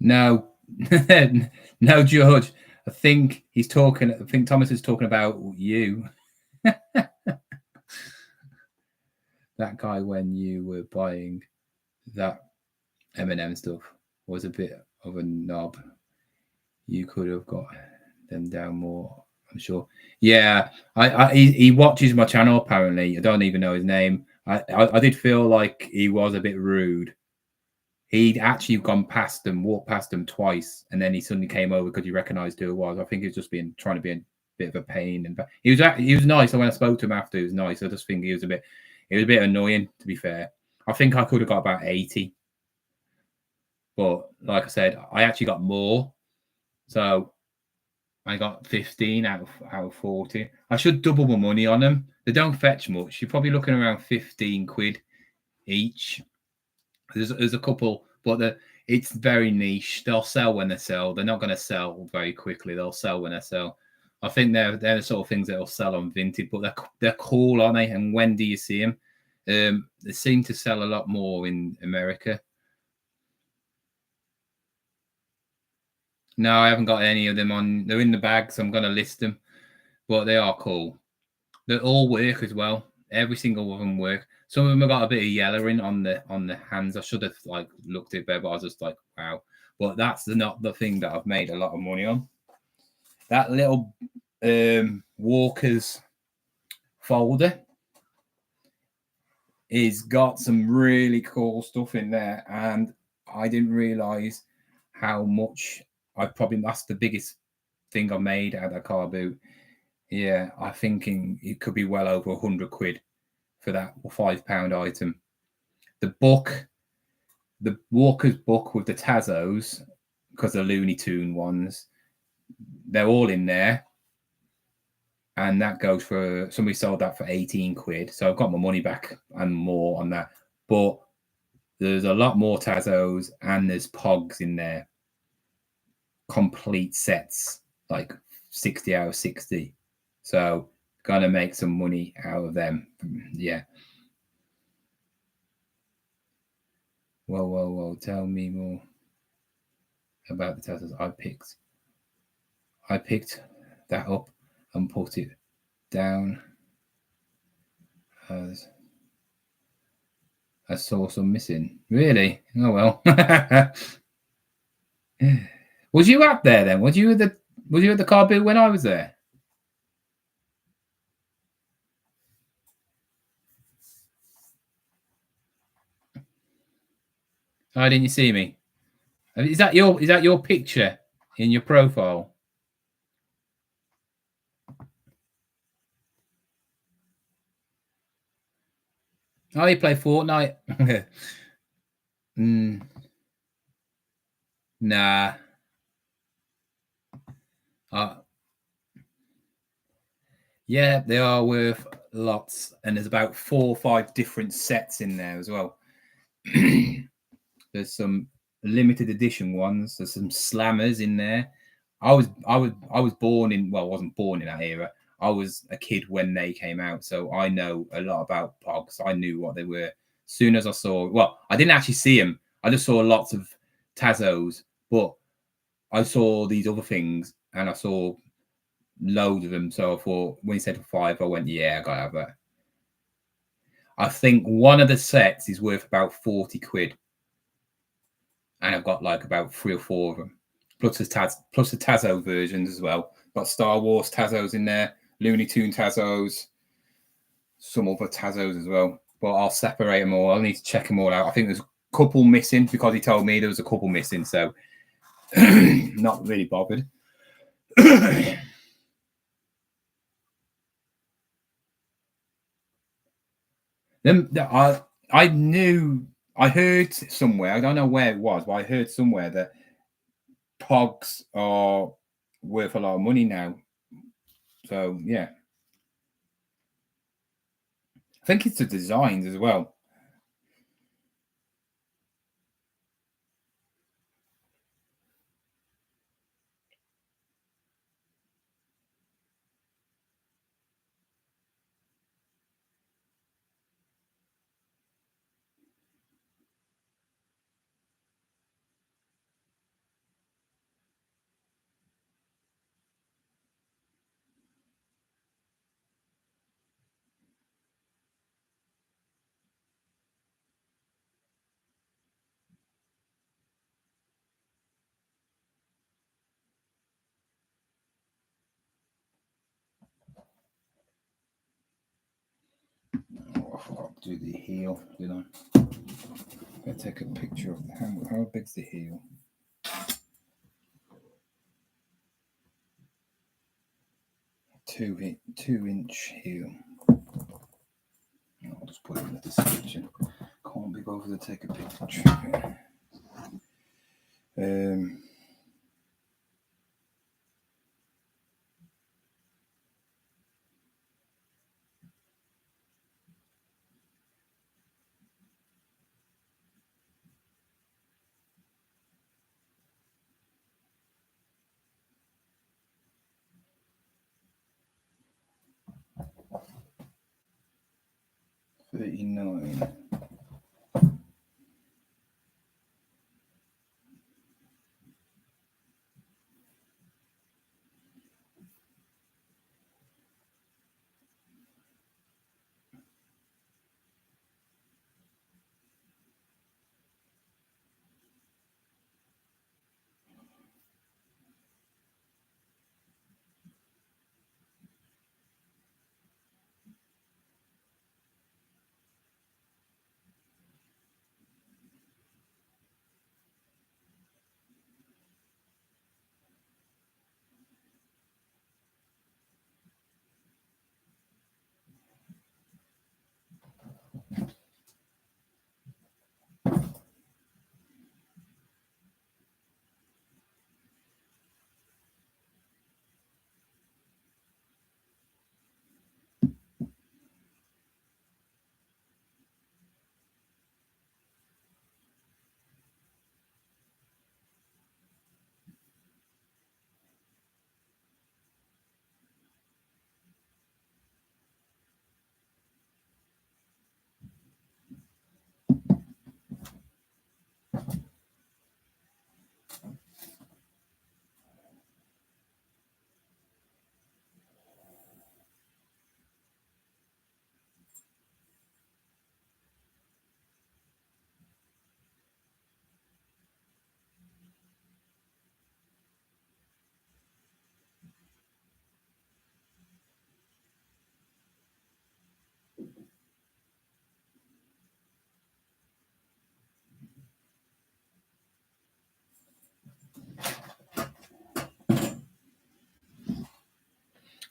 No, no, George. I think he's talking. I think Thomas is talking about you. That guy when you were buying that M&M stuff was a bit of a knob. You could have got them down more, I'm sure. Yeah, he watches my channel apparently. I don't even know his name. I did feel like he was a bit rude. He'd actually gone past them, walked past them twice, and then he suddenly came over because he recognised who it was. I think he was just trying to be a bit of a pain, and he was nice. And when I spoke to him after, he was nice. I just think he was a bit annoying, to be fair. I think I could have got about 80, but like I said, I actually got more, so I got 15 out of 40. I should double my money on them. They don't fetch much. You're probably looking around 15 quid each. There's a couple, but it's very niche. They'll sell when they sell. They're not going to sell very quickly. They'll sell when they sell. I think they're the sort of things that'll sell on Vinted, but they're cool, aren't they? And when do you see them? They seem to sell a lot more in America. No, I haven't got any of them on. They're in the bag, so I'm going to list them. But they are cool. They all work as well. Every single one of them work. Some of them have got a bit of yellowing on the hands. I should have looked at it better, but I was just like, wow. But that's not the thing that I've made a lot of money on. That little Walker's folder is got some really cool stuff in there, and I didn't realize how much that's the biggest thing I made out of that car boot. Yeah, I'm thinking it could be well over 100 quid for that £5 item. The Walker's book with the Tazos, because the Looney Tune ones, they're all in there. And that goes for, somebody sold that for 18 quid. So I've got my money back and more on that. But there's a lot more Tazos and there's Pogs in there. Complete sets, like 60 out of 60. So gonna make some money out of them. Yeah. Whoa. Tell me more about the Tazos. I picked that up and put it down as I saw some missing. Really? Oh well. Was you up there then? Was you at the car boot when I was there? Oh, didn't you see me? Is that your picture in your profile? Oh, you play Fortnite? Nah. Yeah, they are worth lots, and there's about 4 or 5 different sets in there as well. There's some limited edition ones. There's some slammers in there. I was born in, well, I wasn't born in that era. I was a kid when they came out, so I know a lot about Pogs. I knew what they were. As soon as I saw, well, I didn't actually see them. I just saw lots of Tazos, but I saw these other things, and I saw loads of them. So I thought, when he said 5, I went, yeah, I gotta have that. I think one of the sets is worth about 40 quid. And I've got like about 3 or 4 of them. Plus the Tazo versions as well. Got Star Wars Tazos in there, Looney Tune Tazos, some other Tazos as well. But I'll separate them all. I'll need to check them all out. I think there's a couple missing because he told me there was a couple missing. So not really bothered. Then I knew, I heard somewhere, I don't know where it was, but I heard somewhere that Pogs are worth a lot of money now. So yeah, I think it's the designs as well. Oh, I forgot to do the heel, did I? I'll take a picture of how big's the heel. 2-inch heel. I'll just put it in the description. Can't be bothered to take a picture. 39.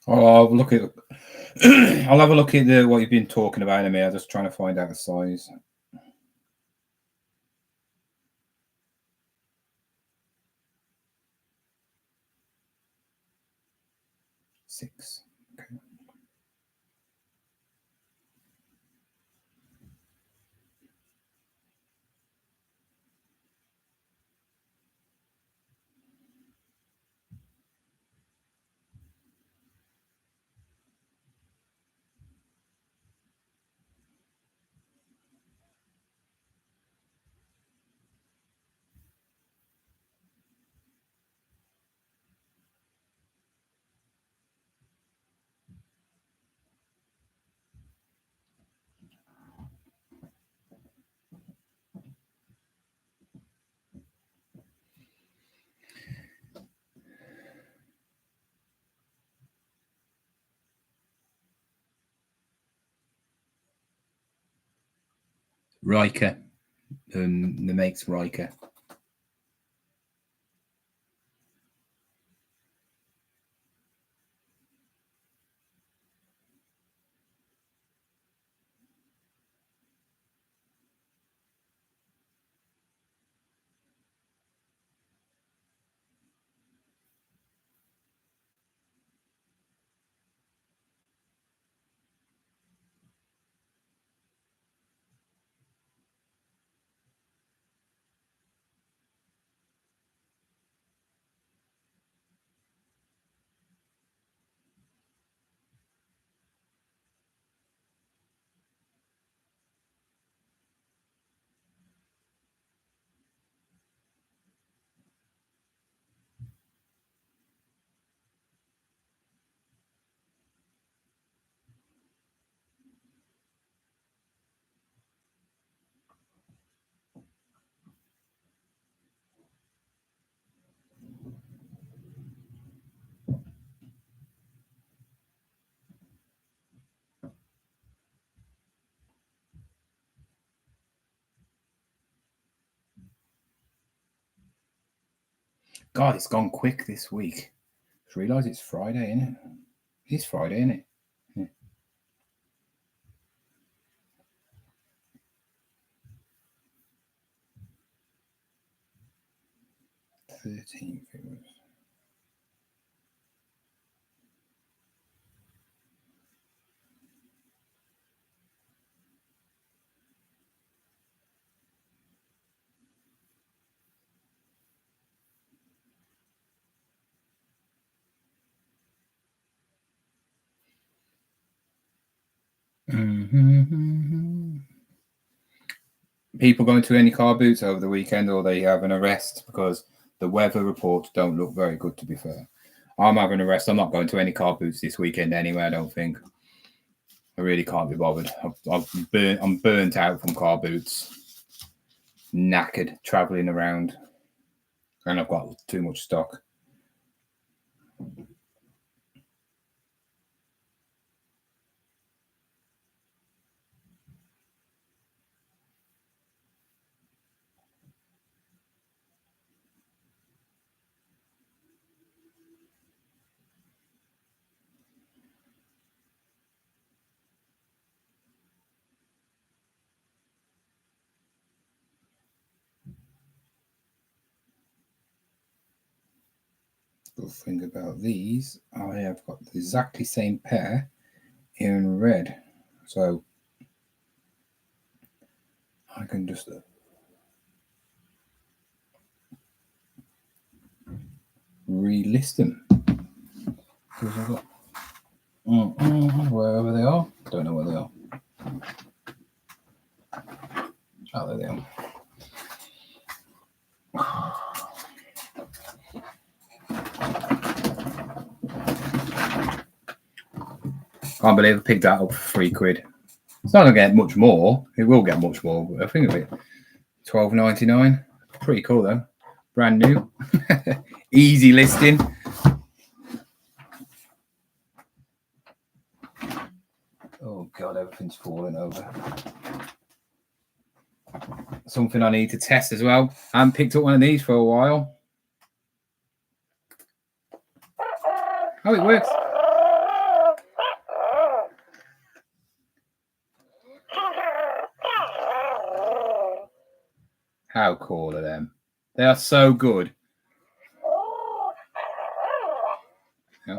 I'll look at. I'll have a look at what you've been talking about in a minute. I'm just trying to find out the size. 6. Okay. Riker, the makes Riker. God, it's gone quick this week. Just realised it's Friday, isn't it? It's Friday, isn't it? Yeah. 13 figures. Mm-hmm. People going to any car boots over the weekend, or they have an arrest because the weather reports don't look very good, to be fair. I'm having a rest. I'm not going to any car boots this weekend anyway, I don't think. I really can't be bothered. I'm burnt out from car boots. Knackered, travelling around. And I've got too much stock. Good thing about these, I have got the exactly same pair in red. So I can just relist them. Because I've got wherever they are. Don't know where they are. Oh, there they are. Can't believe I picked that up for £3. It's not going to get much more. It will get much more, but I think of it. $12.99. Pretty cool though. Brand new. Easy listing. Oh God, everything's falling over. Something I need to test as well. I haven't picked up one of these for a while. Oh, it works. How cool are them? They are so good. Yeah.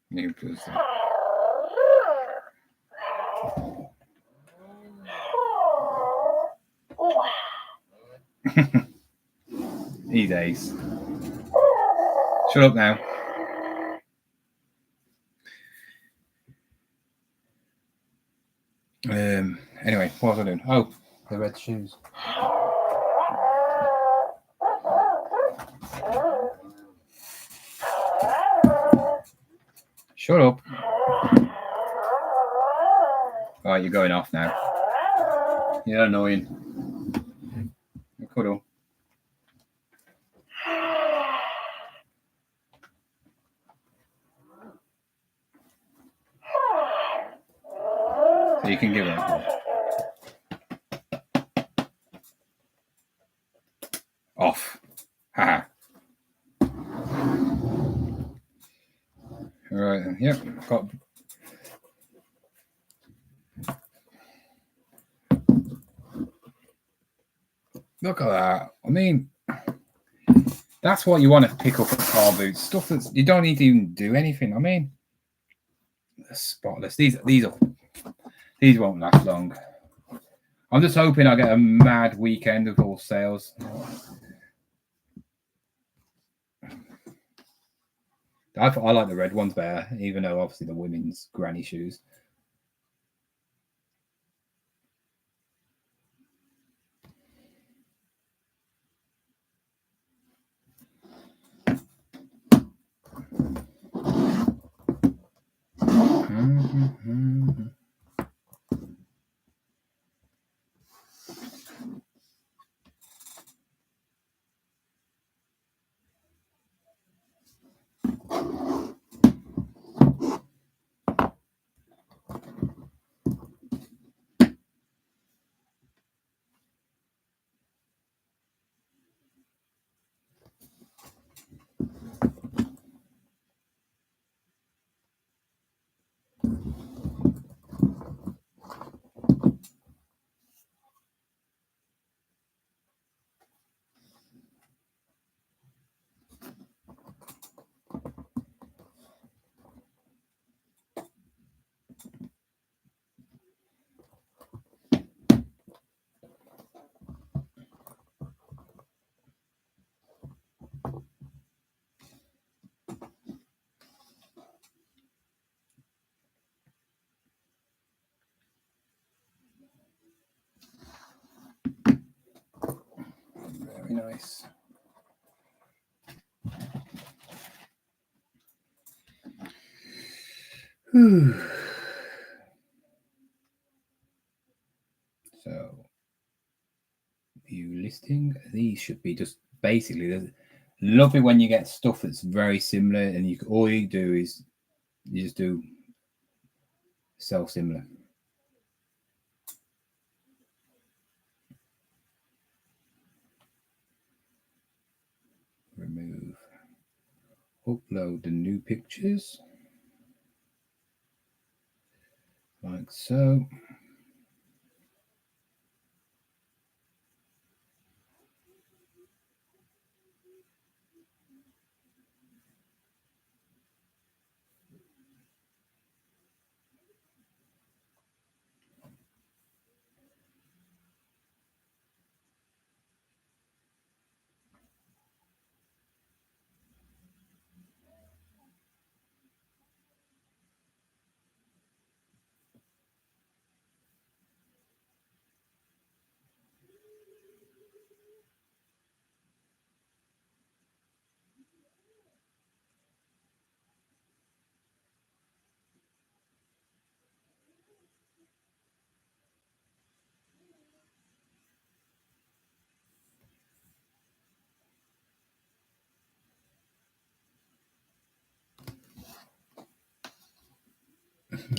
New person. These days. Shut up now. Anyway, what was I doing? Oh, the red shoes. Shut up. All right, you're going off now. You're annoying. Cuddle. So you can give it. Off. Haha. All right. Yep. Got. Look at that. I mean, that's what you want to pick up at car boots. Stuff that you don't need to even do anything. I mean, spotless. These won't last long. I'm just hoping I get a mad weekend of all sales. I like the red ones better, even though obviously the women's granny shoes. Very nice. So, view listing. These should be just basically. Love it when you get stuff that's very similar, and all you do is you just do sell similar. Remove. Upload the new pictures. Like so.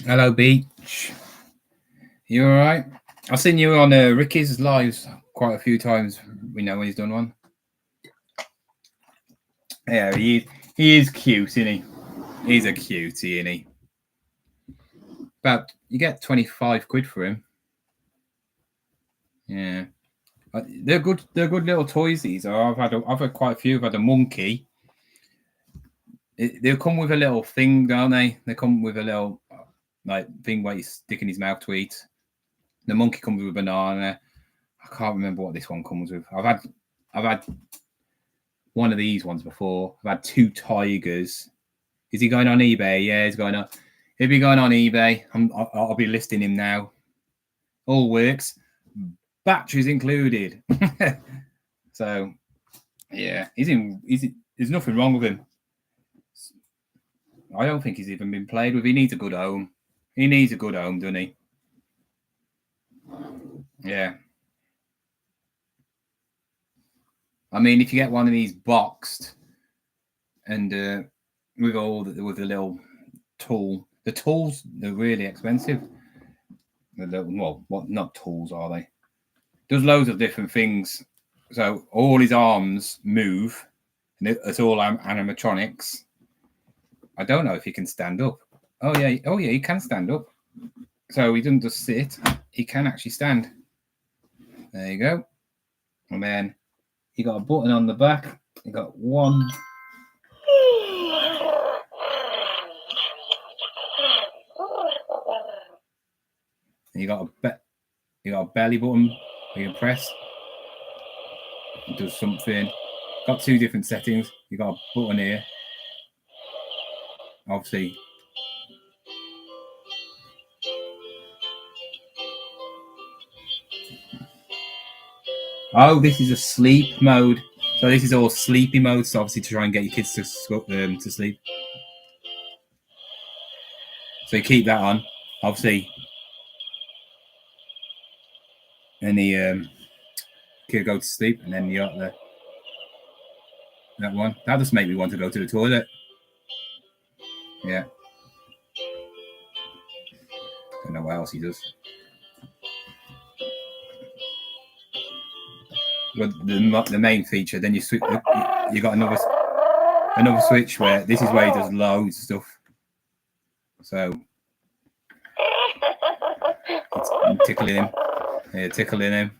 Hello, Beach. You all right? I've seen you on Ricky's lives quite a few times. We know when he's done one. Yeah, he is cute, isn't he? He's a cutie, isn't he? But you get 25 quid for him. Yeah, they're good. They're good little toys. These are. I've had quite a few. I've had a monkey. They'll come with a little thing, don't they? They come with a little like thing where you stick in his mouth to eat. The monkey comes with a banana. I can't remember what this one comes with. I've had one of these ones before. I've had 2 tigers. Is he going on eBay? Yeah, he's going on. He'll be going on eBay. I'll be listing him now. All works. Batteries included. So, yeah, there's nothing wrong with him. I don't think he's even been played with. He needs a good home. He needs a good home, doesn't he? Yeah. I mean, if you get one of these boxed and with the little tool, the tools, they're really expensive. Well, what, not tools, are they? Does loads of different things. So all his arms move, and it's all animatronics. I don't know if he can stand up. Oh yeah, he can stand up. So he doesn't just sit; he can actually stand. There you go. And then you got a button on the back. You got one. And you got a belly button you can press. It does something. Got two different settings. You got a button here. Obviously. Oh, this is a sleep mode. So this is all sleepy mode. So obviously to try and get your kids to sleep. So you keep that on. Obviously, any kid go to sleep, and then you got that one. That just make me want to go to the toilet. Yeah. Don't know what else he does. But the main feature, then you switch. You got another switch where this is where he does loads of stuff. So it's tickling him. Yeah, tickling him.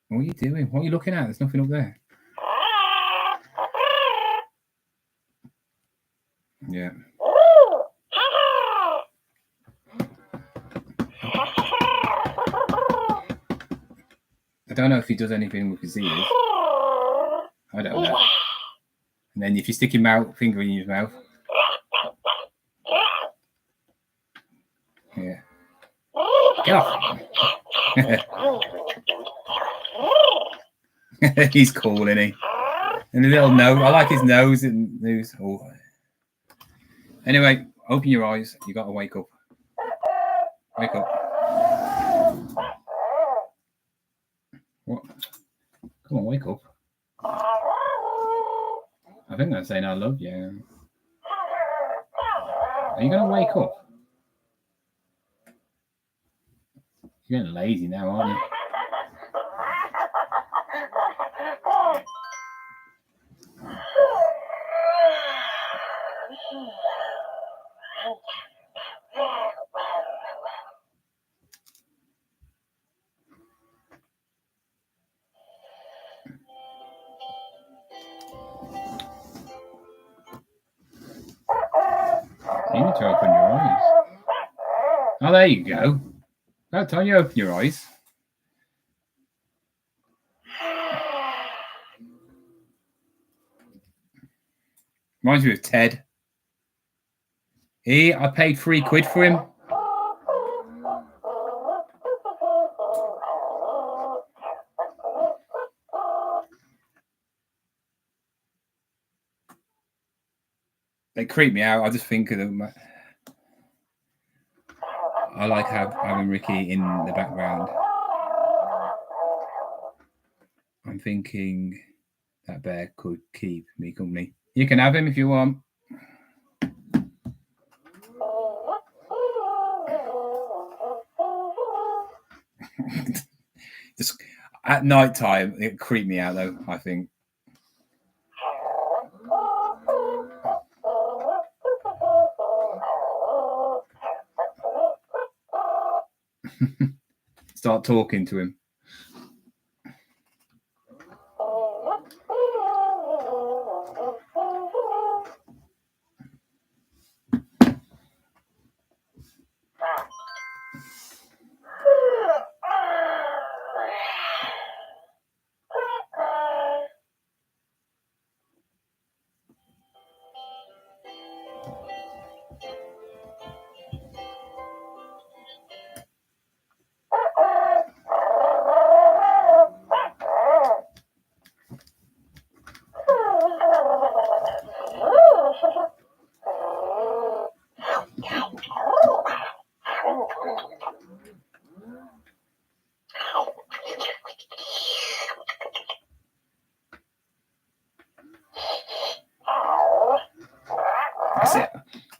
What are you doing? What are you looking at? There's nothing up there. Yeah. I don't know if he does anything with his ears. I don't know. And then if you stick your finger in his mouth. Yeah. Get off. He's cool, isn't he? And the little nose. I like his nose and nose. Oh. Anyway, open your eyes. You got to wake up. Wake up. What? Come on, wake up. I think that's saying I love you. Are you going to wake up? You're getting lazy now, aren't you? You need to open your eyes. Oh, there you go. About time you open your eyes. Reminds me of Ted. I paid £3 for him. They creep me out. I just think of them. I like having Ricky in the background. I'm thinking that bear could keep me company. You can have him if you want. Just at night time, it creeped me out though, I think. Start talking to him.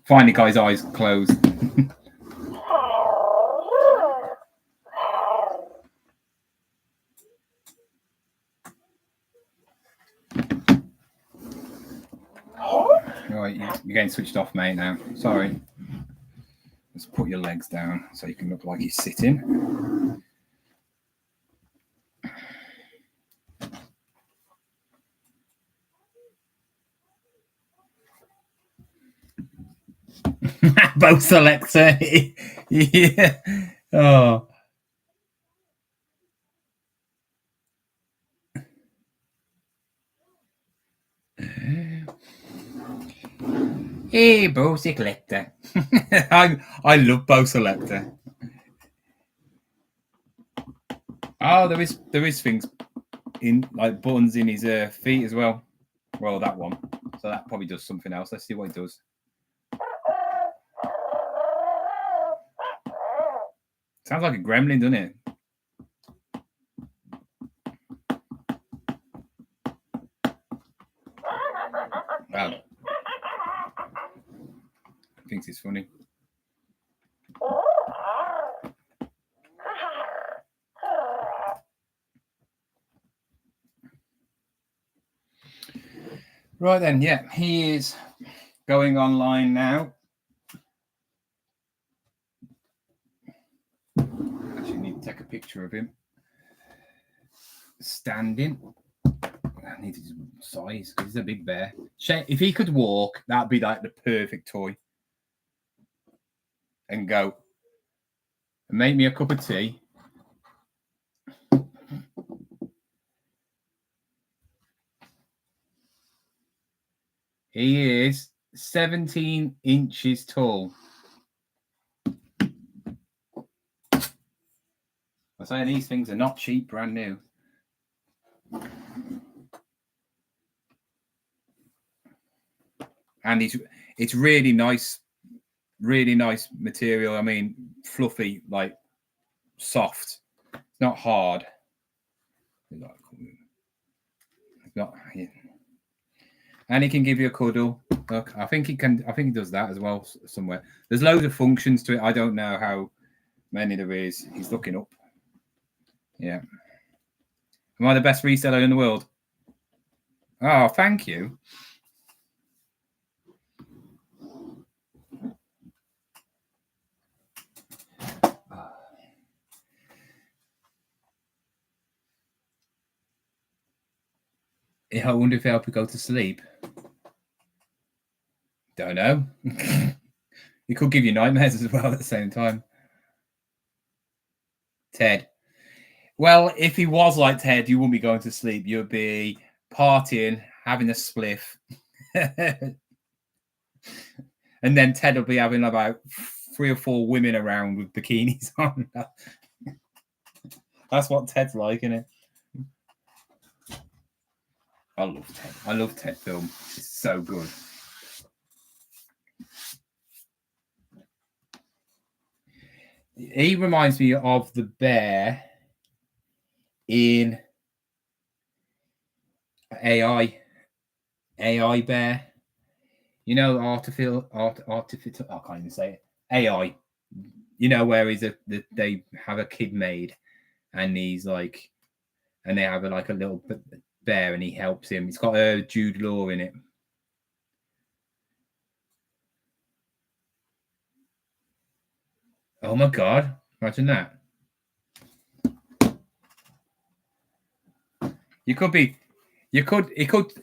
Finally got his eyes closed. Right, you're getting switched off, mate, now. Sorry. Let's put your legs down so you can look like you're sitting. Both selector. Yeah. Oh. Hey, Bo Selector. I love Bo Selector. Oh, there is things in like buttons in his feet as well. Well, that one. So that probably does something else. Let's see what it does. Sounds like a gremlin, doesn't it? Wow. Thinks it's funny. Right then, yeah, he is going online now. Actually, need to take a picture of him standing. I need his size because he's a big bear. If he could walk, that'd be like the perfect toy. And go and make me a cup of tea. He is 17 inches tall. I'm saying these things are not cheap, brand new. And it's really nice material. I mean, fluffy, like soft. It's not hard. It's not, yeah. And he can give you a cuddle. Look, I think he does that as well somewhere. There's loads of functions to it. I don't know how many there is. He's looking up. Yeah. Am I the best reseller in the world? Oh, thank you. I wonder if it helped you go to sleep. Don't know. It could give you nightmares as well at the same time. Ted. Well, if he was like Ted, you wouldn't be going to sleep. You'd be partying, having a spliff. And then Ted will be having about 3 or 4 women around with bikinis on. That's what Ted's like, isn't it? I love Ted. I love Ted film. It's so good. He reminds me of the bear in AI bear. You know, artificial. I can't even say it. AI. You know, where they have a kid made, and he's like, and they have a little bear, and he helps him. It's got a Jude Law in it. Oh my God! Imagine that. You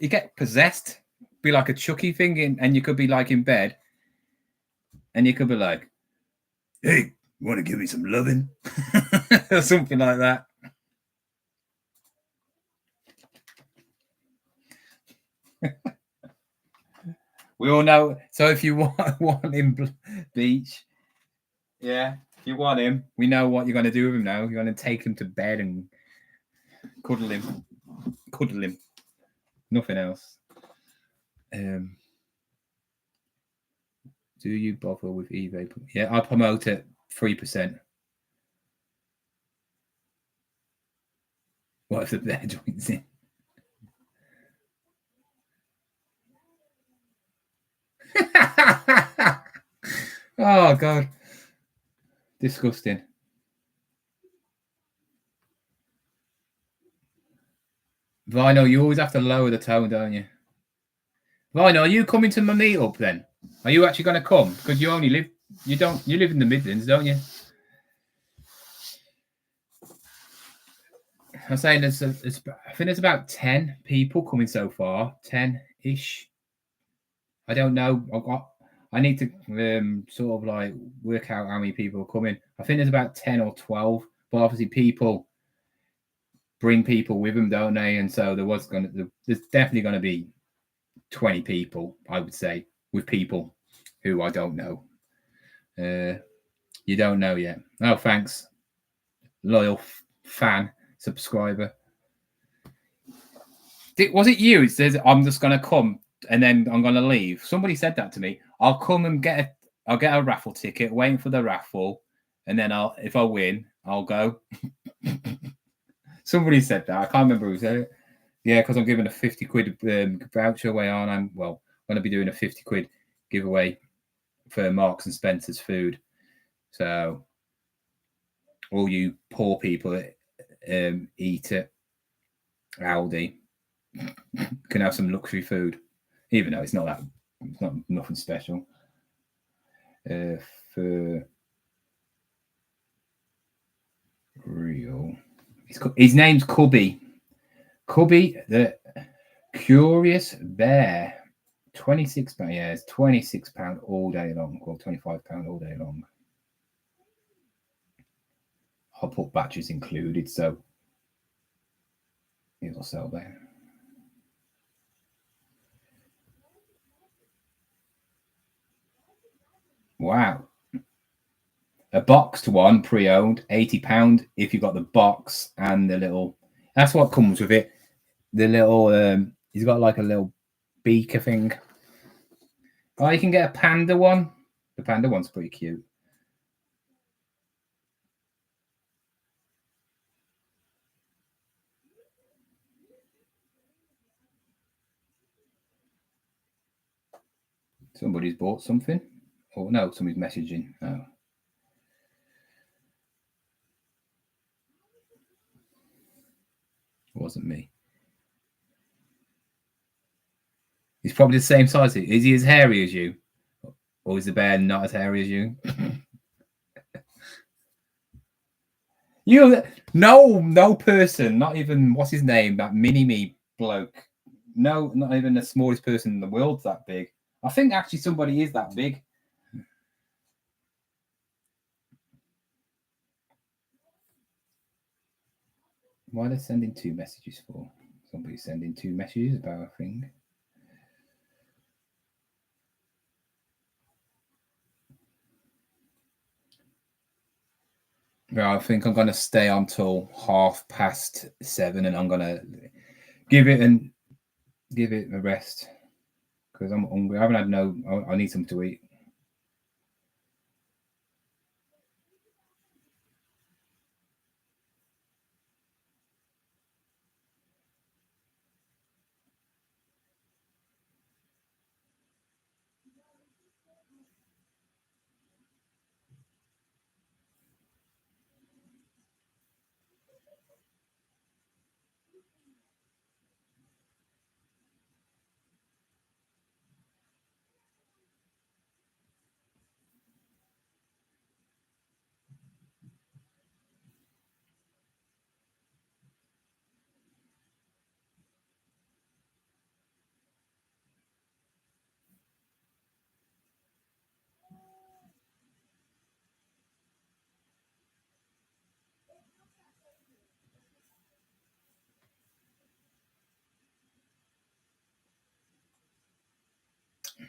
get possessed, be like a Chucky thing, and you could be like in bed, and you could be like, "Hey, you want to give me some loving?" or something like that. We all know. So if you want him Beach, yeah, if you want him, we know what you're going to do with him now. You're going to take him to bed and cuddle him. Nothing else. Do you bother with eBay? Yeah, I promote it 3%. What if the bear joins in? Oh God, disgusting. Vino, you always have to lower the tone, don't you? Vino, are you coming to my meetup then? Are you actually going to come? Because you only live, you live in the Midlands, don't you? I'm saying I think there's about 10 people coming so far, 10-ish. I don't know. I need to sort of like work out how many people are coming. I think there's about 10 or 12, but obviously people bring people with them, don't they? And so there's definitely going to be 20 people, I would say, with people who I don't know. You don't know yet. Oh, thanks, loyal fan subscriber. Was it you? It says I'm just going to come and then I'm going to leave. Somebody said that to me. I'll come and I'll get a raffle ticket, waiting for the raffle, and then if I win, I'll go. Somebody said that. I can't remember who said it. Yeah, because I'm giving a 50 quid voucher away on. I'm going to be doing a 50 quid giveaway for Marks and Spencer's food. So all you poor people that eat at Aldi can have some luxury food, even though it's not nothing special. For real, his name's Cubby. Cubby the Curious Bear. £26. Yeah, it's £26 all day long, or £25 all day long. I'll put batteries included, so it'll sell there. Wow. A boxed one, pre-owned, £80 if you got the box and the little. That's what comes with it. The little. He's got like a little beaker thing. Oh, you can get a panda one. The panda one's pretty cute. Somebody's bought something. Oh no, somebody's messaging. Oh. It wasn't me. He's probably the same size. Is he as hairy as you? Or is the bear not as hairy as you? No person, not even what's his name, that mini-me bloke. No, not even the smallest person in the world's that big. I think actually somebody is that big. Why are they sending 2 messages for? Somebody's sending 2 messages about a thing. Well, I think I'm going to stay until 7:30, and I'm going to give it a rest because I'm hungry. I haven't had I need something to eat.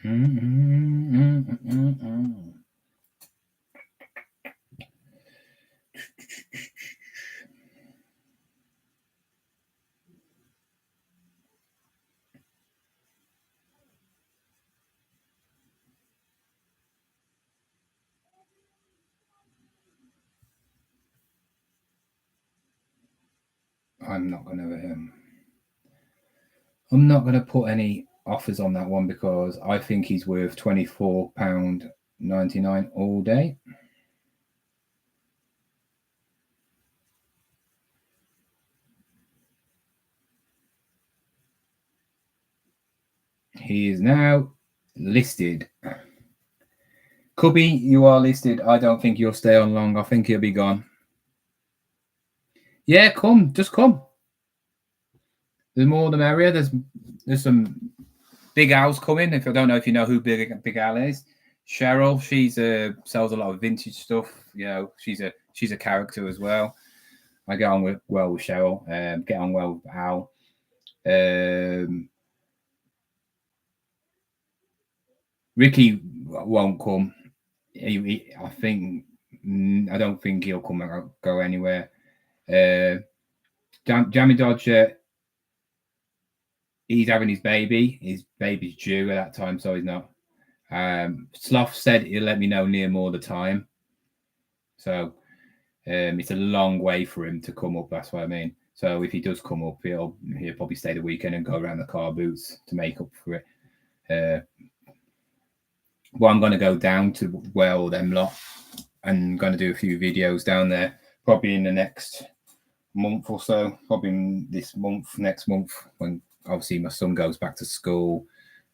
I'm not going to put any offers on that one because I think he's worth £24 $99 all day. He is now listed. Cubby, you are listed. I don't think you'll stay on long. I think he'll be gone. Yeah, come. Just come. The more the merrier. There's some Big Al's coming. If I don't know if you know who Big Al is. Cheryl, she's sells a lot of vintage stuff. You know, she's a character as well. I get on well with Cheryl. Get on well with Al. Ricky won't come. I don't think he'll come and go anywhere. Jammy Dodger, he's having his baby. His baby's due at that time, so he's not. Sloth said he'll let me know near more the time. So it's a long way for him to come up. That's what I mean. So if he does come up, he'll probably stay the weekend and go around the car boots to make up for it. Well, I'm going to go down to them lot and going to do a few videos down there, probably in the next month or so, probably this month, next month, when obviously my son goes back to school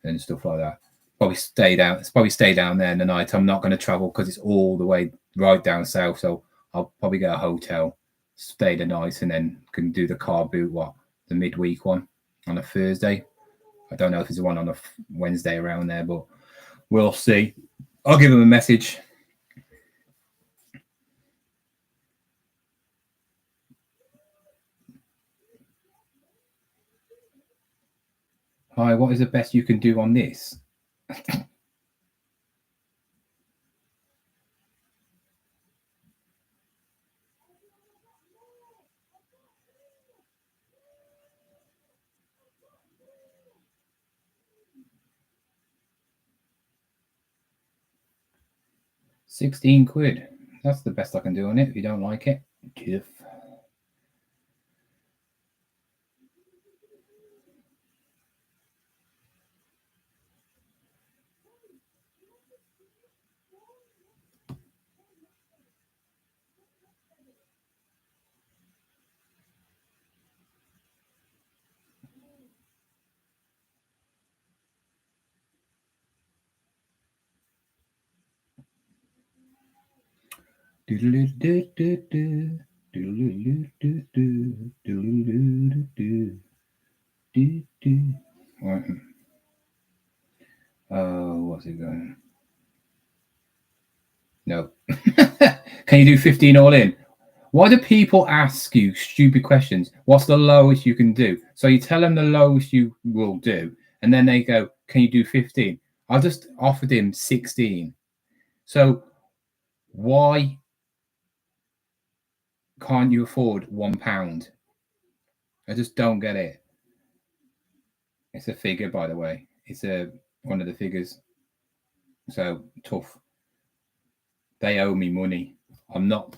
and stuff like that. Probably stay down there in the night. I'm not going to travel because it's all the way right down south, so I'll probably get a hotel, stay the night, and then can do the car boot, the midweek one on a Thursday. I don't know if there's one on a Wednesday around there, but we'll see. I'll give him a message. Hi, what is the best you can do on this? £16. That's the best I can do on it. If you don't like it, tough. Oh, what's it going? No. Can you do 15 all in? Why do people ask you stupid questions? What's the lowest you can do? So you tell them the lowest you will do, and then they go, can you do 15? I just offered him 16. So why can't you afford £1? I just don't get it. It's a figure, by the way. It's one of the figures. So tough. They owe me money. I'm not.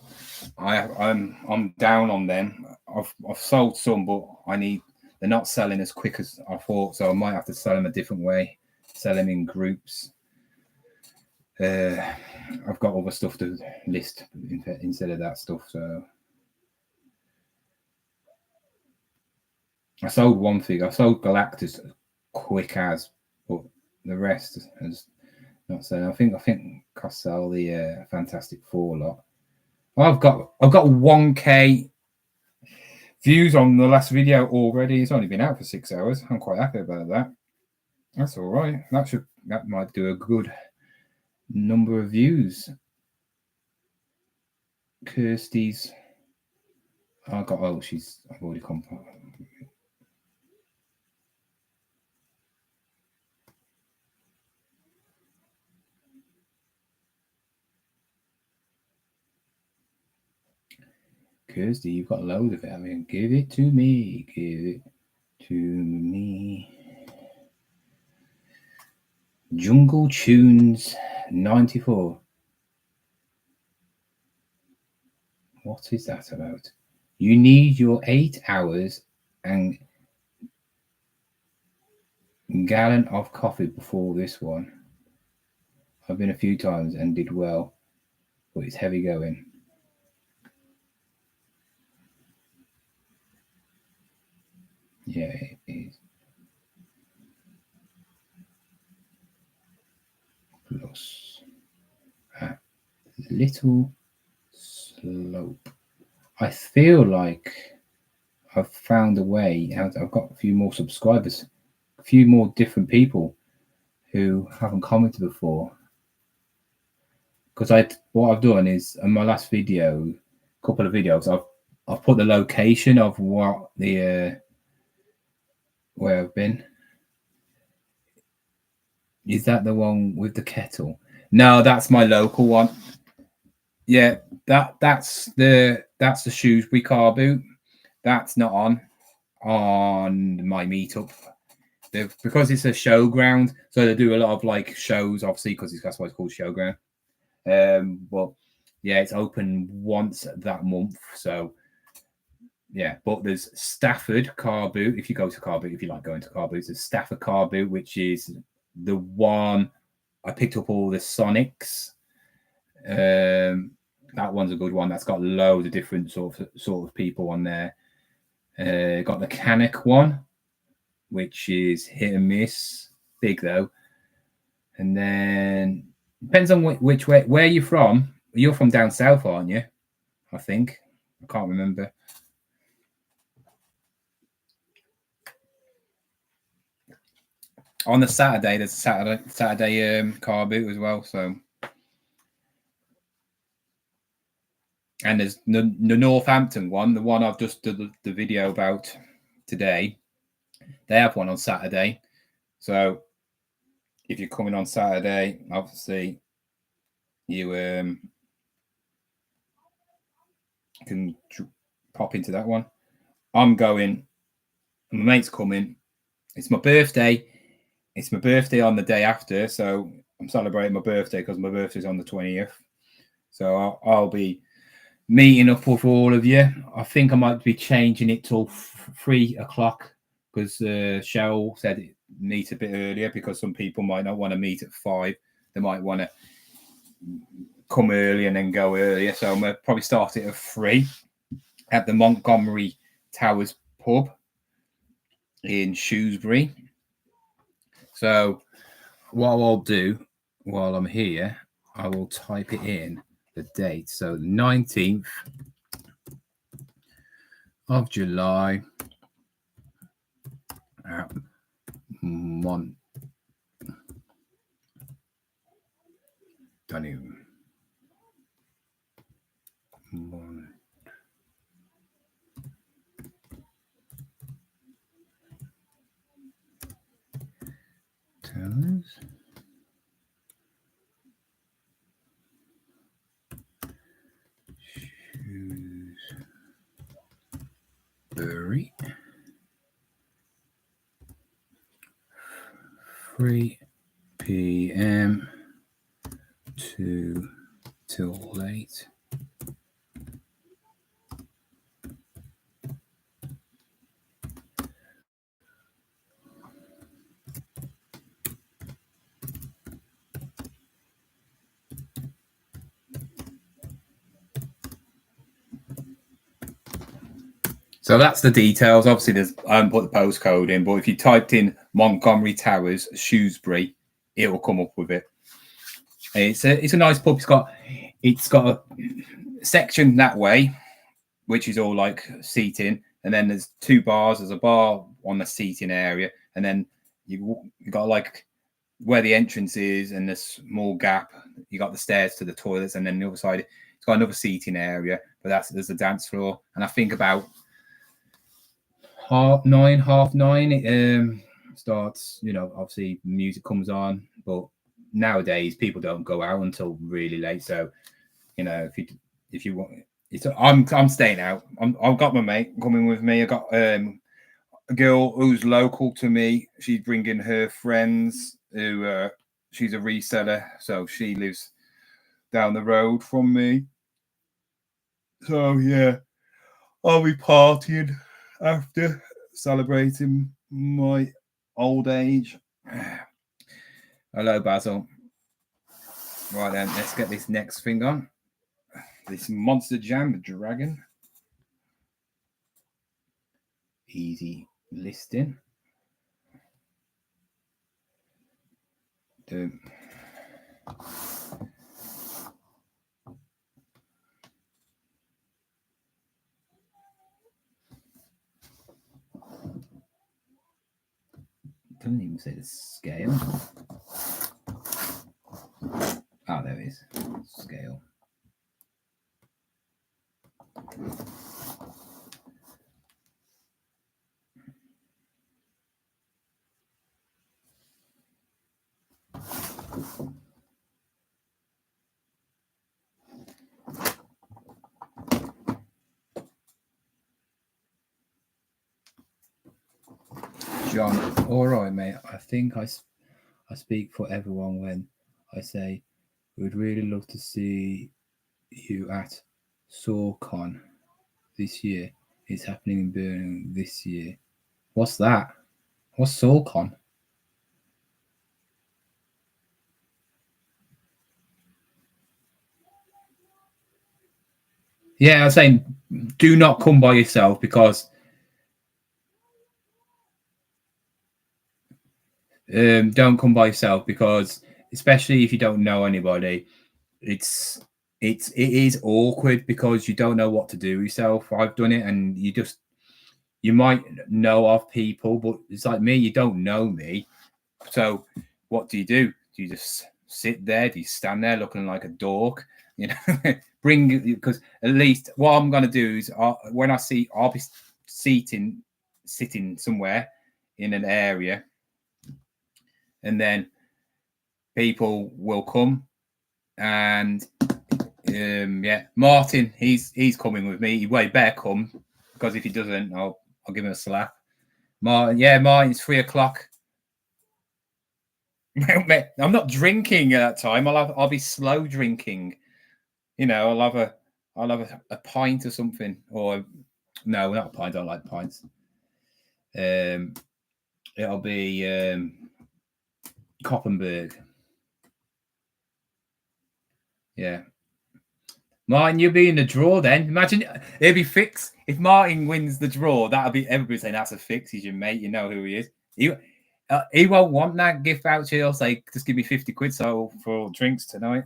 I'm down on them. I've sold some, but they're not selling as quick as I thought, so I might have to sell them a different way. Sell them in groups. I've got other stuff to list instead of that stuff. So I sold one figure. I sold Galactus quick as, but the rest is not selling. I think I sell the Fantastic Four lot. I've got 1K views on the last video already. It's only been out for 6 hours. I'm quite happy about that. That's all right. That might do a good number of views. Kirsty's. I've already come. Kirsty, you've got loads of it. I mean, give it to me. Give it to me. Jungle Tunes 94. What is that about? You need your 8 hours and gallon of coffee before this one. I've been a few times and did well, but it's heavy going. Yeah, it is. Plus a little slope. I feel like I've found a way. I've got a few more subscribers, a few more different people who haven't commented before. Because what I've done is in my last video, couple of videos, I've put the location of what the where I've been. Is that the one with the kettle? No, that's my local one. Yeah, that's the Shrewsbury car boot. That's not on my meetup. Because it's a showground, so they do a lot of like shows, obviously, because that's why it's called showground. But yeah, it's open once that month. So yeah, but there's Stafford car boot. If you go to car boot, if you like going to car boots, there's Stafford car boot, which is the one I picked up all the Sonics. That one's a good one. That's got loads of different sort of people on there. Got the Canic one, which is hit and miss, big though. And then depends on which way, where you're from. You're from down south, aren't you? I think. I can't remember. On the Saturday, there's a Saturday car boot as well. So, and there's the Northampton one, the one I've just did the video about today. They have one on Saturday. So, if you're coming on Saturday, obviously you can pop into that one. I'm going. My mate's coming. It's my birthday. It's my birthday on the day after, so I'm celebrating my birthday because my birthday's on the 20th. So I'll be meeting up with all of you. I think I might be changing it till 3 o'clock because Cheryl said it meet a bit earlier because some people might not want to meet at 5. They might want to come early and then go earlier. So I'm going to probably start it at 3 at the Montgomery Towers pub in Shrewsbury. So what I'll do while I'm here, I will type it in the date. So 19th of July at Shrewsbury, 3 p.m. till late. So that's the details. Obviously, I haven't put the postcode in, but if you typed in Montgomery Towers, Shrewsbury, it will come up with it. It's a nice pub. It's got a section that way, which is all like seating, and then there's 2 bars. There's a bar on the seating area, and then you got like where the entrance is, and the small gap. You got the stairs to the toilets, and then the other side, it's got another seating area. But there's a dance floor, and I think about 9:30, it starts. Obviously music comes on, but nowadays people don't go out until really late. So, if you want, I'm staying out. I've got my mate coming with me. I got a girl who's local to me. She's bringing her friends. Who she's a reseller, so she lives down the road from me. So yeah, I'll be partying after, celebrating my old age. Hello, Basil. Right then, let's get this next thing on. This Monster Jam Dragon. Easy listing. Don't even say the scale. Ah, there it is. Scale. John, all right, mate. I think I speak for everyone when I say we'd really love to see you at SawCon this year. It's happening in Birmingham this year. What's that? What's SawCon? Yeah, I'm saying do not come by yourself because don't come by yourself because especially if you don't know anybody, it is awkward because you don't know what to do yourself. I've done it and you might know of people, but it's like me, you don't know me. So what do? Do you just sit there? Do you stand there looking like a dork? You know, because at least what I'm going to do is when I'll be sitting somewhere in an area, and then people will come and yeah, Martin, he's coming with me. He better come because if he doesn't, I'll give him a slap. Martin, it's 3 o'clock. I'm not drinking at that time. I'll be slow drinking. You know, I'll have a pint or something. Or no, not a pint. I don't like pints. It'll be Koppenberg. Yeah. Martin, you'll be in the draw then. Imagine it'll be fixed. If Martin wins the draw, that'll be everybody saying that's a fix. He's your mate. You know who he is. He won't want that gift voucher. He'll say, just give me 50 quid for drinks tonight.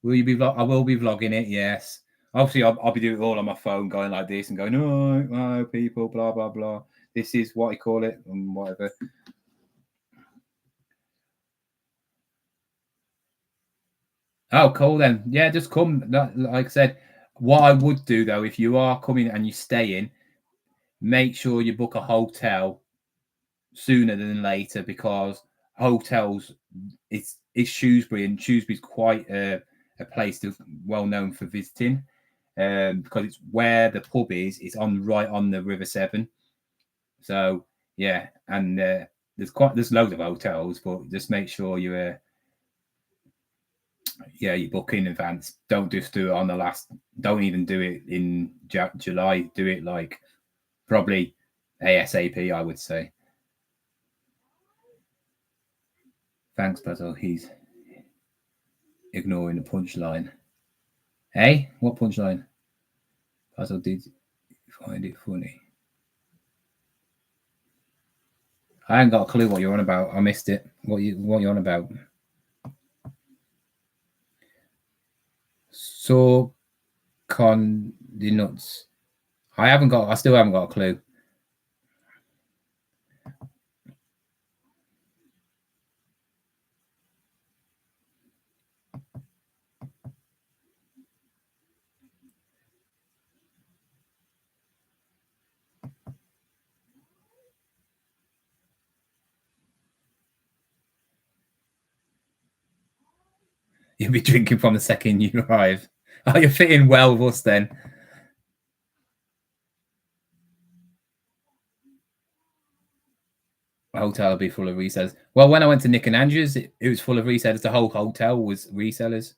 Will you be I will be vlogging it, yes. Obviously, I'll be doing it all on my phone, going like this and going, oh, people, blah, blah, blah. This is what I call it and whatever. Oh, cool then. Yeah, just come. Like I said, what I would do, though, if you are coming and you stay in, make sure you book a hotel sooner than later because hotels, it's Shrewsbury, and Shrewsbury's quite a place that's well known for visiting. Because it's where the pub is. It's right on the River Severn. So yeah, and there's loads of hotels, but just make sure you you book in advance. Don't just do it on the last. Don't even do it in July. Do it like probably ASAP. I would say. Thanks, Basil. He's ignoring the punchline. Hey, what punchline? Basil did find it funny. I ain't got a clue what you're on about. I missed it. What you on about? So the nuts. I still haven't got a clue. You'll be drinking from the second you arrive. Oh, you're fitting well with us then. The hotel will be full of resellers. Well, when I went to Nick and Andrews, it was full of resellers. The whole hotel was resellers.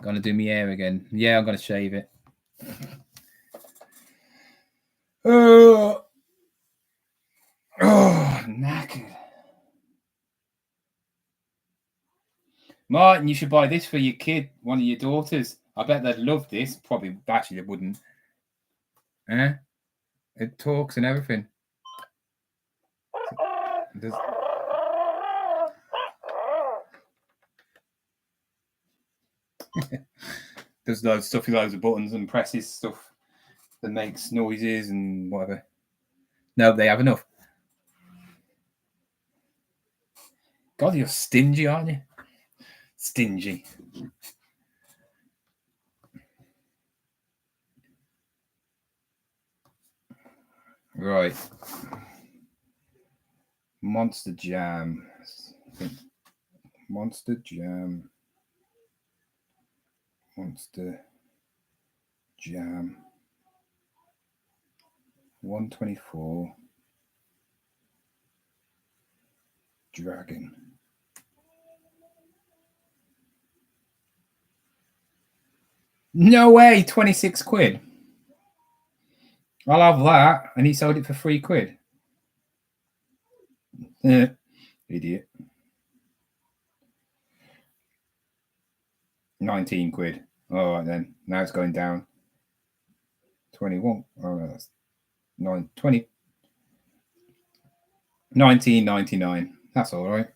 Gonna do my hair again. Yeah, I'm gonna shave it. Oh, knackered. Martin, you should buy this for your kid, one of your daughters. I bet they'd love this. Probably, actually, they wouldn't. Eh? It talks and everything. There's loads of stuff, loads of buttons and presses stuff that makes noises and whatever. No, they have enough. God, you're stingy, aren't you? Stingy. Right. Monster Jam. Monster Jam. Monster Jam. 124. Dragon. No way, 26 quid. I'll have that. And he sold it for 3 quid. Idiot. 19 quid. All right then. Now it's going down. 21. Oh no, that's 20. 19.99. That's all right.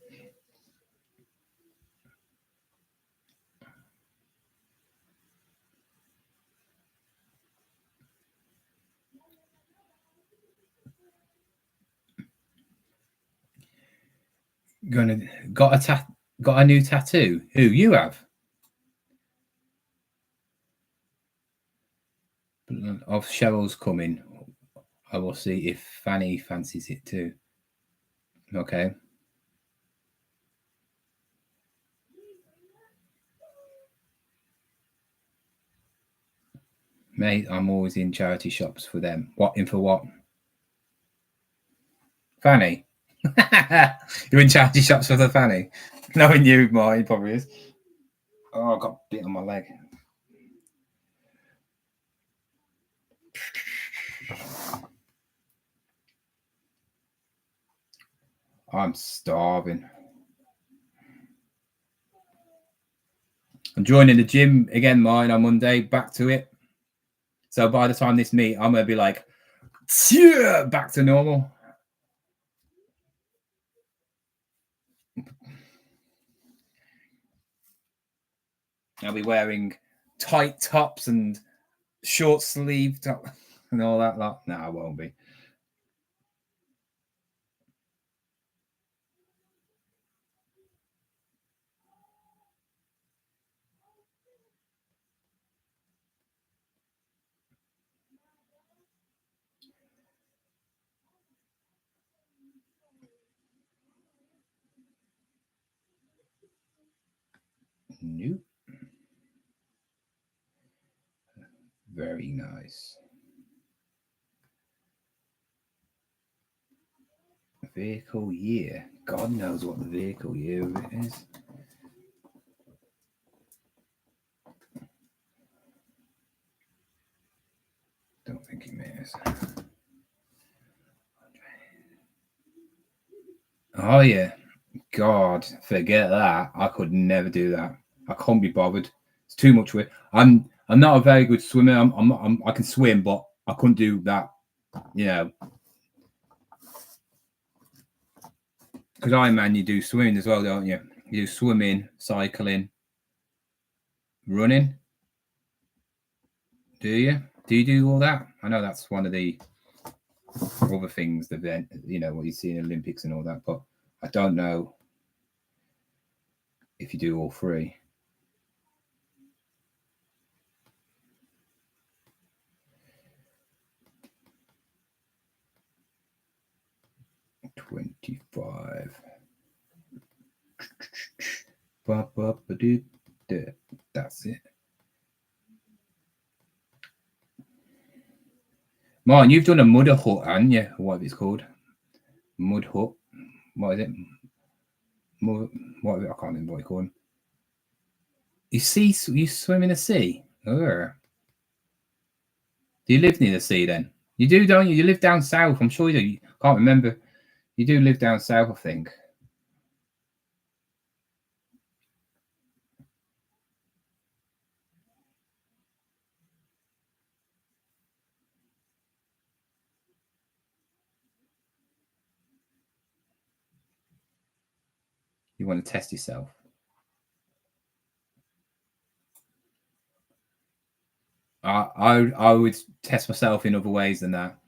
Got a new tattoo. Who you have? Of Cheryl's coming. I will see if Fanny fancies it too. Okay. Mate, I'm always in charity shops for them. What in for what? Fanny. You're in charity shops for the Fanny. Knowing you, Marty, probably is. Oh, I got bit on my leg. I'm starving. I'm joining the gym again, mine on Monday. Back to it. So by the time this meet, I'm gonna be like, back to normal. I'll be wearing tight tops and short sleeve top and all that lot. No, I won't be. Nope. Very nice. Vehicle year. God knows what the vehicle year of it is. Don't think it matters. Oh yeah. God, forget that. I could never do that. I can't be bothered. It's too much work. I'm not a very good swimmer. I can swim, but I couldn't do that. You know, because Ironman, you do swimming as well, don't you? You do swimming, cycling, running. Do you? Do you do all that? I know that's one of the other things, the event, you know, what you see in Olympics and all that, but I don't know if you do all three. $25. That's it. Martin, you've done a mud hut, haven't you? What it's called? Mud hut. What is it? What is it? I can't remember what it's called. You swim in the sea? Ugh. Do you live near the sea then? You do, don't you? You live down south. I'm sure you do. Can't remember. You do live down south, I think. You want to test yourself. I would test myself in other ways than that.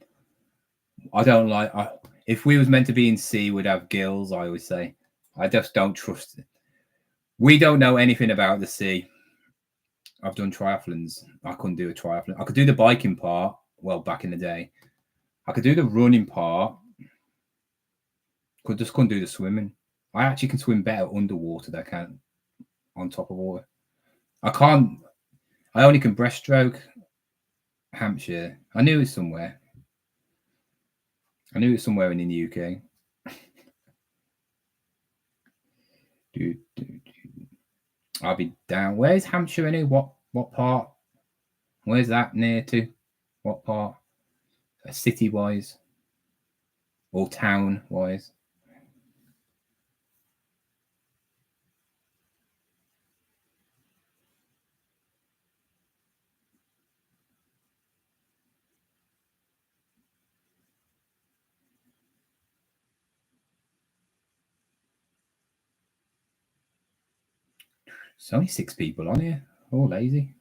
I don't like. If we was meant to be in sea, we'd have gills. I always say. I just don't trust it. We don't know anything about the sea. I've done triathlons. I couldn't do a triathlon. I could do the biking part. Well, back in the day, I could do the running part. Couldn't do the swimming. I actually can swim better underwater than I can on top of water. I can't. I only can breaststroke. Hampshire. I knew it was somewhere. I knew it was somewhere in the UK. I'll be down. Where's Hampshire anyway? What part? Where's that near to? What part? City wise or town wise? There's only 6 people on here. All lazy.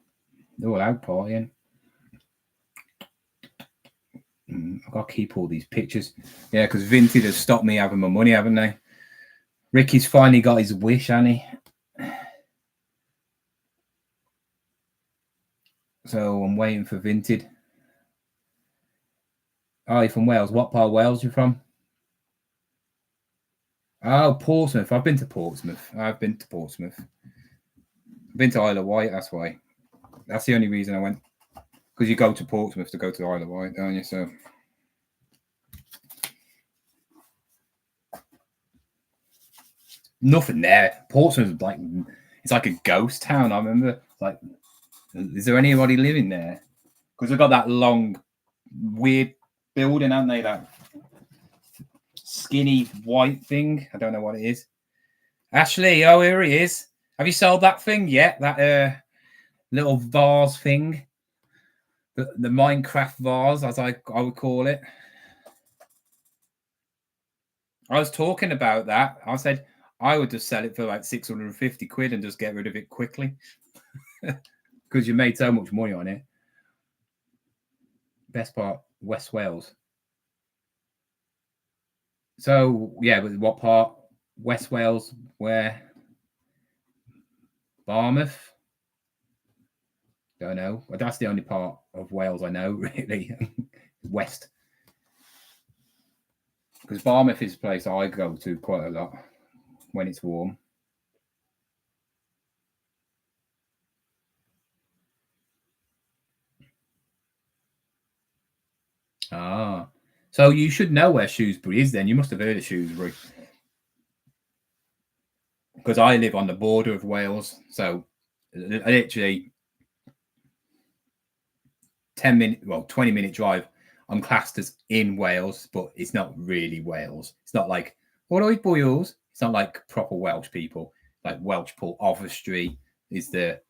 They're all out partying. I've got to keep all these pictures. Yeah, because Vinted has stopped me having my money, haven't they? Ricky's finally got his wish, hasn't he? So I'm waiting for Vinted. Oh, you're from Wales. What part of Wales are you from? Oh, Portsmouth. I've been to Portsmouth. I've been to Isle of Wight, that's why. That's the only reason I went. Because you go to Portsmouth to go to Isle of Wight, don't you? So nothing there. Portsmouth is like, it's like a ghost town. I remember, like, is there anybody living there? Because they've got that long, weird building, haven't they? That skinny white thing. I don't know what it is. Ashley, oh, here he is. Have you sold that thing yet? That little vase thing? The Minecraft vase, as I would call it. I was talking about that. I said I would just sell it for like 650 quid and just get rid of it quickly. Because you made so much money on it. Best part, West Wales. So, yeah, but what part? West Wales, where? Barmouth? Don't know. But that's the only part of Wales I know, really. West. Because Barmouth is a place I go to quite a lot when it's warm. Ah. So you should know where Shrewsbury is then. You must have heard of Shrewsbury. Because I live on the border of Wales. So literally 20-minute drive. I'm classed as in Wales, but it's not really Wales. It's not like, all right, boys. It's not like proper Welsh people. Like Welshpool, Overstreet is the...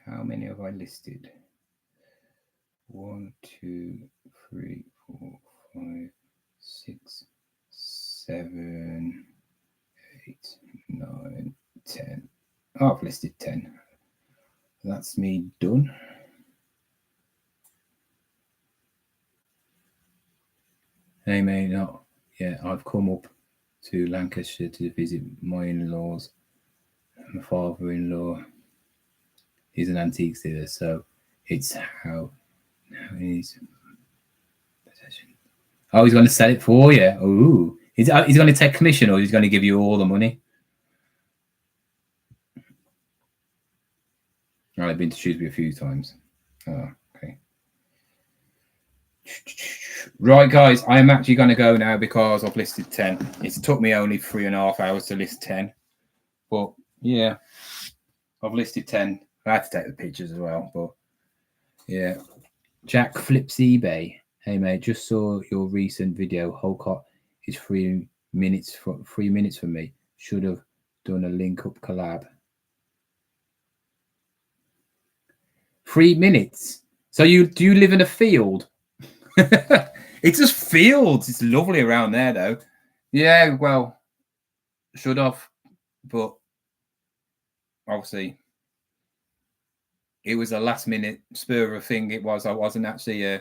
How many have I listed? 1, 2, 3, 4, 5, 6, 7, 8, 9, 10. Oh, I've listed 10. That's me done. Hey, mate, no. Yeah, I've come up to Lancashire to visit my in-laws. My father-in-law is an antiques dealer, so it's how he's possession. Oh, he's going to sell it for you. Ooh, he's going to take commission, or he's going to give you all the money. I've been to Shrewsbury a few times. Oh, okay. Right, guys, I am actually going to go now because I've listed 10. It's took me only 3.5 hours to list 10. But, yeah, I've listed 10. I had to take the pictures as well, but, yeah. Jack flips eBay. Hey, mate, just saw your recent video. Holcott is 3 minutes from me. Should have done a link up collab. 3 minutes. So do you live in a field? It's just fields. It's lovely around there, though. Yeah, well, should have, but obviously it was a last minute spur of a thing. It was. I wasn't actually.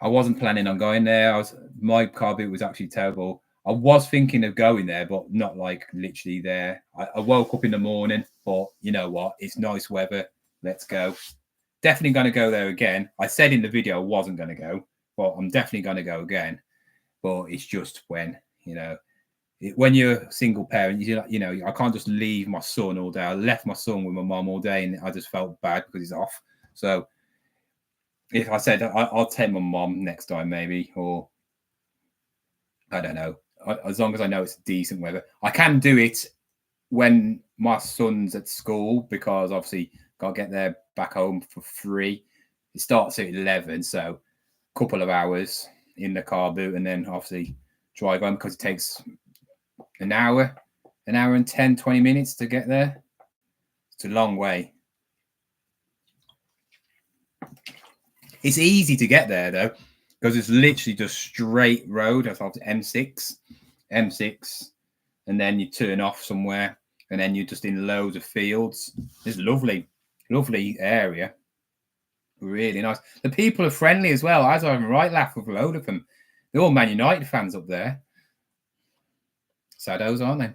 I wasn't planning on going there. My car boot was actually terrible. I was thinking of going there, but not like literally there. I woke up in the morning, but you know what? It's nice weather. Let's go. Definitely going to go there again. I said in the video I wasn't going to go, but I'm definitely going to go again. But it's just when, you know, when you're a single parent, you know, I can't just leave my son all day. I left my son with my mum all day, and I just felt bad because he's off. So if I said I'll take my mum next time, maybe, or I don't know. As long as I know it's decent weather, I can do it when my son's at school, because obviously got to get there back home for 3. It starts at 11, so a couple of hours in the car boot, and then obviously drive home, because it takes an hour and 10, 20 minutes to get there. It's a long way. It's easy to get there though, because it's literally just straight road. That's M6, and then you turn off somewhere, and then you're just in loads of fields. It's lovely area. Really nice. The people are friendly as well. I was having a right laugh with a load of them. They're all Man United fans up there. Saddos, aren't they?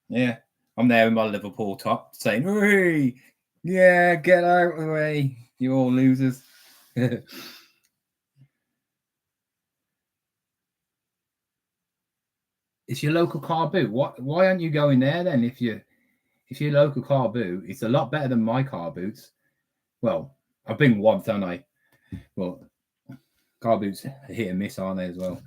Yeah. I'm there in my Liverpool top saying, "Hurry! Yeah, get out of the way, you all losers." It's your local car boot. Why aren't you going there then? If your local car boot, it's a lot better than my car boots. Well, I've been once, haven't I? Well, car boots are hit and miss, aren't they, as well?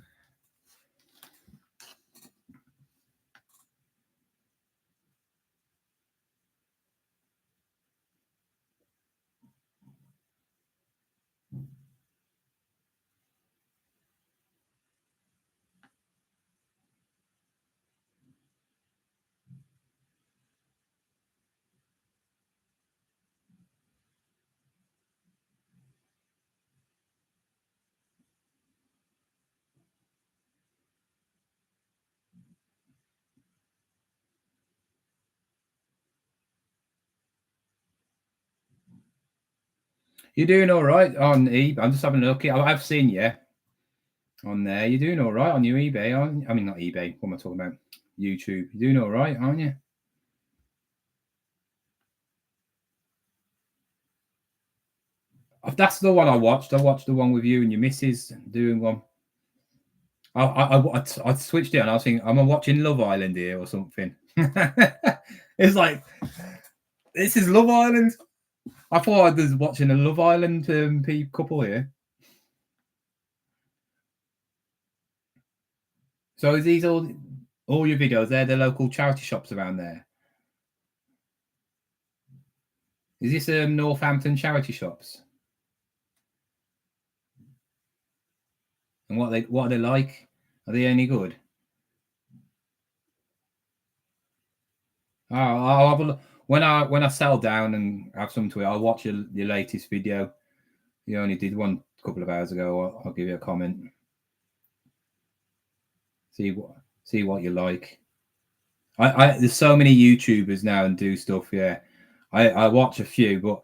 You're doing all right on eBay. I'm just having a look. I've seen you on there. You're doing all right on your eBay, aren't you? I mean, not eBay. What am I talking about? YouTube. You're doing all right, aren't you? That's the one I watched. I watched the one with you and your missus doing one. I switched it and I was thinking, am I watching Love Island here or something? It's like, this is Love Island. I thought I was watching a Love Island couple here. So is these all your videos? They're the local charity shops around there. Is this Northampton charity shops? And what are they like? Are they any good? I'll have a look. When I settle down and have some to it, I'll watch your latest video. You only did one a couple of hours ago. I'll give you a comment. See what you like. There's so many YouTubers now and do stuff. Yeah, I watch a few, but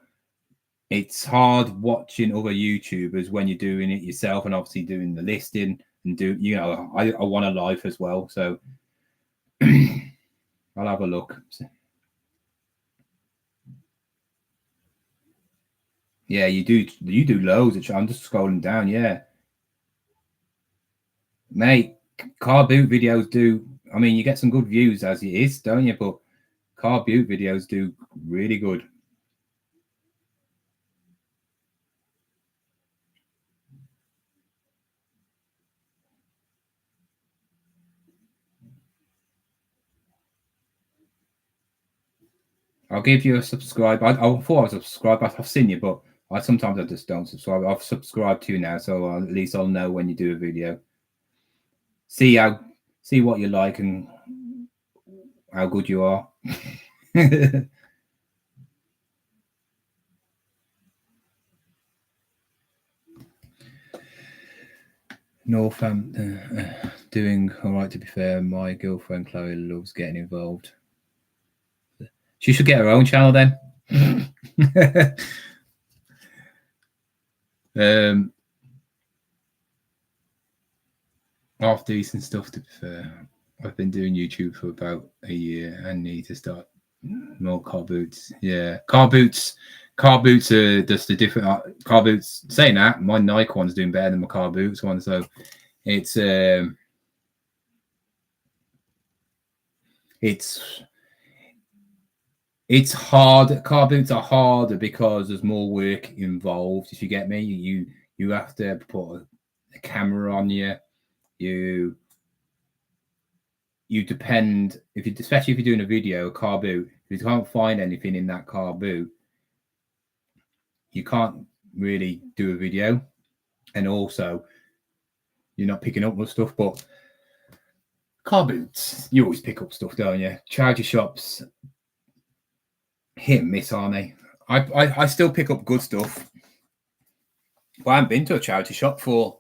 it's hard watching other YouTubers when you're doing it yourself, and obviously doing the listing and I want a life as well, so I'll have a look. Yeah, you do loads of. I'm just scrolling down. Yeah, mate, car boot videos do. I mean, you get some good views as it is, don't you? But car boot videos do really good. I'll give you a subscribe. I thought I was subscribed. I've seen you, but sometimes I just don't subscribe. I've subscribed to you now, so at least I'll know when you do a video. See what you like and how good you are. Northampton, doing all right, to be fair. My girlfriend Chloe loves getting involved. She should get her own channel then. Half decent stuff, to be fair. I've been doing YouTube for about a year and need to start more car boots. Yeah, car boots are just a different car boots. Saying that, my Nike one's doing better than my car boots one, so it's hard. Car boots are harder because there's more work involved. If you get me, you have to put a camera on you. You depend, especially if you're doing a video, a car boot, if you can't find anything in that car boot, you can't really do a video. And also, you're not picking up much stuff. But car boots, you always pick up stuff, don't you? Charger shops, hit and miss, aren't they? I still pick up good stuff. But I haven't been to a charity shop for,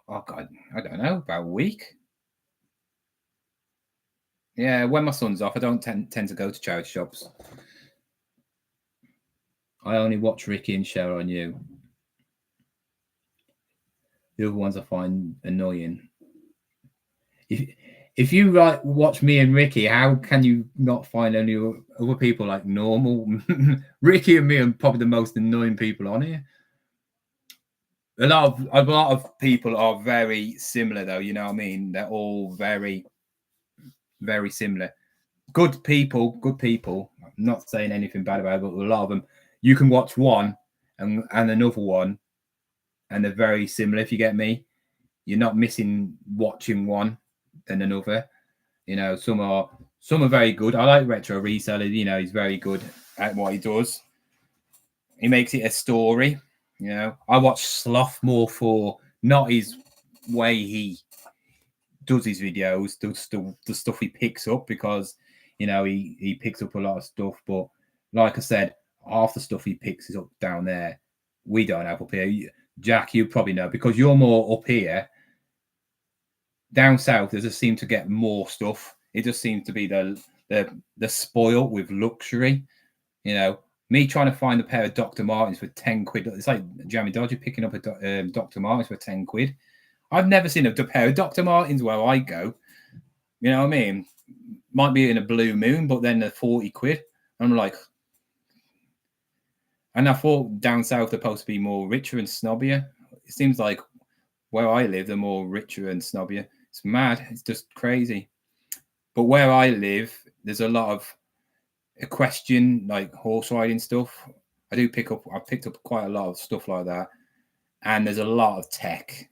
oh God, I don't know, about a week. Yeah, when my son's off, I don't tend to go to charity shops. I only watch Ricky and share on you. The other ones I find annoying. If you watch me and Ricky, how can you not find any other people like normal? Ricky and me are probably the most annoying people on here. A lot of people are very similar, though. You know what I mean? They're all very, very similar. Good people. I'm not saying anything bad about it, but a lot of them, you can watch one and another one, and they're very similar. If you get me, you're not missing watching one than another. You know, some are very good. I like Retro Reselling. You know, he's very good at what he does. He makes it a story. You know, I watch Sloth more for not his way he does his videos, the stuff he picks up, because you know he picks up a lot of stuff. But like I said, half the stuff he picks is up down there. We don't have up here. Jack, you probably know, because you're more up here. Down south, there just seem to get more stuff. It just seems to be the spoiled with luxury. You know, me trying to find a pair of Dr. Martens for 10 quid. It's like Jamie Dodger picking up a Dr. Martens for 10 quid. I've never seen a pair of Dr. Martens where I go. You know what I mean? Might be in a blue moon, but then they're 40 quid. I'm like, and I thought down south they're supposed to be more richer and snobbier. It seems like where I live, they're more richer and snobbier. It's mad. It's just crazy. But where I live, there's a lot of equestrian, like horse riding stuff. I've picked up quite a lot of stuff like that. And there's a lot of tech.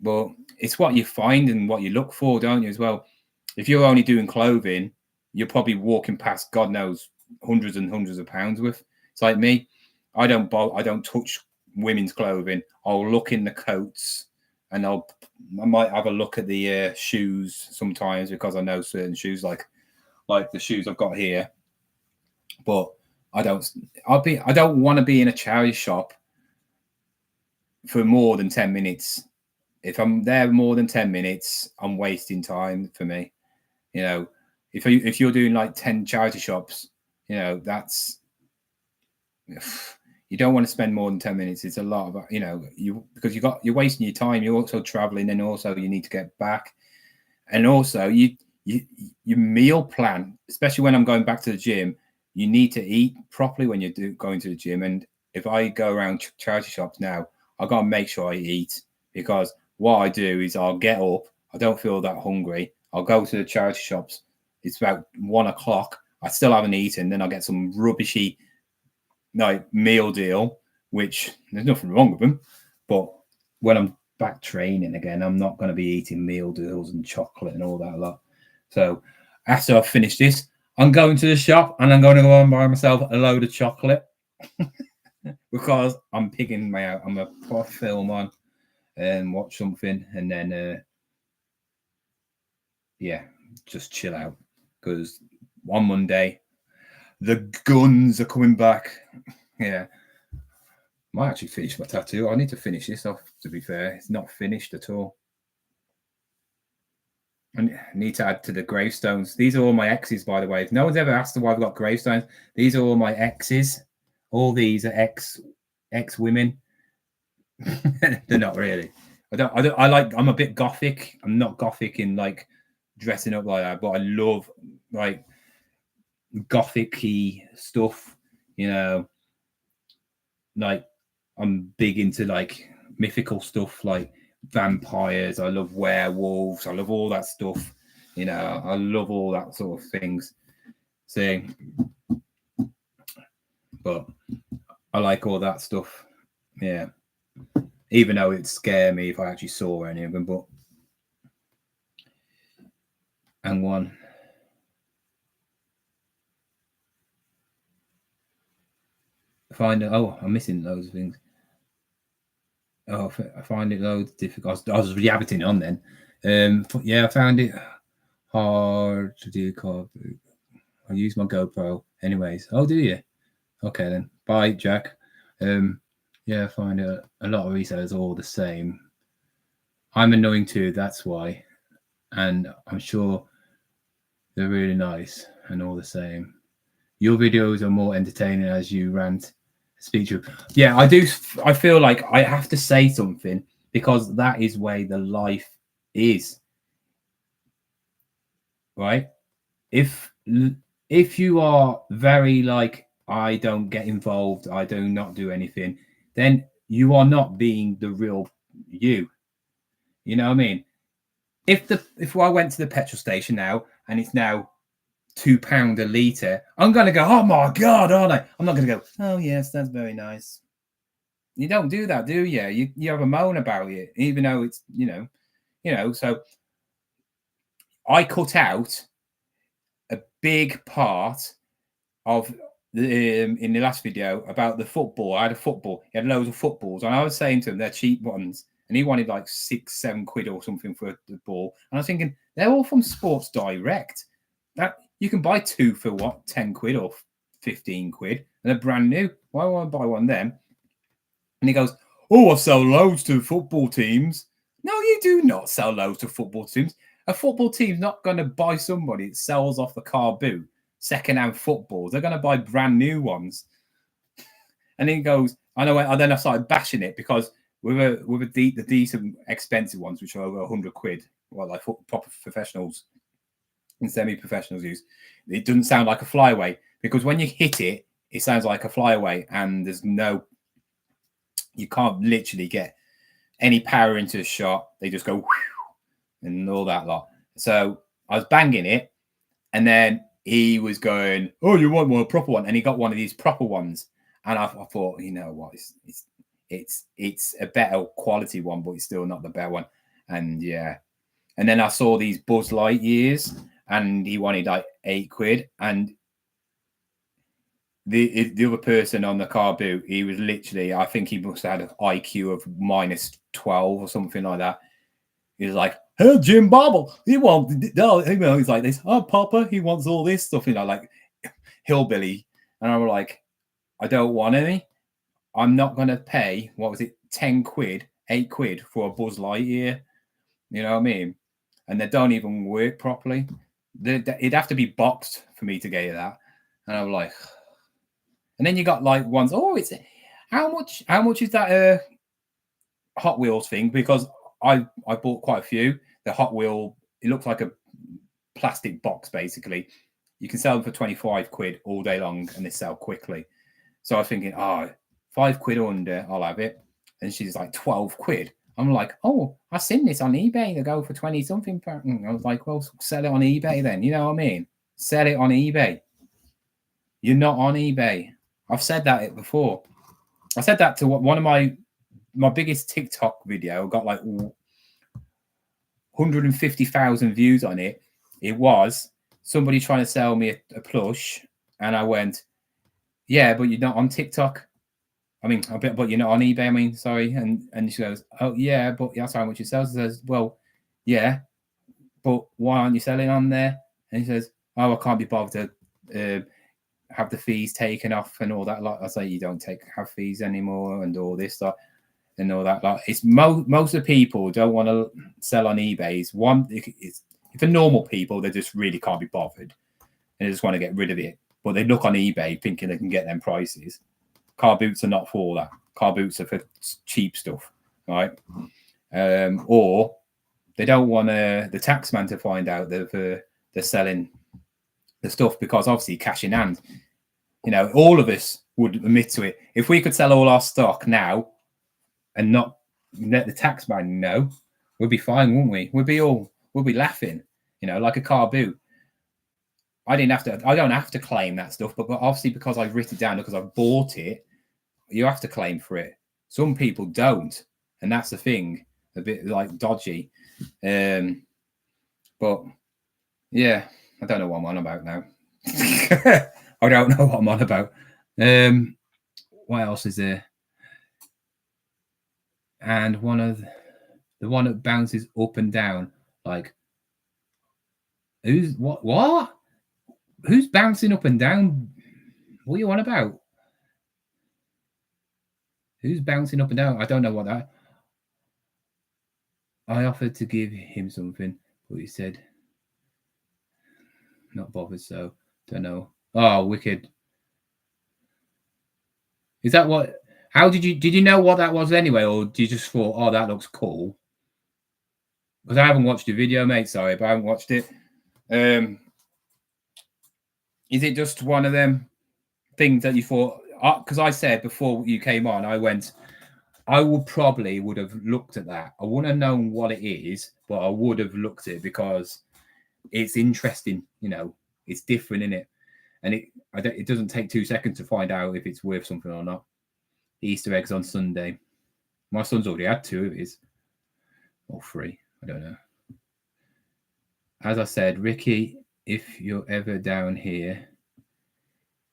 But it's what you find and what you look for, don't you, as well? If you're only doing clothing, you're probably walking past God knows hundreds and hundreds of pounds worth. It's like me. I don't touch women's clothing. I'll look in the coats, and I might have a look at the shoes sometimes, because I know certain shoes, like the shoes I've got here. But I don't want to be in a charity shop for more than 10 minutes. If I'm there more than 10 minutes, I'm wasting time for me. You know, if you're doing like 10 charity shops, you know, that's, you don't want to spend more than 10 minutes. It's a lot of, you know, because you're wasting your time. You're also traveling, and also you need to get back. And also your meal plan, especially when I'm going back to the gym, you need to eat properly when you're going to the gym. And if I go around charity shops now, I've got to make sure I eat, because what I do is I'll get up. I don't feel that hungry. I'll go to the charity shops. It's about 1 o'clock. I still haven't eaten. Then I'll get some rubbishy meal deal, which there's nothing wrong with them. But when I'm back training again, I'm not going to be eating meal deals and chocolate and all that lot. So after I've finished this, I'm going to the shop and I'm going to go and buy myself a load of chocolate because I'm pigging my out. I'm going to put a film on and watch something, and then just chill out, because on Monday the guns are coming back. Yeah, might actually finish my tattoo. I need to finish this off, to be fair. It's not finished at all. I need to add to the gravestones. These are all my exes, by the way. If no one's ever asked why I've got gravestones, these are all my exes. All these are ex women. They're not really. I'm a bit gothic. I'm not gothic in like dressing up like that, but I love like gothic-y stuff, you know. Like I'm big into like mythical stuff, like vampires. I love werewolves. I love all that stuff, you know. I love all that sort of things. So, but I like all that stuff. Yeah. Even though it'd scare me if I actually saw any of them, but and one. I'm missing loads of things. Oh, I find it loads difficult. I was re-abbiting on then. Yeah, I found it hard to do carb. I use my GoPro anyways. Oh, do you? Okay then. Bye, Jack. Yeah, I find it a lot of resellers are all the same. I'm annoying too, that's why. And I'm sure they're really nice and all the same. Your videos are more entertaining as you rant, speak to. Yeah, I do. I feel like I have to say something because that is where the life is. Right? If you are very like, I don't get involved, I do not do anything, then you are not being the real you. You know what I mean? If I went to the petrol station now and it's now £2 a litre, I'm going to go, oh my God, aren't I? I'm not going to go, oh yes, that's very nice. You don't do that, do you? You have a moan about it, even though it's, you know, so I cut out a big part of in the last video about the football. I had a football. He had loads of footballs, and I was saying to him they're cheap ones, and he wanted like 6-7 quid or something for the ball. And I was thinking they're all from Sports Direct. That you can buy two for what, 10 quid or 15 quid, and they're brand new. Why won't I buy one then? And he goes, "Oh, I sell loads to football teams." No, you do not sell loads to football teams. A football team's not going to buy somebody that sells off the car boot second-hand footballs. They're going to buy brand new ones. And he goes, I know. And then I started bashing it because with the decent expensive ones, which are over 100 quid, well, like proper professionals and semi-professionals use, it doesn't sound like a flyaway, because when you hit it, it sounds like a flyaway, and you can't literally get any power into the shot. They just go and all that lot. So I was banging it, and then he was going, "Oh, you want one proper one?" And he got one of these proper ones, and I thought, you know what, it's a better quality one, but it's still not the better one. And yeah, and then I saw these Buzz Lightyears, and he wanted like 8 quid, and the other person on the car boot, he was literally, I think he must have had an IQ of -12 or something like that. He was like, "Hey, Jim Bobble, he's like this. Oh, Papa, he wants all this stuff, you know, like hillbilly." And I was like, I don't want any. I'm not going to pay, what was it, 10 quid, 8 quid for a Buzz Lightyear. You know what I mean? And they don't even work properly. It'd have to be boxed for me to get that. And I was like, and then you got like ones, oh, it's how much is that Hot Wheels thing? Because I bought quite a few. The Hot Wheel, it looks like a plastic box basically. You can sell them for 25 quid all day long, and they sell quickly. So I was thinking, 5 quid under, I'll have it. And she's like 12 quid. I'm like, oh, I've seen this on eBay. They go for 20 something. I was like, well, sell it on eBay then. You know what I mean? Sell it on eBay. You're not on eBay. I've said that before. I said that to one of my biggest TikTok video. Got like 150,000 views on it. It was somebody trying to sell me a plush, and I went, yeah, but you're not on TikTok. I mean, but you're not on eBay. I mean, sorry. And she goes, oh yeah, but that's how much it sells. I says, well, yeah, but why aren't you selling on there? And he says, oh, I can't be bothered to have the fees taken off and all that. Like I say, you don't have fees anymore and all this stuff and all that. Like it's most of the people don't want to sell on eBay. If they're normal people, they just really can't be bothered and they just want to get rid of it. But they look on eBay thinking they can get them prices. Car boots are not for that. Car boots are for cheap stuff, right? Or they don't want the taxman to find out that they're selling the stuff, because obviously cash in hand. You know, all of us would admit to it. If we could sell all our stock now and not let the taxman know, we'd be fine, wouldn't we? We'd be laughing, you know, like a car boot. I don't have to claim that stuff, but obviously because I've written it down, because I've bought it, you have to claim for it. Some people don't, and that's the thing, a bit like dodgy. But yeah, I don't know what I'm on about now. I don't know what I'm on about. What else is there? And the one that bounces up and down, like who's bouncing up and down? What are you on about? Who's bouncing up and down? I don't know what that. I offered to give him something, but he said not bothered, so don't know. Oh, wicked. Is that what? How did you know what that was anyway, or did you just thought, oh, that looks cool? Because I haven't watched the video, mate. Sorry, but I haven't watched it. Is it just one of them things that you thought? Because I said before you came on, I would have looked at that. I wouldn't have known what it is, but I would have looked at it because it's interesting. You know, it's different, isn't it? And it doesn't take 2 seconds to find out if it's worth something or not. Easter eggs on Sunday. My son's already had 2 of his. Or 3. I don't know. As I said, Ricky, if you're ever down here,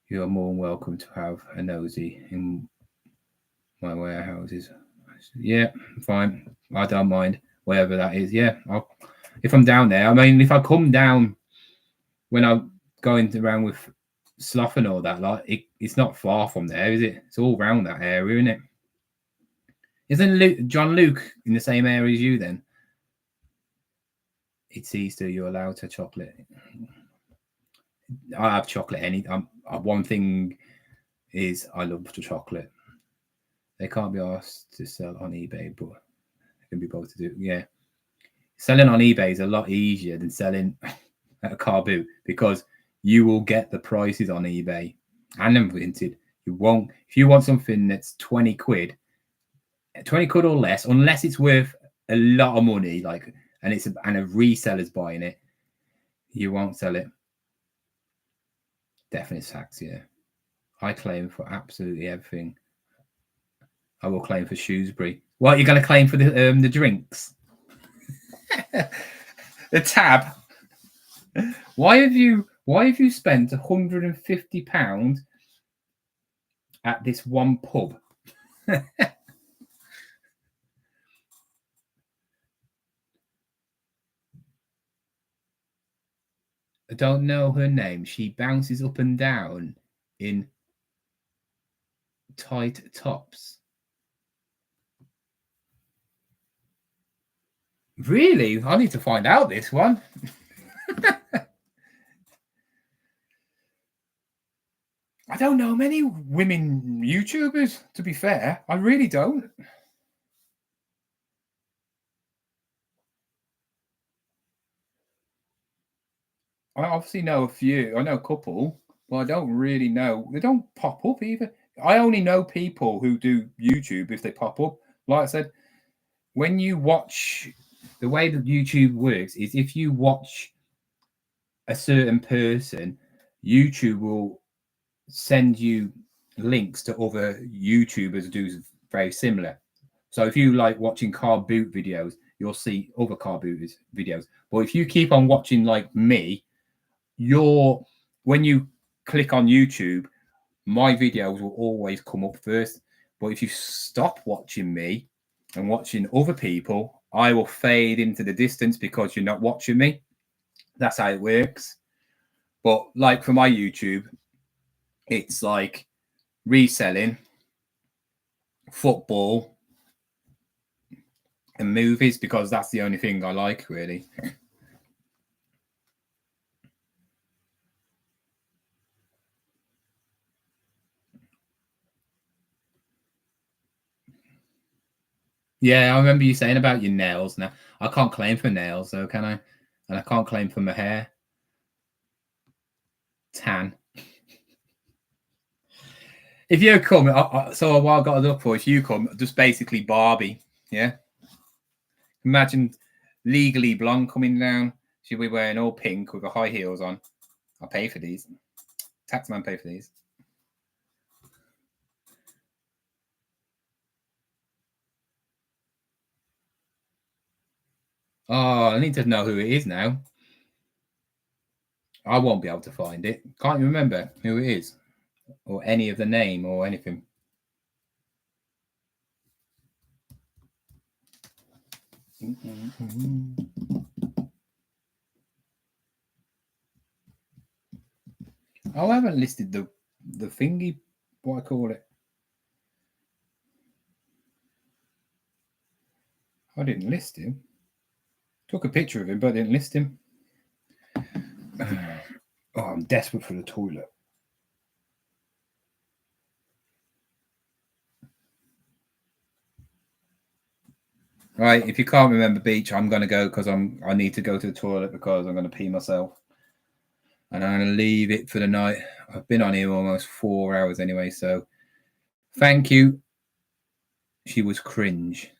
you're more than welcome to have a nosy in my warehouses. Yeah, fine. I don't mind. Whatever that is. Yeah, if I'm down there. I mean, if I come down when I'm going around with Slough and all that, like it's not far from there, is it? It's all around that area, isn't it? Isn't John Luke in the same area as you then? It's Easter, you're allowed to chocolate. I have chocolate one thing is I love the chocolate. They can't be asked to sell on eBay, but they can be both to do. Yeah. Selling on eBay is a lot easier than selling at a car boot, because you will get the prices on eBay and then Vinted. You won't, if you want something that's 20 quid or less, unless it's worth a lot of money, like, and a reseller's buying it, you won't sell it. Definitely sacks, yeah. I claim for absolutely everything. I will claim for Shrewsbury. What are you going to claim for the drinks? The tab. Why have you spent £150 at this one pub? I don't know her name. She bounces up and down in tight tops. Really? I need to find out this one. I don't know many women YouTubers, to be fair. I really don't. I obviously know a few. I know a couple, but I don't really know. They don't pop up either. I only know people who do YouTube if they pop up. Like I said, when you watch, the way that YouTube works is if you watch a certain person, YouTube will send you links to other YouTubers do very similar. So if you like watching car boot videos, you'll see other car boot videos. But if you keep on watching like me, when you click on YouTube, my videos will always come up first. But if you stop watching me and watching other people, I will fade into the distance because you're not watching me. That's how it works. But like for my YouTube, it's like reselling, football, and movies because that's the only thing I like, really. Yeah, I remember you saying about your nails. Now I can't claim for nails, though, can I? And I can't claim for my hair. Tan. If you come, so what I've got to look for, if you come, just basically Barbie. Yeah. Imagine Legally Blonde coming down. She'll be wearing all pink with her high heels on. I'll pay for these. Taxman pay for these. Oh, I need to know who it is now. I won't be able to find it. Can't you remember who it is? Or any of the name or anything? Oh, I haven't listed the thingy, what I call it. I didn't list him. Took a picture of him, but didn't list him. Oh, I'm desperate for the toilet. Right, if you can't remember Beach, I'm going to go because I need to go to the toilet because I'm going to pee myself. And I'm going to leave it for the night. I've been on here almost 4 hours anyway, so thank you. She was cringe.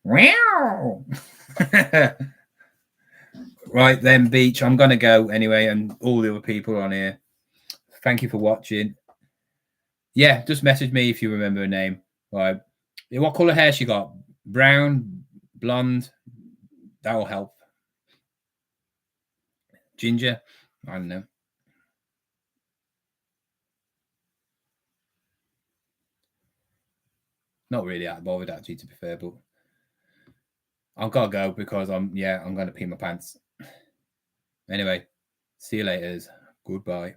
Wow. Right then, Beach, I'm going to go anyway, and all the other people on here. Thank you for watching. Yeah, just message me if you remember her name. Right. What colour hair she got? Brown, blonde? That will help. Ginger? I don't know. Not really that bothered, actually, to be fair, but I've got to go because I'm going to pee my pants. Anyway, see you later. Goodbye.